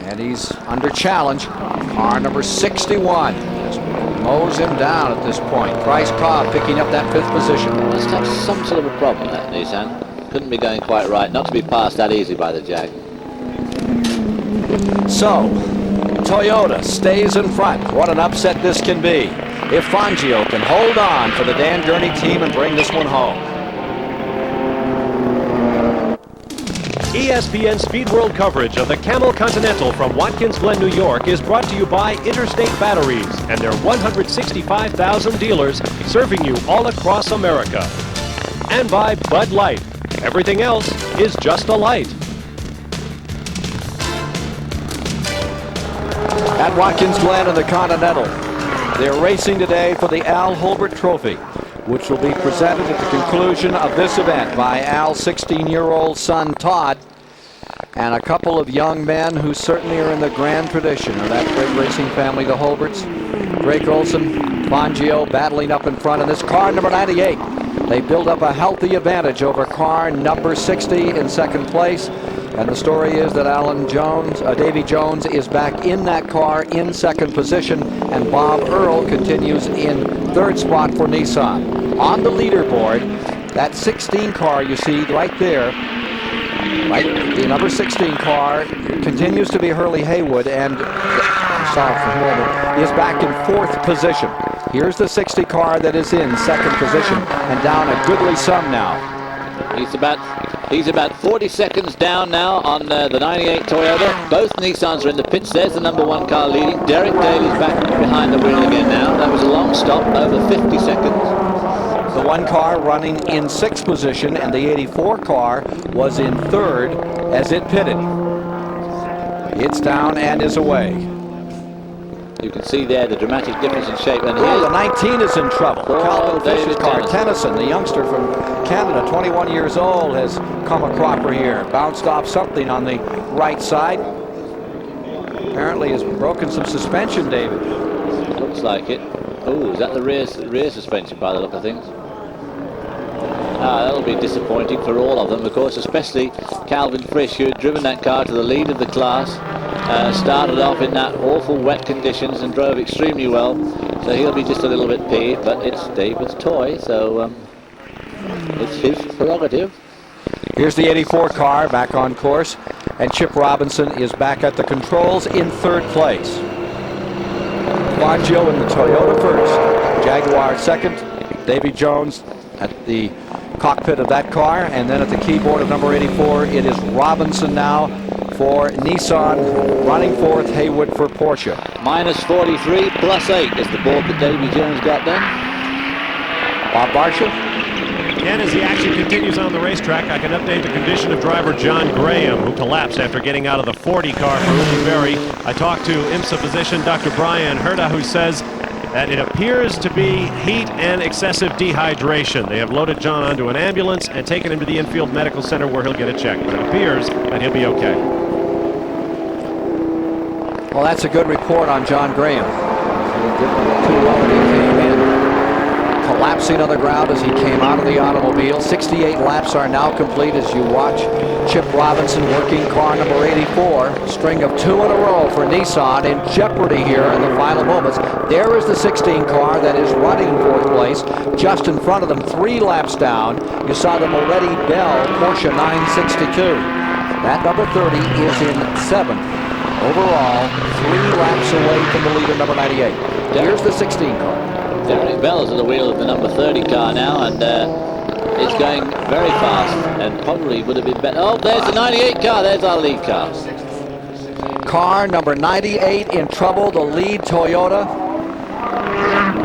and he's under challenge. Car number 61 just mows him down at this point. Price Cobb picking up that 5th position. Must have some sort of a problem, that Nissan. Couldn't be going quite right. Not to be passed that easy by the Jag. So, Toyota stays in front. What an upset this can be. If Fangio can hold on for the Dan Gurney team and bring this one home. ESPN Speedworld coverage of the Camel Continental from Watkins Glen, New York is brought to you by Interstate Batteries and their 165,000 dealers serving you all across America. And by Bud Light. Everything else is just a light. At Watkins Glen in the Continental, they're racing today for the Al Holbert Trophy, which will be presented at the conclusion of this event by Al's 16-year-old son, Todd, and a couple of young men who certainly are in the grand tradition of that great racing family, the Holberts. Drake Olson, Fangio battling up in front, and this car number 98. They build up a healthy advantage over car number 60 in 2nd place. And the story is that Davy Jones is back in that car in 2nd position, and Bob Earl continues in 3rd spot for Nissan. On the leaderboard, that 16 car you see right there, right, the number 16 car continues to be Hurley Haywood, and is back in 4th position. Here's the 60 car that is in 2nd position, and down a goodly sum now. He's about 40 seconds down now on the 98 Toyota. Both Nissans are in the pits. There's the number 1 car leading. Derek Daly's back behind the wheel again now. That was a long stop, over 50 seconds. The 1 car running in 6th position, and the 84 car was in 3rd as it pitted. It's down and is away. You can see there the dramatic difference in shape. And the 19 is in trouble. Calvin Fish's car. Tennyson, the youngster from Canada, 21 years old, has come a cropper here. Bounced off something on the right side. Apparently has broken some suspension, David. Looks like it. Oh, is that the rear suspension by the look of things? That'll be disappointing for all of them, of course, especially Calvin Frisch, who had driven that car to the lead of the class. Started off in that awful wet conditions and drove extremely well, so he'll be just a little bit peeved, but it's David's toy, so it's his prerogative. Here's the 84 car back on course, and Chip Robinson is back at the controls in third place. Fangio in the Toyota first, Jaguar second, Davy Jones at the cockpit of that car, and then at the keyboard of number 84 it is Robinson now for Nissan, running fourth, Haywood for Porsche. Minus 43 plus 8 is the board that Davy Jones got done. Bob Barsha. And as the action continues on the racetrack, I can update the condition of driver John Graham, who collapsed after getting out of the 40 car for Uwe Berry. I talked to IMSA physician Dr. Brian Herda, who says that it appears to be heat and excessive dehydration. They have loaded John onto an ambulance and taken him to the infield medical center where he'll get it checked. But it appears that he'll be okay. Well, that's a good report on John Graham. He didn't too well when he came in. Collapsing on the ground as he came out of the automobile. 68 laps are now complete as you watch Chip Robinson working car number 84. String of 2 in a row for Nissan in jeopardy here in the final moments. There is the 16 car that is running fourth place. Just in front of them, 3 laps down. You saw the Moretti Bell Porsche 962. That number 30 is in 7th. Overall, 3 laps away from the leader, number 98. Here's the 16 car. Derek Bell's at the wheel of the number 30 car now, and it's going very fast, and probably would have been better. Oh, there's the 98 car. There's our lead car. Car number 98 in trouble, the lead Toyota.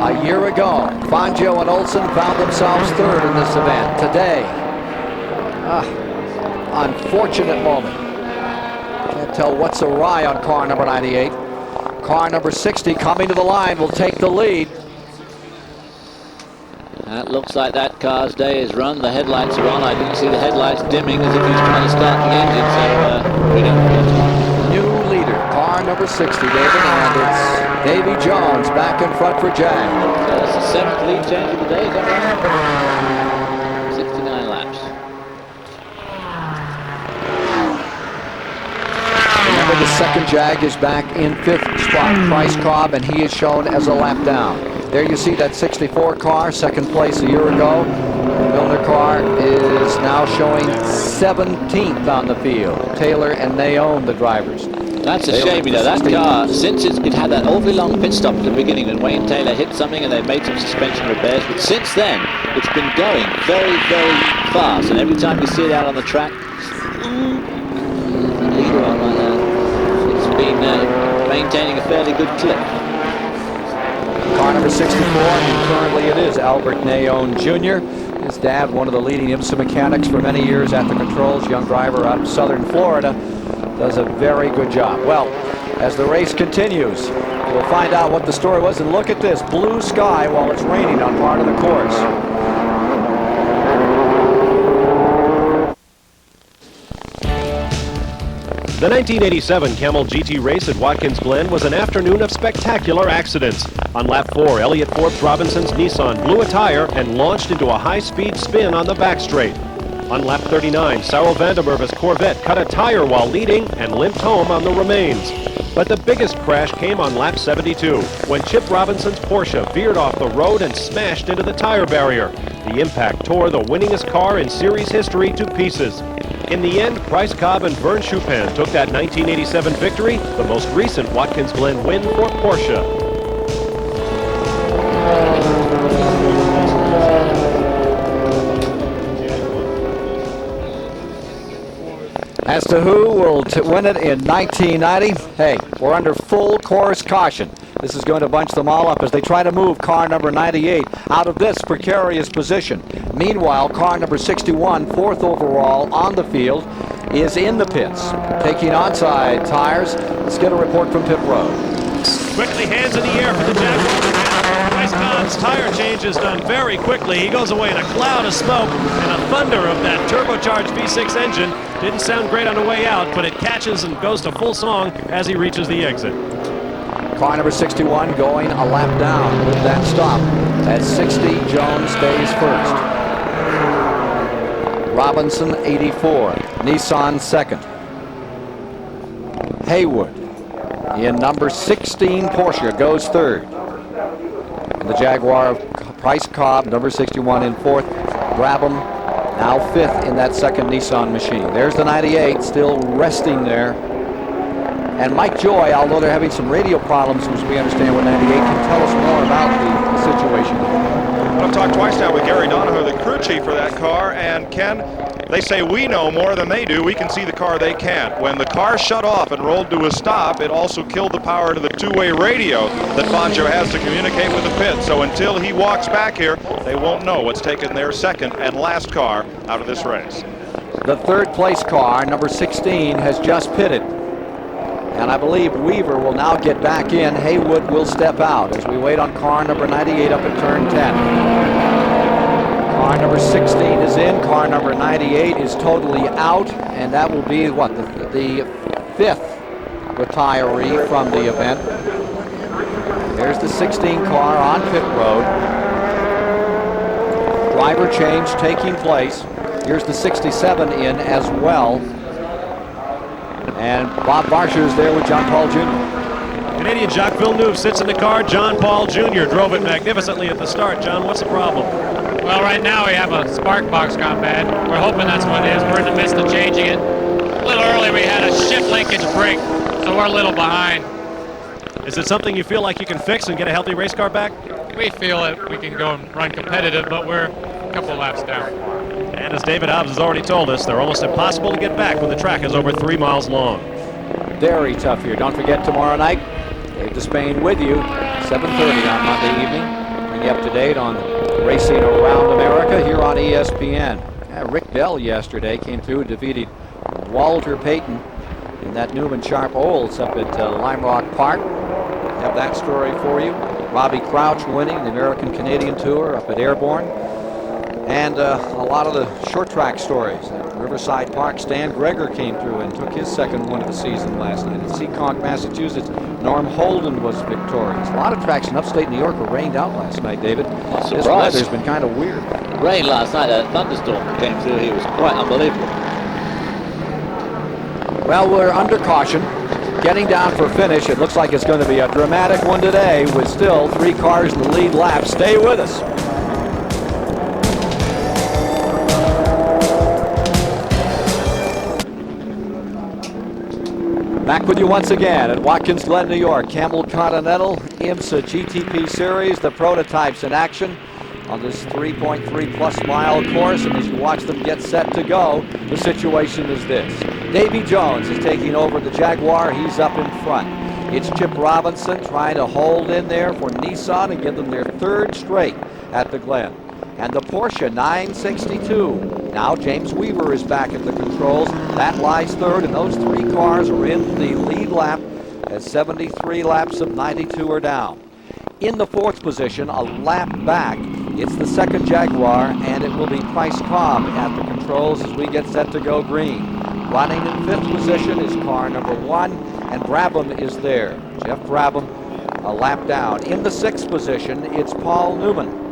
A year ago, Fangio and Olsen found themselves third in this event. Today, unfortunate moment. Can't tell what's awry on car number 98. Car number 60 coming to the line will take the lead. That looks like that car's day is run. The headlights are on. I didn't see the headlights dimming as if he's trying to start the engine, so we don't get new leader, car number 60, David, and it's Davy Jones back in front for Jag. So that's the 7th lead change of the day, is that right? 69 laps. Remember, the second Jag is back in 5th spot, Price Cobb, and he is shown as a lap down. There you see that 64 car, second place a year ago. The Milner car is now showing 17th on the field. Taylor and Naone, the drivers. That's a shame, you know, that car, since it had that awfully long pit stop at the beginning when Wayne Taylor hit something and they made some suspension repairs, but since then, it's been going very, very fast, and every time you see it out on the track, leader on like that, it's been maintaining a fairly good clip. Car number 64, and currently it is Albert Naone Jr. His dad, one of the leading IMSA mechanics for many years at the controls, young driver out of southern Florida, does a very good job. Well, as the race continues, we'll find out what the story was, and look at this, blue sky while it's raining on part of the course. The 1987 Camel GT race at Watkins Glen was an afternoon of spectacular accidents. On lap 4, Elliott Forbes Robinson's Nissan blew a tire and launched into a high-speed spin on the back straight. On lap 39, Sarel Vandermerve's Corvette cut a tire while leading and limped home on the remains. But the biggest crash came on lap 72, when Chip Robinson's Porsche veered off the road and smashed into the tire barrier. The impact tore the winningest car in series history to pieces. In the end, Price Cobb and Vern Chupin took that 1987 victory, the most recent Watkins Glen win for Porsche. As to who will win it in 1990, hey, we're under full course caution. This is going to bunch them all up as they try to move car number 98 out of this precarious position. Meanwhile, car number 61, 4th overall on the field, is in the pits, taking onside tires. Let's get a report from pit road. Quickly hands in the air for the Jaguar. Bryce Cobb's tire change is done very quickly. He goes away in a cloud of smoke and a thunder of that turbocharged V6 engine. Didn't sound great on the way out, but it catches and goes to full song as he reaches the exit. Car number 61 going a lap down with that stop. At 60, Jones stays first. Robinson, 84. Nissan, second. Haywood in number 16 Porsche goes third. And the Jaguar of Bryce Cobb, number 61, in fourth. Brabham now fifth in that second Nissan machine. There's the 98 still resting there. And Mike Joy, although they're having some radio problems, as we understand with 98, can tell us more about the situation. I've talked twice now with Gary Donahoe, the crew chief for that car, and Ken, they say we know more than they do. We can see the car, they can't. When the car shut off and rolled to a stop, it also killed the power to the two-way radio that Fangio has to communicate with the pit. So until he walks back here, they won't know what's taken their second and last car out of this race. The third place car, number 16, has just pitted. And I believe Weaver will now get back in. Haywood will step out as we wait on car number 98 up at turn 10. Car number 16 is in. Car number 98 is totally out. And that will be, what, the fifth retiree from the event. There's the 16 car on pit road. Driver change taking place. Here's the 67 in as well. And Bob Barsha is there with John Paul Jr. Canadian Jacques Villeneuve sits in the car. John Paul Jr. drove it magnificently at the start. John, what's the problem? Well, right now we have a spark box gone bad. We're hoping that's what it is. We're in the midst of changing it. A little early we had a shift linkage break, so we're a little behind. Is it something you feel like you can fix and get a healthy race car back? We feel that we can go and run competitive, but we're a couple laps down. And as David Hobbs has already told us, they're almost impossible to get back when the track is over 3 miles long. Very tough here. Don't forget tomorrow night, Dave Despain with you, 7:30 on Monday evening. Bring you up to date on racing around America here on ESPN. Rick Bell yesterday came through and defeated Walter Payton in that Newman Sharp Olds up at Lime Rock Park. Have that story for you. Robbie Crouch winning the American-Canadian Tour up at Airborne. And a lot of the short track stories. At Riverside Park, Stan Greger came through and took his second win of the season last night. At Seekonk, Massachusetts, Norm Holden was victorious. A lot of tracks in upstate New York were rained out last night, David. This weather's been kind of weird. Rain last night, a thunderstorm came through. He was quite unbelievable. Well, we're under caution. Getting down for finish. It looks like it's going to be a dramatic one today with still 3 cars in the lead lap. Stay with us. Back with you once again at Watkins Glen, New York. Camel Continental IMSA GTP Series, the prototypes in action on this 3.3 plus mile course. And as you watch them get set to go, the situation is this. Davy Jones is taking over the Jaguar. He's up in front. It's Chip Robinson trying to hold in there for Nissan and give them their third straight at the Glen. And the Porsche 962. Now James Weaver is back at the controls. That lies third, and those 3 cars are in the lead lap as 73 laps of 92 are down. In the 4th position, a lap back, it's the second Jaguar, and it will be Bryce Cobb at the controls as we get set to go green. Running in 5th position is car number 1, and Brabham is there. Jeff Brabham, a lap down. In the 6th position, it's Paul Newman.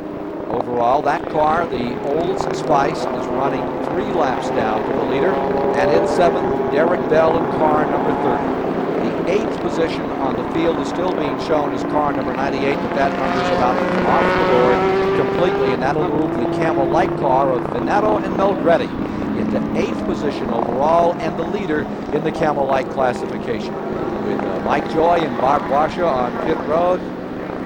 Overall, that car, the Olds and Spice, is running 3 laps down to the leader. And in 7th, Derek Bell in car number 30. The 8th position on the field is still being shown as car number 98, but that number is about to come off the board completely, and that'll move the Camel Light car of Veneto and Melgretti into 8th position overall, and the leader in the Camel Light classification. With Mike Joy and Bob Barsha on pit road,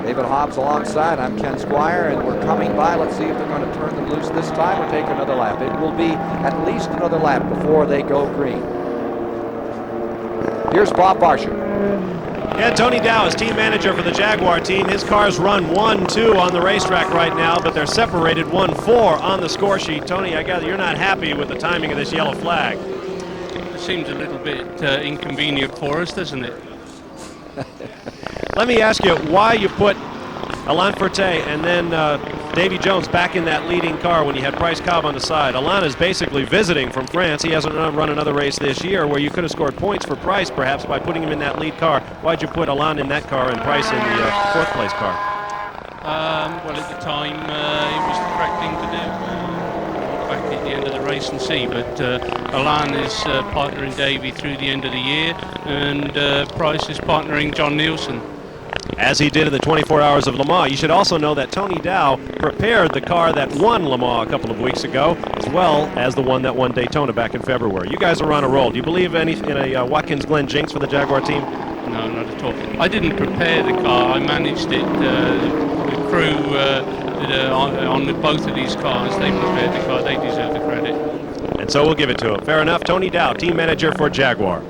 David Hobbs alongside. I'm Ken Squire, and we're coming by. Let's see if they're going to turn them loose this time or take another lap. It will be at least another lap before they go green. Here's Bob Barsha. Yeah, Tony Dow is team manager for the Jaguar team. His cars run 1-2 on the racetrack right now, but they're separated 1-4 on the score sheet. Tony, I gather you're not happy with the timing of this yellow flag. It seems a little bit inconvenient for us, doesn't it? Let me ask you why you put Alain Forte and then Davy Jones back in that leading car when you had Bryce Cobb on the side. Alain is basically visiting from France. He hasn't run another race this year where you could have scored points for Bryce perhaps by putting him in that lead car. Why'd you put Alain in that car and Bryce in the fourth place car? Well, at the time, it was the correct thing to do. Back at the end of the race and see, but Alain is partnering Davy through the end of the year, and Bryce is partnering John Nielsen. As he did in the 24 Hours of Le Mans. You should also know that Tony Dow prepared the car that won Le Mans a couple of weeks ago, as well as the one that won Daytona back in February. You guys are on a roll. Do you believe in a Watkins Glen jinx for the Jaguar team? No, not at all. I didn't prepare the car. I managed it. The crew on both of these cars, they prepared the car. They deserve the credit. And so we'll give it to him. Fair enough. Tony Dow, team manager for Jaguar.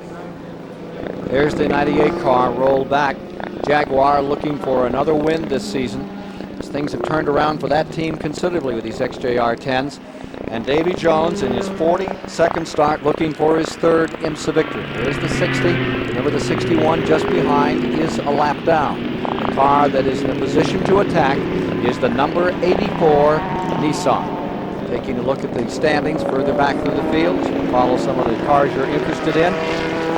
There's the 98 car rolled back. Jaguar looking for another win this season. As things have turned around for that team considerably with these XJR-10s. And Davy Jones in his 42nd start looking for his third IMSA victory. There's the 60. Remember the 61 just behind is a lap down. The car that is in a position to attack is the number 84 Nissan. Taking a look at the standings further back through the field. So follow some of the cars you're interested in.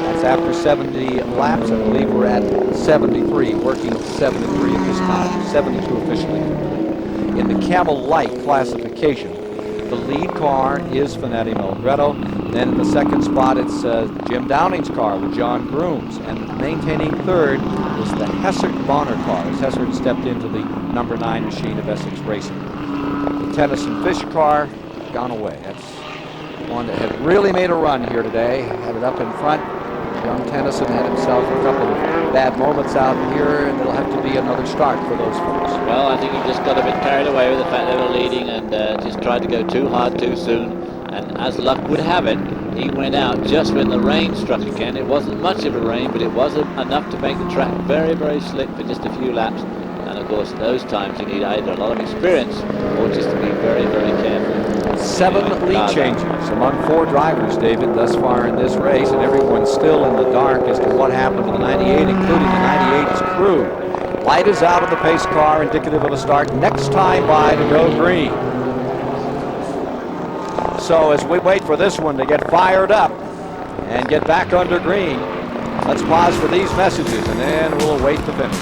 That's after 70 laps. I believe we're at 73, working at 73 at this time, 72 officially. In the Camel Light classification, the lead car is Finetti Melgretto. Then in the second spot, it's Jim Downing's car with John Grooms. And maintaining third is the Hessert-Bonner car, as Hessert stepped into the number 9 machine of Essex Racing. The Tennyson Fish car, gone away. That's one that had really made a run here today. Had it up in front. Young Tennyson had himself a couple of bad moments out here, and it'll have to be another start for those folks. Well, I think he just got a bit carried away with the fact they were leading and just tried to go too hard too soon. And as luck would have it, he went out just when the rain struck again. It wasn't much of a rain, but it was enough to make the track very, very slick for just a few laps. And of course, at those times you need either a lot of experience or just to be very, very careful. 7 lead changes among 4 drivers, David, thus far in this race, and everyone's still in the dark as to what happened to the 98, including the 98's crew. Light is out of the pace car, indicative of a start next time by to go green. So as we wait for this one to get fired up and get back under green, let's pause for these messages and then we'll await the finish.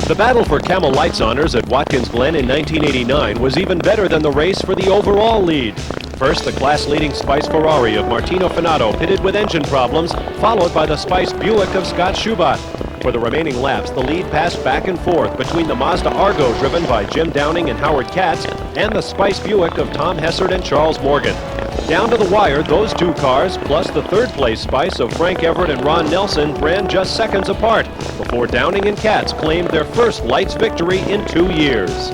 The battle for Camel Lights honors at Watkins Glen in 1989 was even better than the race for the overall lead. First, the class-leading Spice Ferrari of Martino Finotto pitted with engine problems, followed by the Spice Buick of Scott Schubat. For the remaining laps, the lead passed back and forth between the Mazda Argo driven by Jim Downing and Howard Katz and the Spice Buick of Tom Hessert and Charles Morgan. Down to the wire, those 2 cars, plus the third-place Spice of Frank Everett and Ron Nelson, ran just seconds apart before Downing and Katz claimed their first Lights victory in 2 years.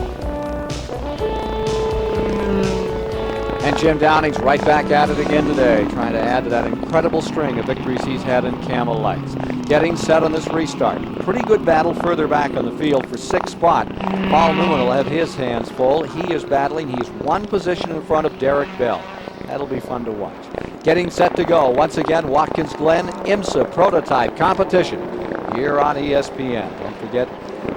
And Jim Downing's right back at it again today, trying to add to that incredible string of victories he's had in Camel Lights. Getting set on this restart. Pretty good battle further back on the field for 6th spot. Paul Newman will have his hands full. He is battling. He's 1 position in front of Derek Bell. That'll be fun to watch. Getting set to go. Once again, Watkins Glen IMSA prototype competition here on ESPN. Don't forget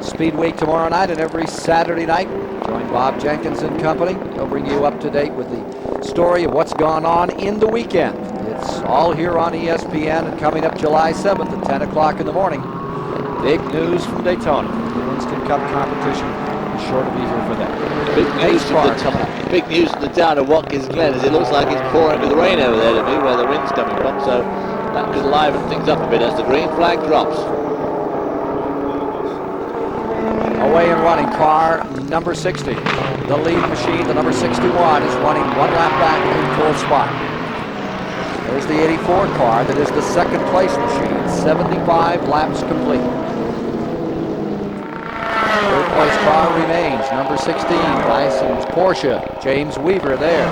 Speed Week tomorrow night and every Saturday night. Join Bob Jenkins and company. He'll bring you up to date with the story of what's gone on in the weekend. It's all here on ESPN and coming up July 7th at 10 o'clock in the morning. Big news from Daytona. The Winston Cup competition is sure to be here for that. Big news from the town of Watkins Glen as it looks like it's pouring with rain over there to me where the wind's coming from, so that could liven things up a bit as the green flag drops. Away and running car number 60. The lead machine, the number 61, is running 1 lap back in 4th spot. There's the 84 car that is the 2nd place machine, 75 laps complete. 3rd place car remains, number 16, Bryson's Porsche, James Weaver there.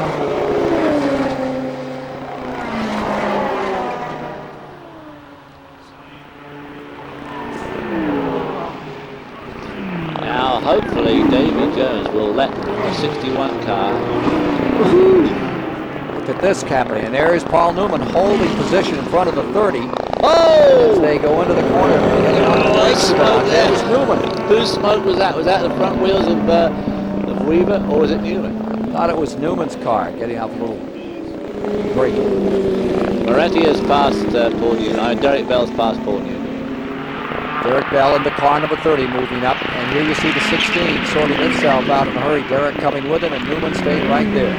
Now hopefully Davy Jones will let the 61 car. Look at this happening, and there is Paul Newman holding position in front of the 30. Oh! As they go into the corner. There was Newman. Whose smoke was that? Was that the front wheels of Weaver, or was it Newman? Thought it was Newman's car getting out a little break. Moretti has passed Paul Newman. Derek Bell's passed Paul Newman. Derek Bell in the car number 30 moving up, and here you see the 16 sorting itself out in a hurry. Derek coming with him, and Newman staying right there.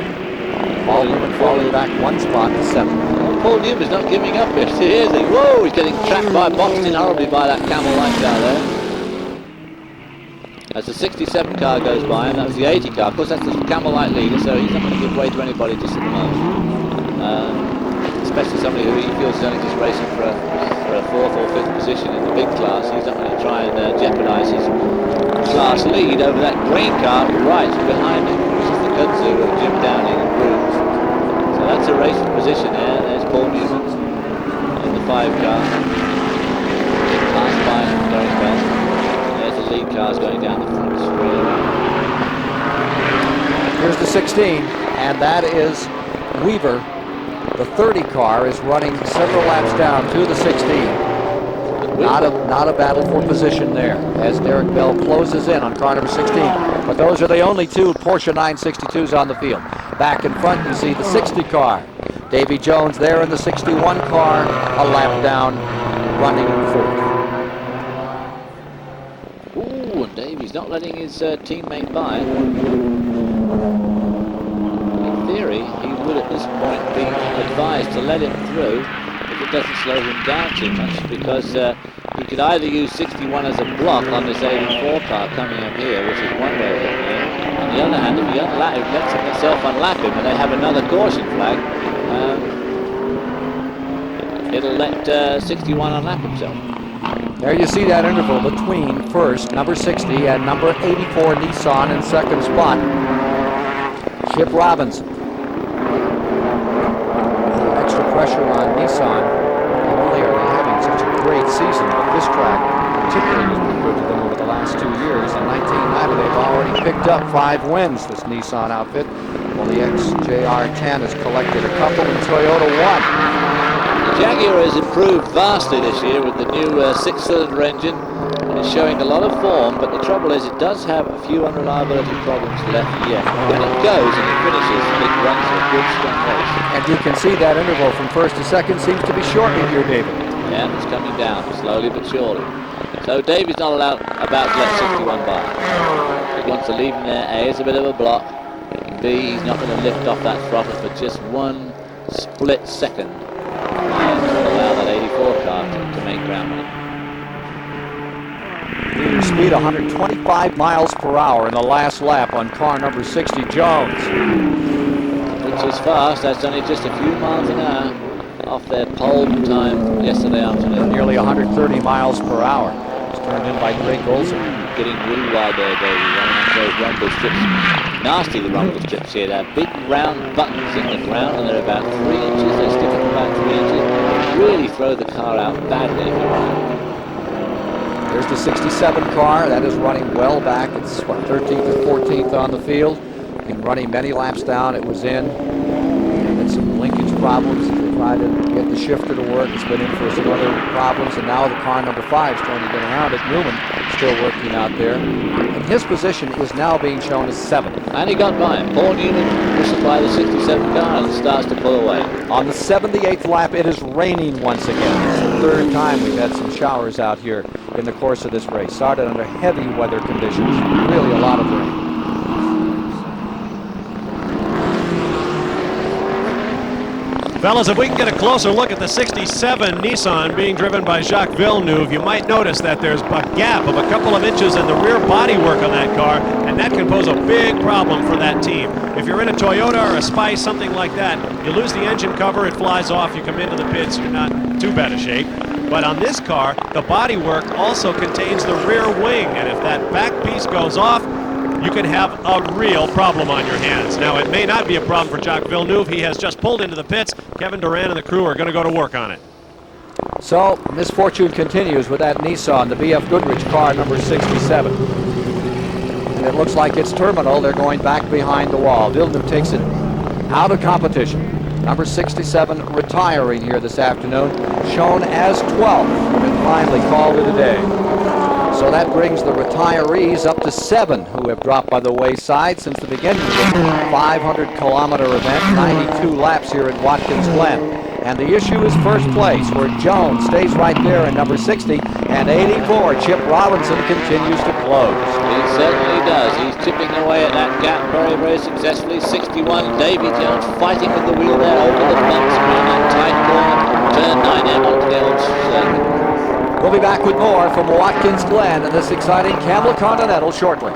Paul Newman falling back one spot to 7. Oh, Paul Newman's not giving up here. Here's he. Whoa, he's getting trapped boxed in horribly by that Camel Lights out there. As the 67 car goes by, and that was the 80 car. Of course, that's the Camel Light leader, so he's not going to give way to anybody just at the moment. Especially somebody who he feels is only just racing for a 4th or 5th position in the big class. He's not going to try and jeopardize his class lead over that green car right behind him, which is the Kudzu of Jim Downing and Brooks. So that's a racing position there. There's Paul Newman in the 5 car. Passed by Derek Bell. There's the lead cars going down the front straight. Here's the 16, and that is Weaver. The 30 car is running several laps down to the 16. Not a battle for position there as Derek Bell closes in on car number 16. But those are the only 2 Porsche 962s on the field. Back in front you see the 60 car. Davy Jones there in the 61 car, a lap down, running in 4th. Ooh, and Davy's not letting his teammate by. In theory, he would at this point be advised to let him through if it doesn't slow him down too much, because he could either use 61 as a block on this 84 car coming up here, which is one way of getting in. On the other hand, if he lets himself unlap him and they have another caution flag, it'll let 61 unlap himself. There you see that interval between first, number 60, and number 84 Nissan in second spot. Chip Robinson. Extra pressure on Nissan. Not only are they having such a great season, but this track particularly has been good to them over the last 2 years. In 1990, they've already picked up 5 wins, this Nissan outfit. Well, the XJR-10 has collected a couple, and Toyota won. The Jaguar has improved vastly this year with the new 6-cylinder engine. It's showing a lot of form, but the trouble is it does have a few unreliability problems left yet. When it goes and it finishes, it runs a good strong race. And you can see that interval from first to second seems to be shortening here, David. Yeah, it's coming down slowly but surely. So Davy's not about to let 61 by. He wants to leave him there. A is a bit of a block. B, he's not going to lift off that throttle for just 1 split second. And to allow that 84 car to make ground on it. Leading speed 125 miles per hour in the last lap on car number 60, Jones. Which is fast. That's only just a few miles an hour off their pole time yesterday afternoon. Nearly 130 miles per hour. It's turned in by Greg Olson. Getting really wide there, Davey, running on those rumble strips. Nasty, the rumble strips here. They're big round buttons in the ground, and they're about 3 inches. They stick up about 3 inches. Really throw the car out badly if you're running. There's the 67 car. That is running well back. It's, what, 13th or 14th on the field. Been running many laps down. It was in. Had some linkage problems. They tried to get the shifter to work. It's been in for some other problems. And now the car number 5 is trying to get around it. Newman still working out there. And his position is now being shown as 7th. And he got by him. Paul Newman whistled by the 67 car and starts to pull away. On the 78th lap, it is raining once again. It's the 3rd time we've had some showers out here in the course of this race. Started under heavy weather conditions. Really a lot of rain. Fellas, if we can get a closer look at the 67 Nissan being driven by Jacques Villeneuve, you might notice that there's a gap of a couple of inches in the rear bodywork on that car, and that can pose a big problem for that team. If you're in a Toyota or a Spice, something like that, you lose the engine cover, it flies off, you come into the pits, you're not in too bad a shape. But on this car, the bodywork also contains the rear wing, and if that back piece goes off, you can have a real problem on your hands. Now, it may not be a problem for Jacques Villeneuve. He has just pulled into the pits. Kevin Durant and the crew are going to go to work on it. So, misfortune continues with that Nissan, the BF Goodrich car number 67. it looks like it's terminal. They're going back behind the wall. Villeneuve takes it out of competition. Number 67 retiring here this afternoon, shown as 12th, and finally called it a day. So that brings the retirees up to 7 who have dropped by the wayside since the beginning of this 500-kilometer event, 92 laps here at Watkins Glen. And the issue is first place, where Jones stays right there in number 60, and 84, Chip Robinson, continues to close. He certainly does. He's chipping away at that gap very, very successfully. 61, Davy Jones fighting with the wheel there over the bumps around that tight corner. Turn 9M onto the old circuit. We'll be back with more from Watkins Glen and this exciting Camel Continental shortly.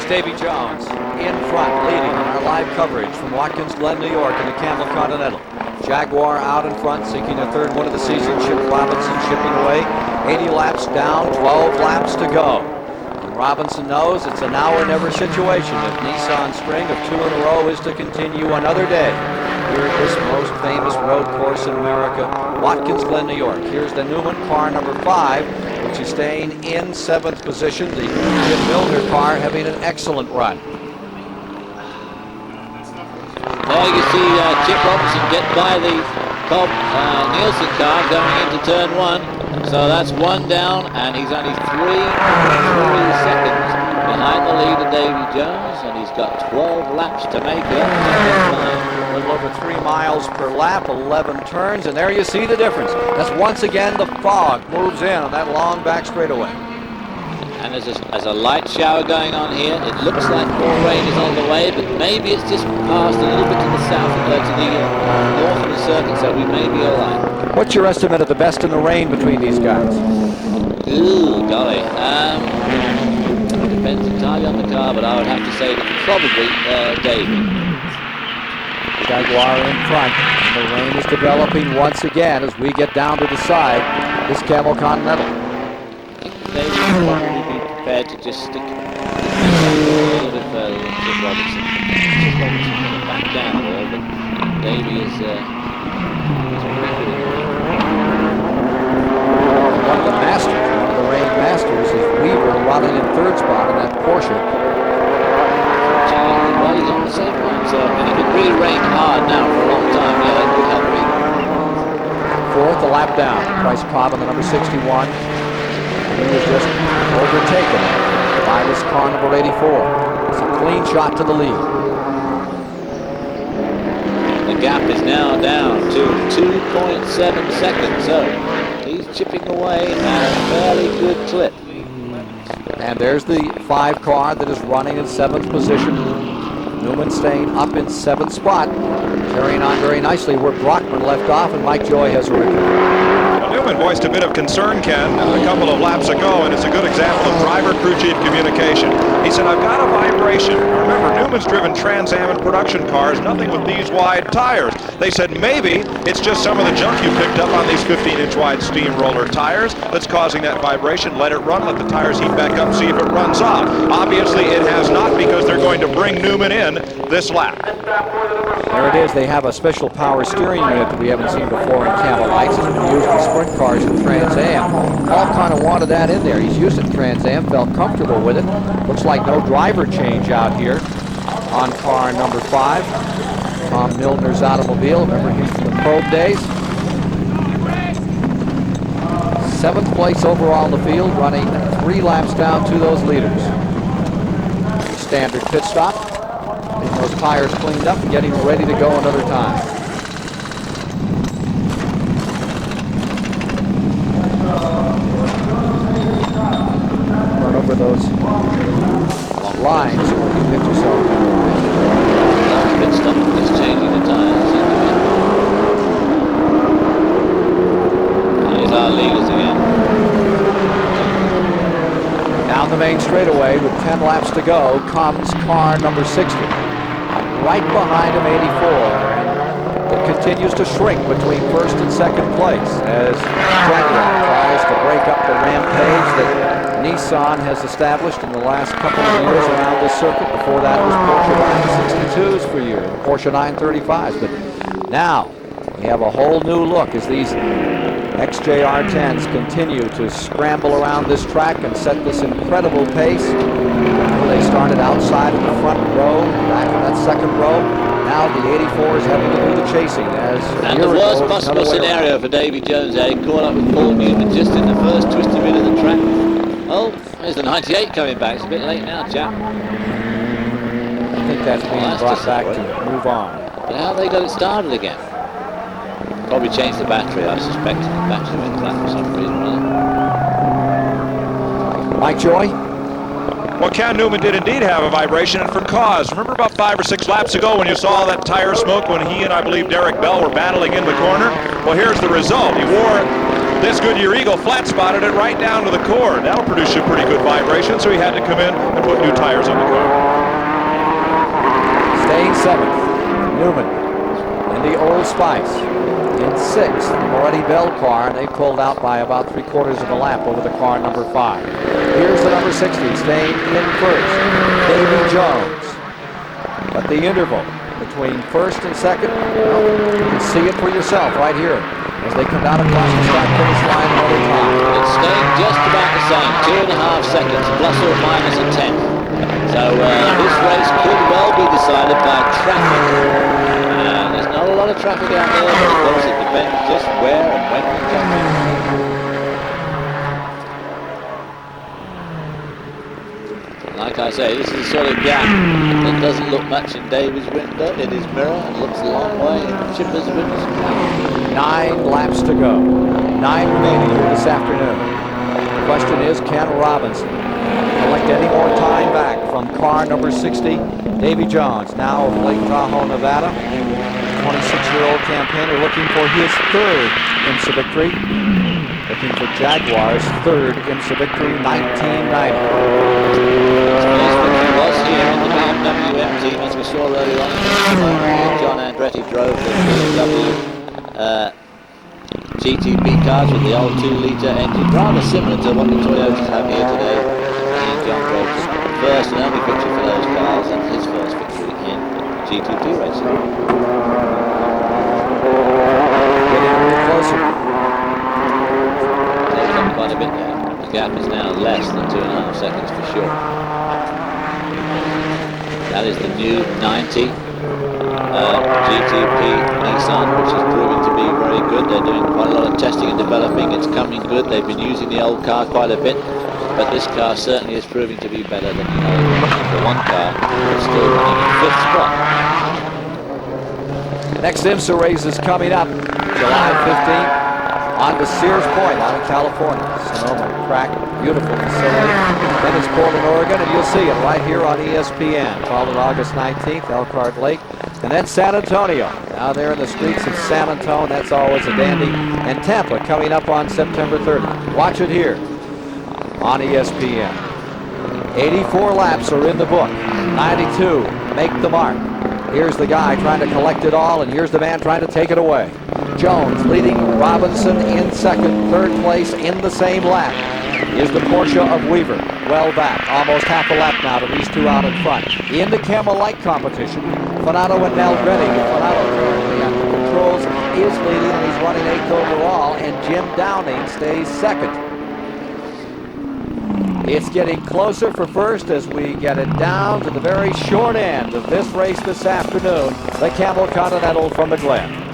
Davy Jones in front, leading on our live coverage from Watkins Glen, New York in the Camel Continental. Jaguar out in front, seeking their third one of the season. Chip Robinson chipping away. 80 laps down, 12 laps to go. And Robinson knows it's a now or never situation if Nissan's string of 2 in a row is to continue another day here at this most famous road course in America, Watkins Glen, New York. Here's the Newman car number 5. Which is staying in 7th position. The Jim Milner car having an excellent run. There you see Chip Robinson get by the Cobb Nielsen car going into turn 1. So that's 1 down, and he's only 3 seconds behind the lead of Davy Jones, and he's got 12 laps to make up. A little over 3 miles per lap, 11 turns, and there you see the difference. That's once again the fog moves in on that long back straightaway. And there's a light shower going on here. It looks like more rain is on the way, but maybe it's just passed a little bit to the south, to the north of the circuit, so we may be all right. What's your estimate of the best in the rain between these guys? Ooh, golly. It depends entirely on the car, but I would have to say probably Davey. Jaguar in front. The rain is developing once again as we get down to the side. This Camel Continental. They would probably be prepared to just stick a little bit further than Chip Robinson. Chip Robinson going to back down a little, but Davey is one of the masters, one of the rain masters is Weaver running in 3rd spot in that Porsche. Well, he's on the same one, so and it really rained hard now for a long time. Yeah, that could help me. 4th, a lap down. Bryce Cobb on the number 61. He was just overtaken by this car number 84. It's a clean shot to the lead. The gap is now down to 2.7 seconds, so he's chipping away at a fairly good clip. And there's the 5 car that is running in 7th position. Newman staying up in 7th spot, carrying on very nicely where Brockman left off, and Mike Joy has a record. Newman voiced a bit of concern, Ken, a couple of laps ago, and it's a good example of driver-crew chief communication. He said, I've got a vibration. Remember, Newman's driven Trans Am and production cars, nothing with these wide tires. They said, maybe it's just some of the junk you picked up on these 15-inch wide steamroller tires that's causing that vibration. Let it run, let the tires heat back up, see if it runs off. Obviously, it has not, because they're going to bring Newman in this lap. There it is. They have a special power steering unit that we haven't seen before in Camel Lights. It's been used in sprint cars and Trans Am. Paul kind of wanted that in there. He's used it in Trans Am, felt comfortable with it. Looks like no driver change out here on car number 5. Tom Milner's automobile. Remember him from the probe days. 7th place overall in the field, running 3 laps down to those leaders. Standard pit stop. Getting those tires cleaned up and getting ready to go another time. Run over those lines when you pick yourself down. Pit stop is changing the tires. Here's our leaders again. Down the main straightaway with 10 laps to go comes car number 60. Right behind him, 84. And it continues to shrink between first and second place as Jaguar tries to break up the rampage that Nissan has established in the last couple of years around this circuit. Before that was Porsche 962s for a year, Porsche 935s. But now we have a whole new look as these XJR-10s continue to scramble around this track and set this incredible pace. They started outside of the front row, back in that second row. Now the 84 is having to do the chasing. And the worst possible scenario for Davy Jones there. He caught up with Paul Newman just in the first twisty bit of the track. Oh, there's the 98 coming back. It's a bit late now, chap. I think that's being brought back to move on. But how they got it started again? Probably changed the battery, I suspect. The battery went flat for some reason or other. Mike Joy? Well, Ken Newman did indeed have a vibration, and for cause. Remember about 5 or 6 laps ago when you saw that tire smoke when he and I believe Derek Bell were battling in the corner? Well, here's the result. He wore this Goodyear Eagle, flat spotted it right down to the core. That'll produce you pretty good vibration, so he had to come in and put new tires on the car. Staying 7th, Newman in the Old Spice. In 6th, the Moretti Bell car, and they pulled out by about 3/4 of a lap over the car number 5. Here's the number 60, staying in first, Davy Jones. But the interval between first and second, well, you can see it for yourself right here as they come down across the start-finish line another time. It's staying just about the same, 2.5 seconds, plus or minus a tenth. So this race could well be decided by traffic. There's not a lot of traffic out there, but of course it depends just where and when we come in. Like I say, this is a sort of gap that doesn't look much in Davy's window, in his mirror, and looks a long way in Chipper's window. 9 laps to go. 9 remaining here this afternoon. The question is, can Robinson collect any more time back from car number 60? Davy Jones, now of Lake Tahoe, Nevada. 26-year-old campaigner looking for his 3rd IMSA victory. Looking for Jaguar's 3rd IMSA victory, 1990. He was here in the BMW team, as we saw earlier on. John Andretti drove the BMW GTP cars with the old 2-litre engine, rather similar to what the Toyotas have here today. And John drove the first and only victory for those cars, and his first victory in GTP racing. Getting a little closer. They've come quite a bit there. The gap is now less than 2.5 seconds for sure. That is the new 90 GTP Nissan, which is proving to be very good. They're doing quite a lot of testing and developing. It's coming good. They've been using the old car quite a bit, but this car certainly is proving to be better than the old number 1 car. It's still running in 5th spot. Next IMSA race is coming up July 15th on to Sears Point out in California. Sonoma track, beautiful facility. Then it's Portland, Oregon, and you'll see it right here on ESPN. Followed August 19th, Elkhart Lake. And then San Antonio, now there in the streets of San Antonio. That's always a dandy. And Tampa coming up on September 30th. Watch it here on ESPN. 84 laps are in the book. 92 make the mark. Here's the guy trying to collect it all, and here's the man trying to take it away. Jones leading Robinson in second, 3rd place in the same lap. is the Porsche of Weaver. Well back, almost half a lap now to these two out in front. In the Camel Light competition, Fanato and Nalgretti. Fanato currently at the controls is leading, and he's running 8th overall, and Jim Downing stays second. It's getting closer for first as we get it down to the very short end of this race this afternoon, the Camel Continental from the Glen.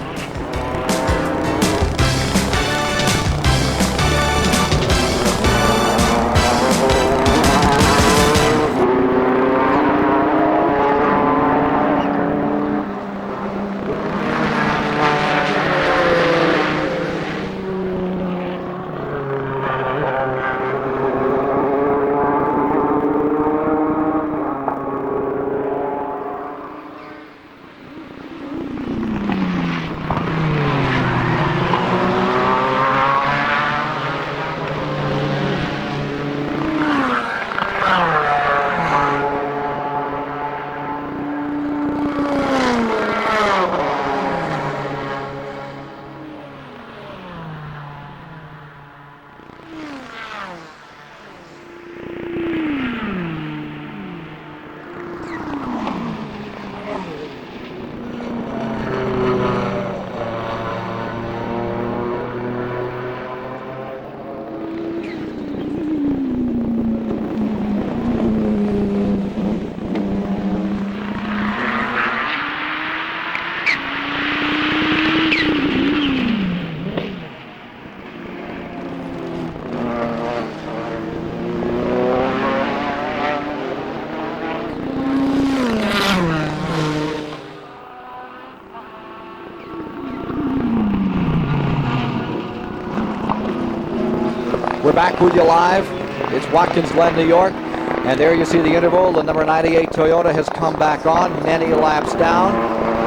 We're back with you live. It's Watkins Glen, New York. And there you see the interval. The number 98 Toyota has come back on, many laps down.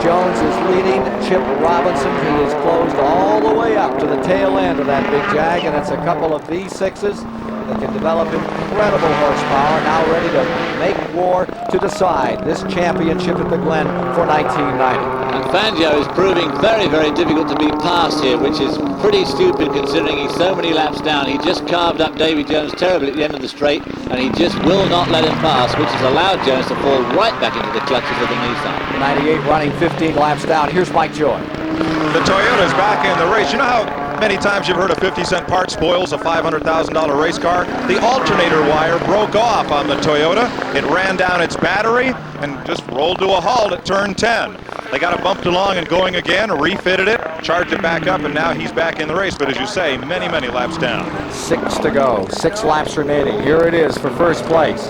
Jones is leading. Chip Robinson, he is closed all the way up to the tail end of that big Jag, and it's a couple of V6s that can develop incredible horsepower, now ready to make war to decide this championship at the Glen for 1990. And Fangio is proving very, very difficult to be passed here, which is pretty stupid considering he's so many laps down. He just carved up Davy Jones terribly at the end of the straight, and he just will not let him pass, which has allowed Jones to fall right back into the clutches of the Nissan. 98 running 15 laps down. Here's Mike Joy. The Toyota's back in the race. You know how many times you've heard a 50-cent part spoils a $500,000 race car? The alternator wire broke off on the Toyota. It ran down its battery and just rolled to a halt at turn 10. They got it bumped along and going again, refitted it, charged it back up, and now he's back in the race. But as you say, many, many laps down. 6 to go, 6 laps remaining. Here it is for first place.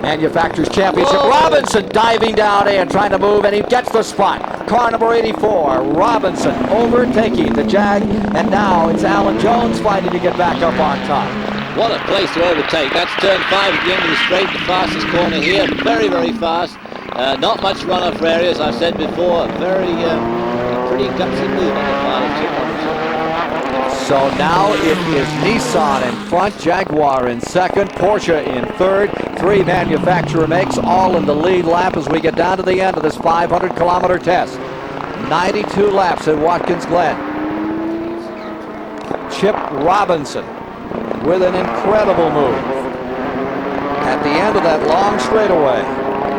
Manufacturers Championship. Whoa. Robinson diving down in, trying to move, and he gets the spot. Car number 84, Robinson overtaking the Jag, and now it's Alan Jones fighting to get back up on top. What a place to overtake. That's turn 5 at the end of the straight, the fastest corner here. Very, very fast. Not much runoff for areas, I've said before. Very, pretty gutsy move on the part of Chip Robinson. So now it is Nissan in front, Jaguar in second, Porsche in third. 3 manufacturer makes, all in the lead lap as we get down to the end of this 500-kilometer test. 92 laps at Watkins Glen. Chip Robinson with an incredible move at the end of that long straightaway,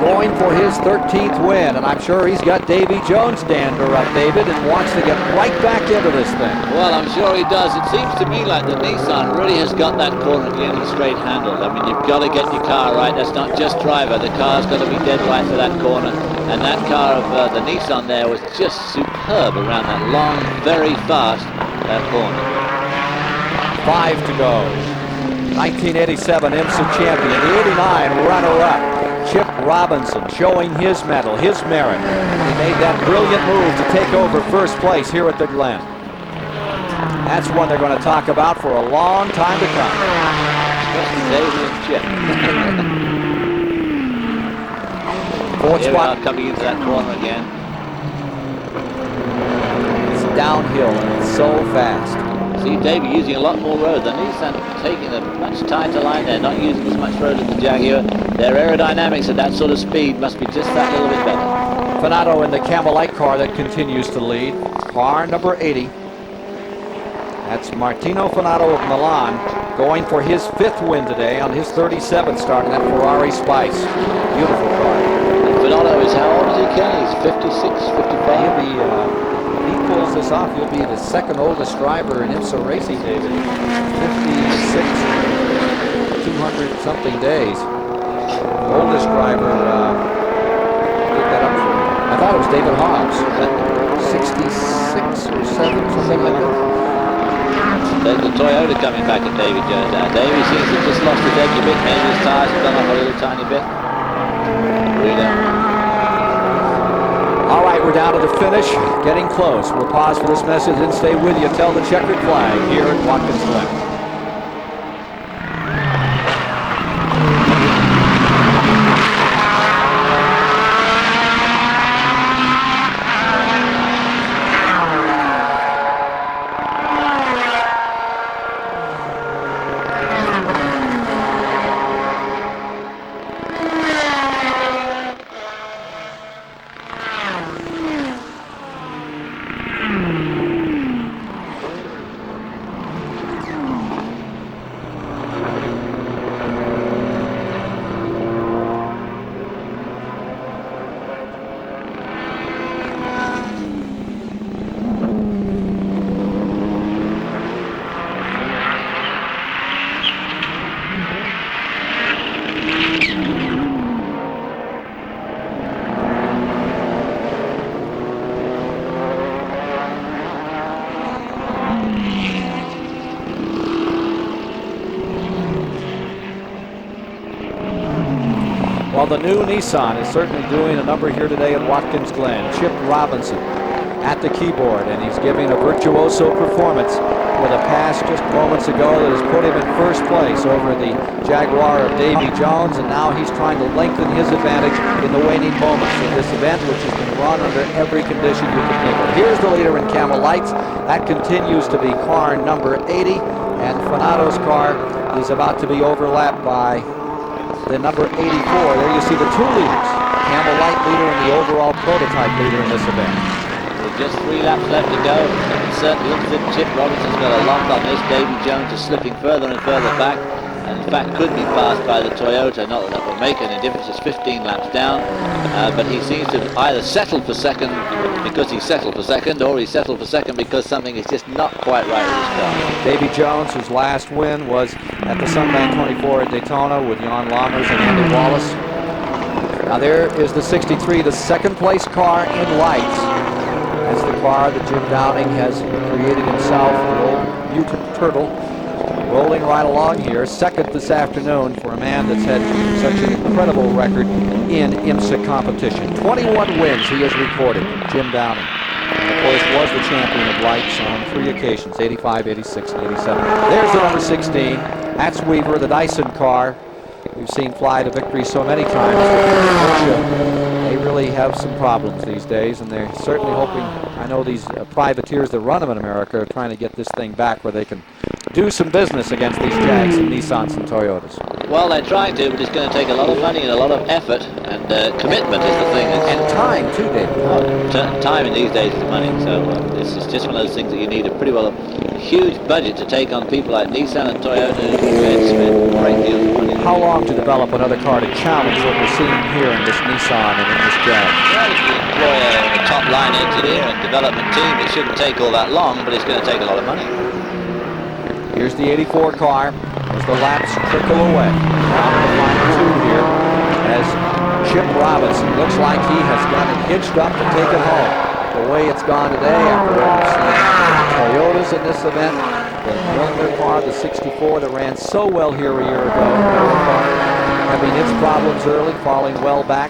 going for his 13th win, and I'm sure he's got Davy Jones dander up, David, and wants to get right back into this thing. Well, I'm sure he does. It seems to me like the Nissan really has got that corner at the end of the straight handled. I mean, you've got to get your car right. That's not just driver. The car's got to be dead right for that corner, and that car of the Nissan there was just superb around that long, very fast corner. 5 to go. 1987 IMSA champion, the 89 runner-up, Chip Robinson, showing his mettle, his merit. He made that brilliant move to take over first place here at the Glen. That's one they're going to talk about for a long time to come. David and Chip. Fourth spot. Coming into that corner again. It's downhill and it's so fast. See Davey using a lot more road. The Nissan taking a much tighter line there, not using as much road as the Jaguar. Their aerodynamics at that sort of speed must be just that little bit better. Fanato in the Camel Light car that continues to lead. Car number 80. That's Martino Fanato of Milan going for his 5th win today on his 37th start in that Ferrari Spice. Beautiful car. Fanato is how old is he, Ken? He's 56, 55? He'll be, if he pulls this off, he'll be the 2nd oldest driver in IMSA racing, David. 56, 200-something days. The oldest driver, pick that up. I thought it was David Hobbs. 66 or 7, something like that. There's the Toyota coming back at Davy Jones now. Davy seems to have just lost his edge a bit. Maybe his tyres have gone up a little tiny bit. All right, we're down to the finish, getting close. We'll pause for this message and stay with you. Tell the checkered flag here at Watkins Glen. Well, the new Nissan is certainly doing a number here today at Watkins Glen. Chip Robinson at the keyboard, and he's giving a virtuoso performance with a pass just moments ago that has put him in first place over the Jaguar of Davy Jones, and now he's trying to lengthen his advantage in the waning moments of this event, which has been run under every condition you can think of. Here's the leader in Camel Lights. That continues to be car number 80, and Fanato's car is about to be overlapped by the number 84. There you see the 2 leaders. Camel Light leader and the overall prototype leader in this event. With just 3 laps left to go, and it certainly looks as if Chip Robinson's got a lock on this. Davy Jones is slipping further and further back, and in fact could be passed by the Toyota. Not that that will make any difference. It's 15 laps down, but he seems to have either settled for second because he settled for second, or he settled for second because something is just not quite right with his car. Davy Jones, whose last win was at the Sunland 24 at Daytona with Jan Lammers and Andy Wallace. Now there is the 63, the 2nd place car in lights. That's the car that Jim Downing has created himself, the old mutant turtle, rolling right along here. 2nd this afternoon for a man that's had such an incredible record in IMSA competition. 21 wins he has recorded, Jim Downing. And of course, was the champion of lights on 3 occasions, 85, 86, and 87. There's the number 16. That's Weaver, the Dyson car. We've seen fly to victory so many times. They really have some problems these days, and they're certainly hoping, I know these privateers that run them in America are trying to get this thing back where they can do some business against these Jags and Nissans and Toyotas. Well, they're trying to, but it's going to take a lot of money and a lot of effort, and commitment is the thing. And time, too, David. Time in these days is money, so this is just one of those things that you need a pretty huge budget to take on people like Nissan and Toyota who can spend a great deal of money. How long to develop another car to challenge what we're seeing here in this Nissan and in this Jag? Well, if you employ a top-line engineer and development team, it shouldn't take all that long, but it's going to take a lot of money. Here's the 84 car as the laps trickle away. Down to the final 2 here as Chip Robinson looks like he has got it hitched up to take it home. The way it's gone today after what we've seen the Toyotas in this event, the Miller car, the 64 that ran so well here a year ago, having its problems early, falling well back.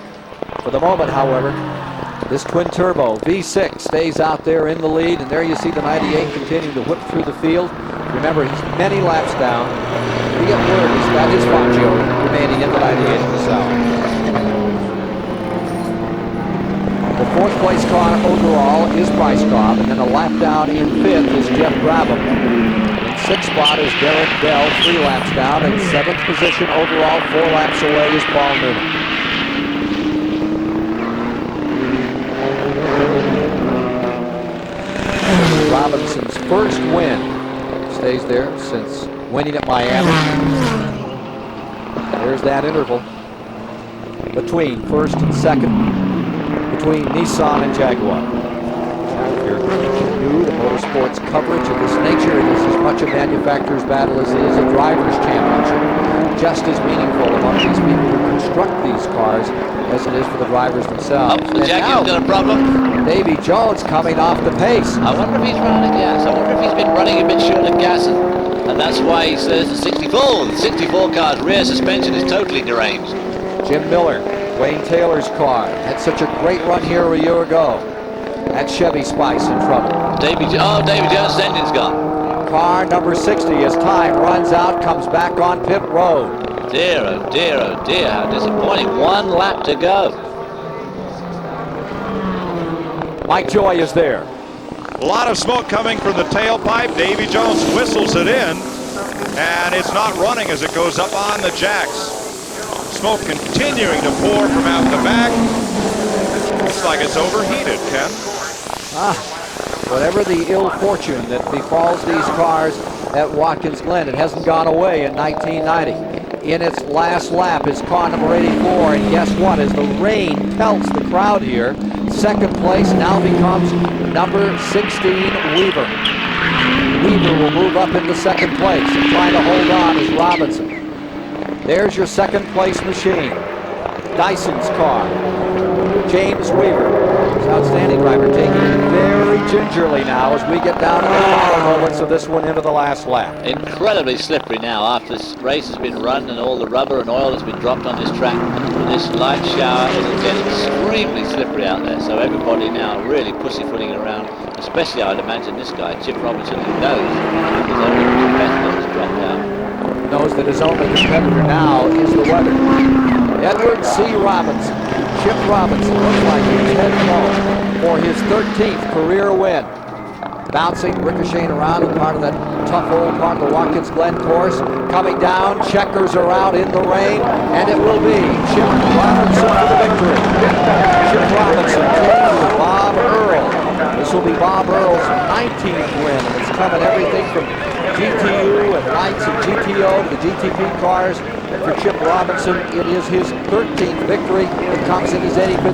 For the moment, however, this twin-turbo V6 stays out there in the lead, and there you see the 98 continuing to whip through the field. Remember, he's many laps down. We get word he's got his Fangio remaining in the 98 himself. The 4th place car overall is Bryce-Cobb, and then a lap down in 5th is Jeff Brabham. In 6th spot is Derek Bell, 3 laps down, and 7th position overall, 4 laps away is Paul Newman. Robinson's first win stays there since winning at Miami. There's that interval between first and second, between Nissan and Jaguar. Now, if you're new to motorsports coverage of this nature, it is as much a manufacturer's battle as it is a driver's championship. Just as meaningful among these people who construct these cars as it is for the drivers themselves. The Jaguar's got a problem. Davy Jones coming off the pace. I wonder if he's running out of gas. I wonder if he's been running a bit short of gas, and that's why he says the 64. The 64 car's rear suspension is totally deranged. Jim Miller, Wayne Taylor's car, had such a great run here a year ago. That Chevy Spice in trouble. Davy Jones' engine's gone. Car number 60 as time runs out, comes back on pit road. Dear, oh dear, oh dear, how disappointing. 1 lap to go. Mike Joy is there. A lot of smoke coming from the tailpipe. Davy Jones whistles it in, and it's not running as it goes up on the jacks. Smoke continuing to pour from out the back. Looks like it's overheated, Ken. Whatever the ill fortune that befalls these cars at Watkins Glen, it hasn't gone away in 1990. In its last lap is car number 84, and guess what? As the rain pelts the crowd here, second place now becomes number 16, Weaver. Weaver will move up into second place and trying to hold on is Robinson. There's your second place machine. Dyson's car. James Weaver, his outstanding driver, taking it very gingerly now as we get down to the final moments of this one into the last lap. Incredibly slippery now after this race has been run and all the rubber and oil has been dropped on this track. This light shower is getting extremely slippery out there, so everybody now really pussyfooting around, especially I'd imagine this guy, Chip Robinson, who knows his only competitor has dropped out. Knows that his only competitor now is the weather. Edward C. Robinson. Chip Robinson looks like he's heading home for his 13th career win. Bouncing, ricocheting around in part of that tough old part of the Watkins Glen course. Coming down, checkers around in the rain, and it will be Chip Robinson for the victory. Chip Robinson teaming with Bob Earl. This will be Bob Earl's 19th win, and it's coming everything from GTU and Lights and GTO to the GTP cars. And for Chip Robinson, it is his 13th victory. It comes in his 85th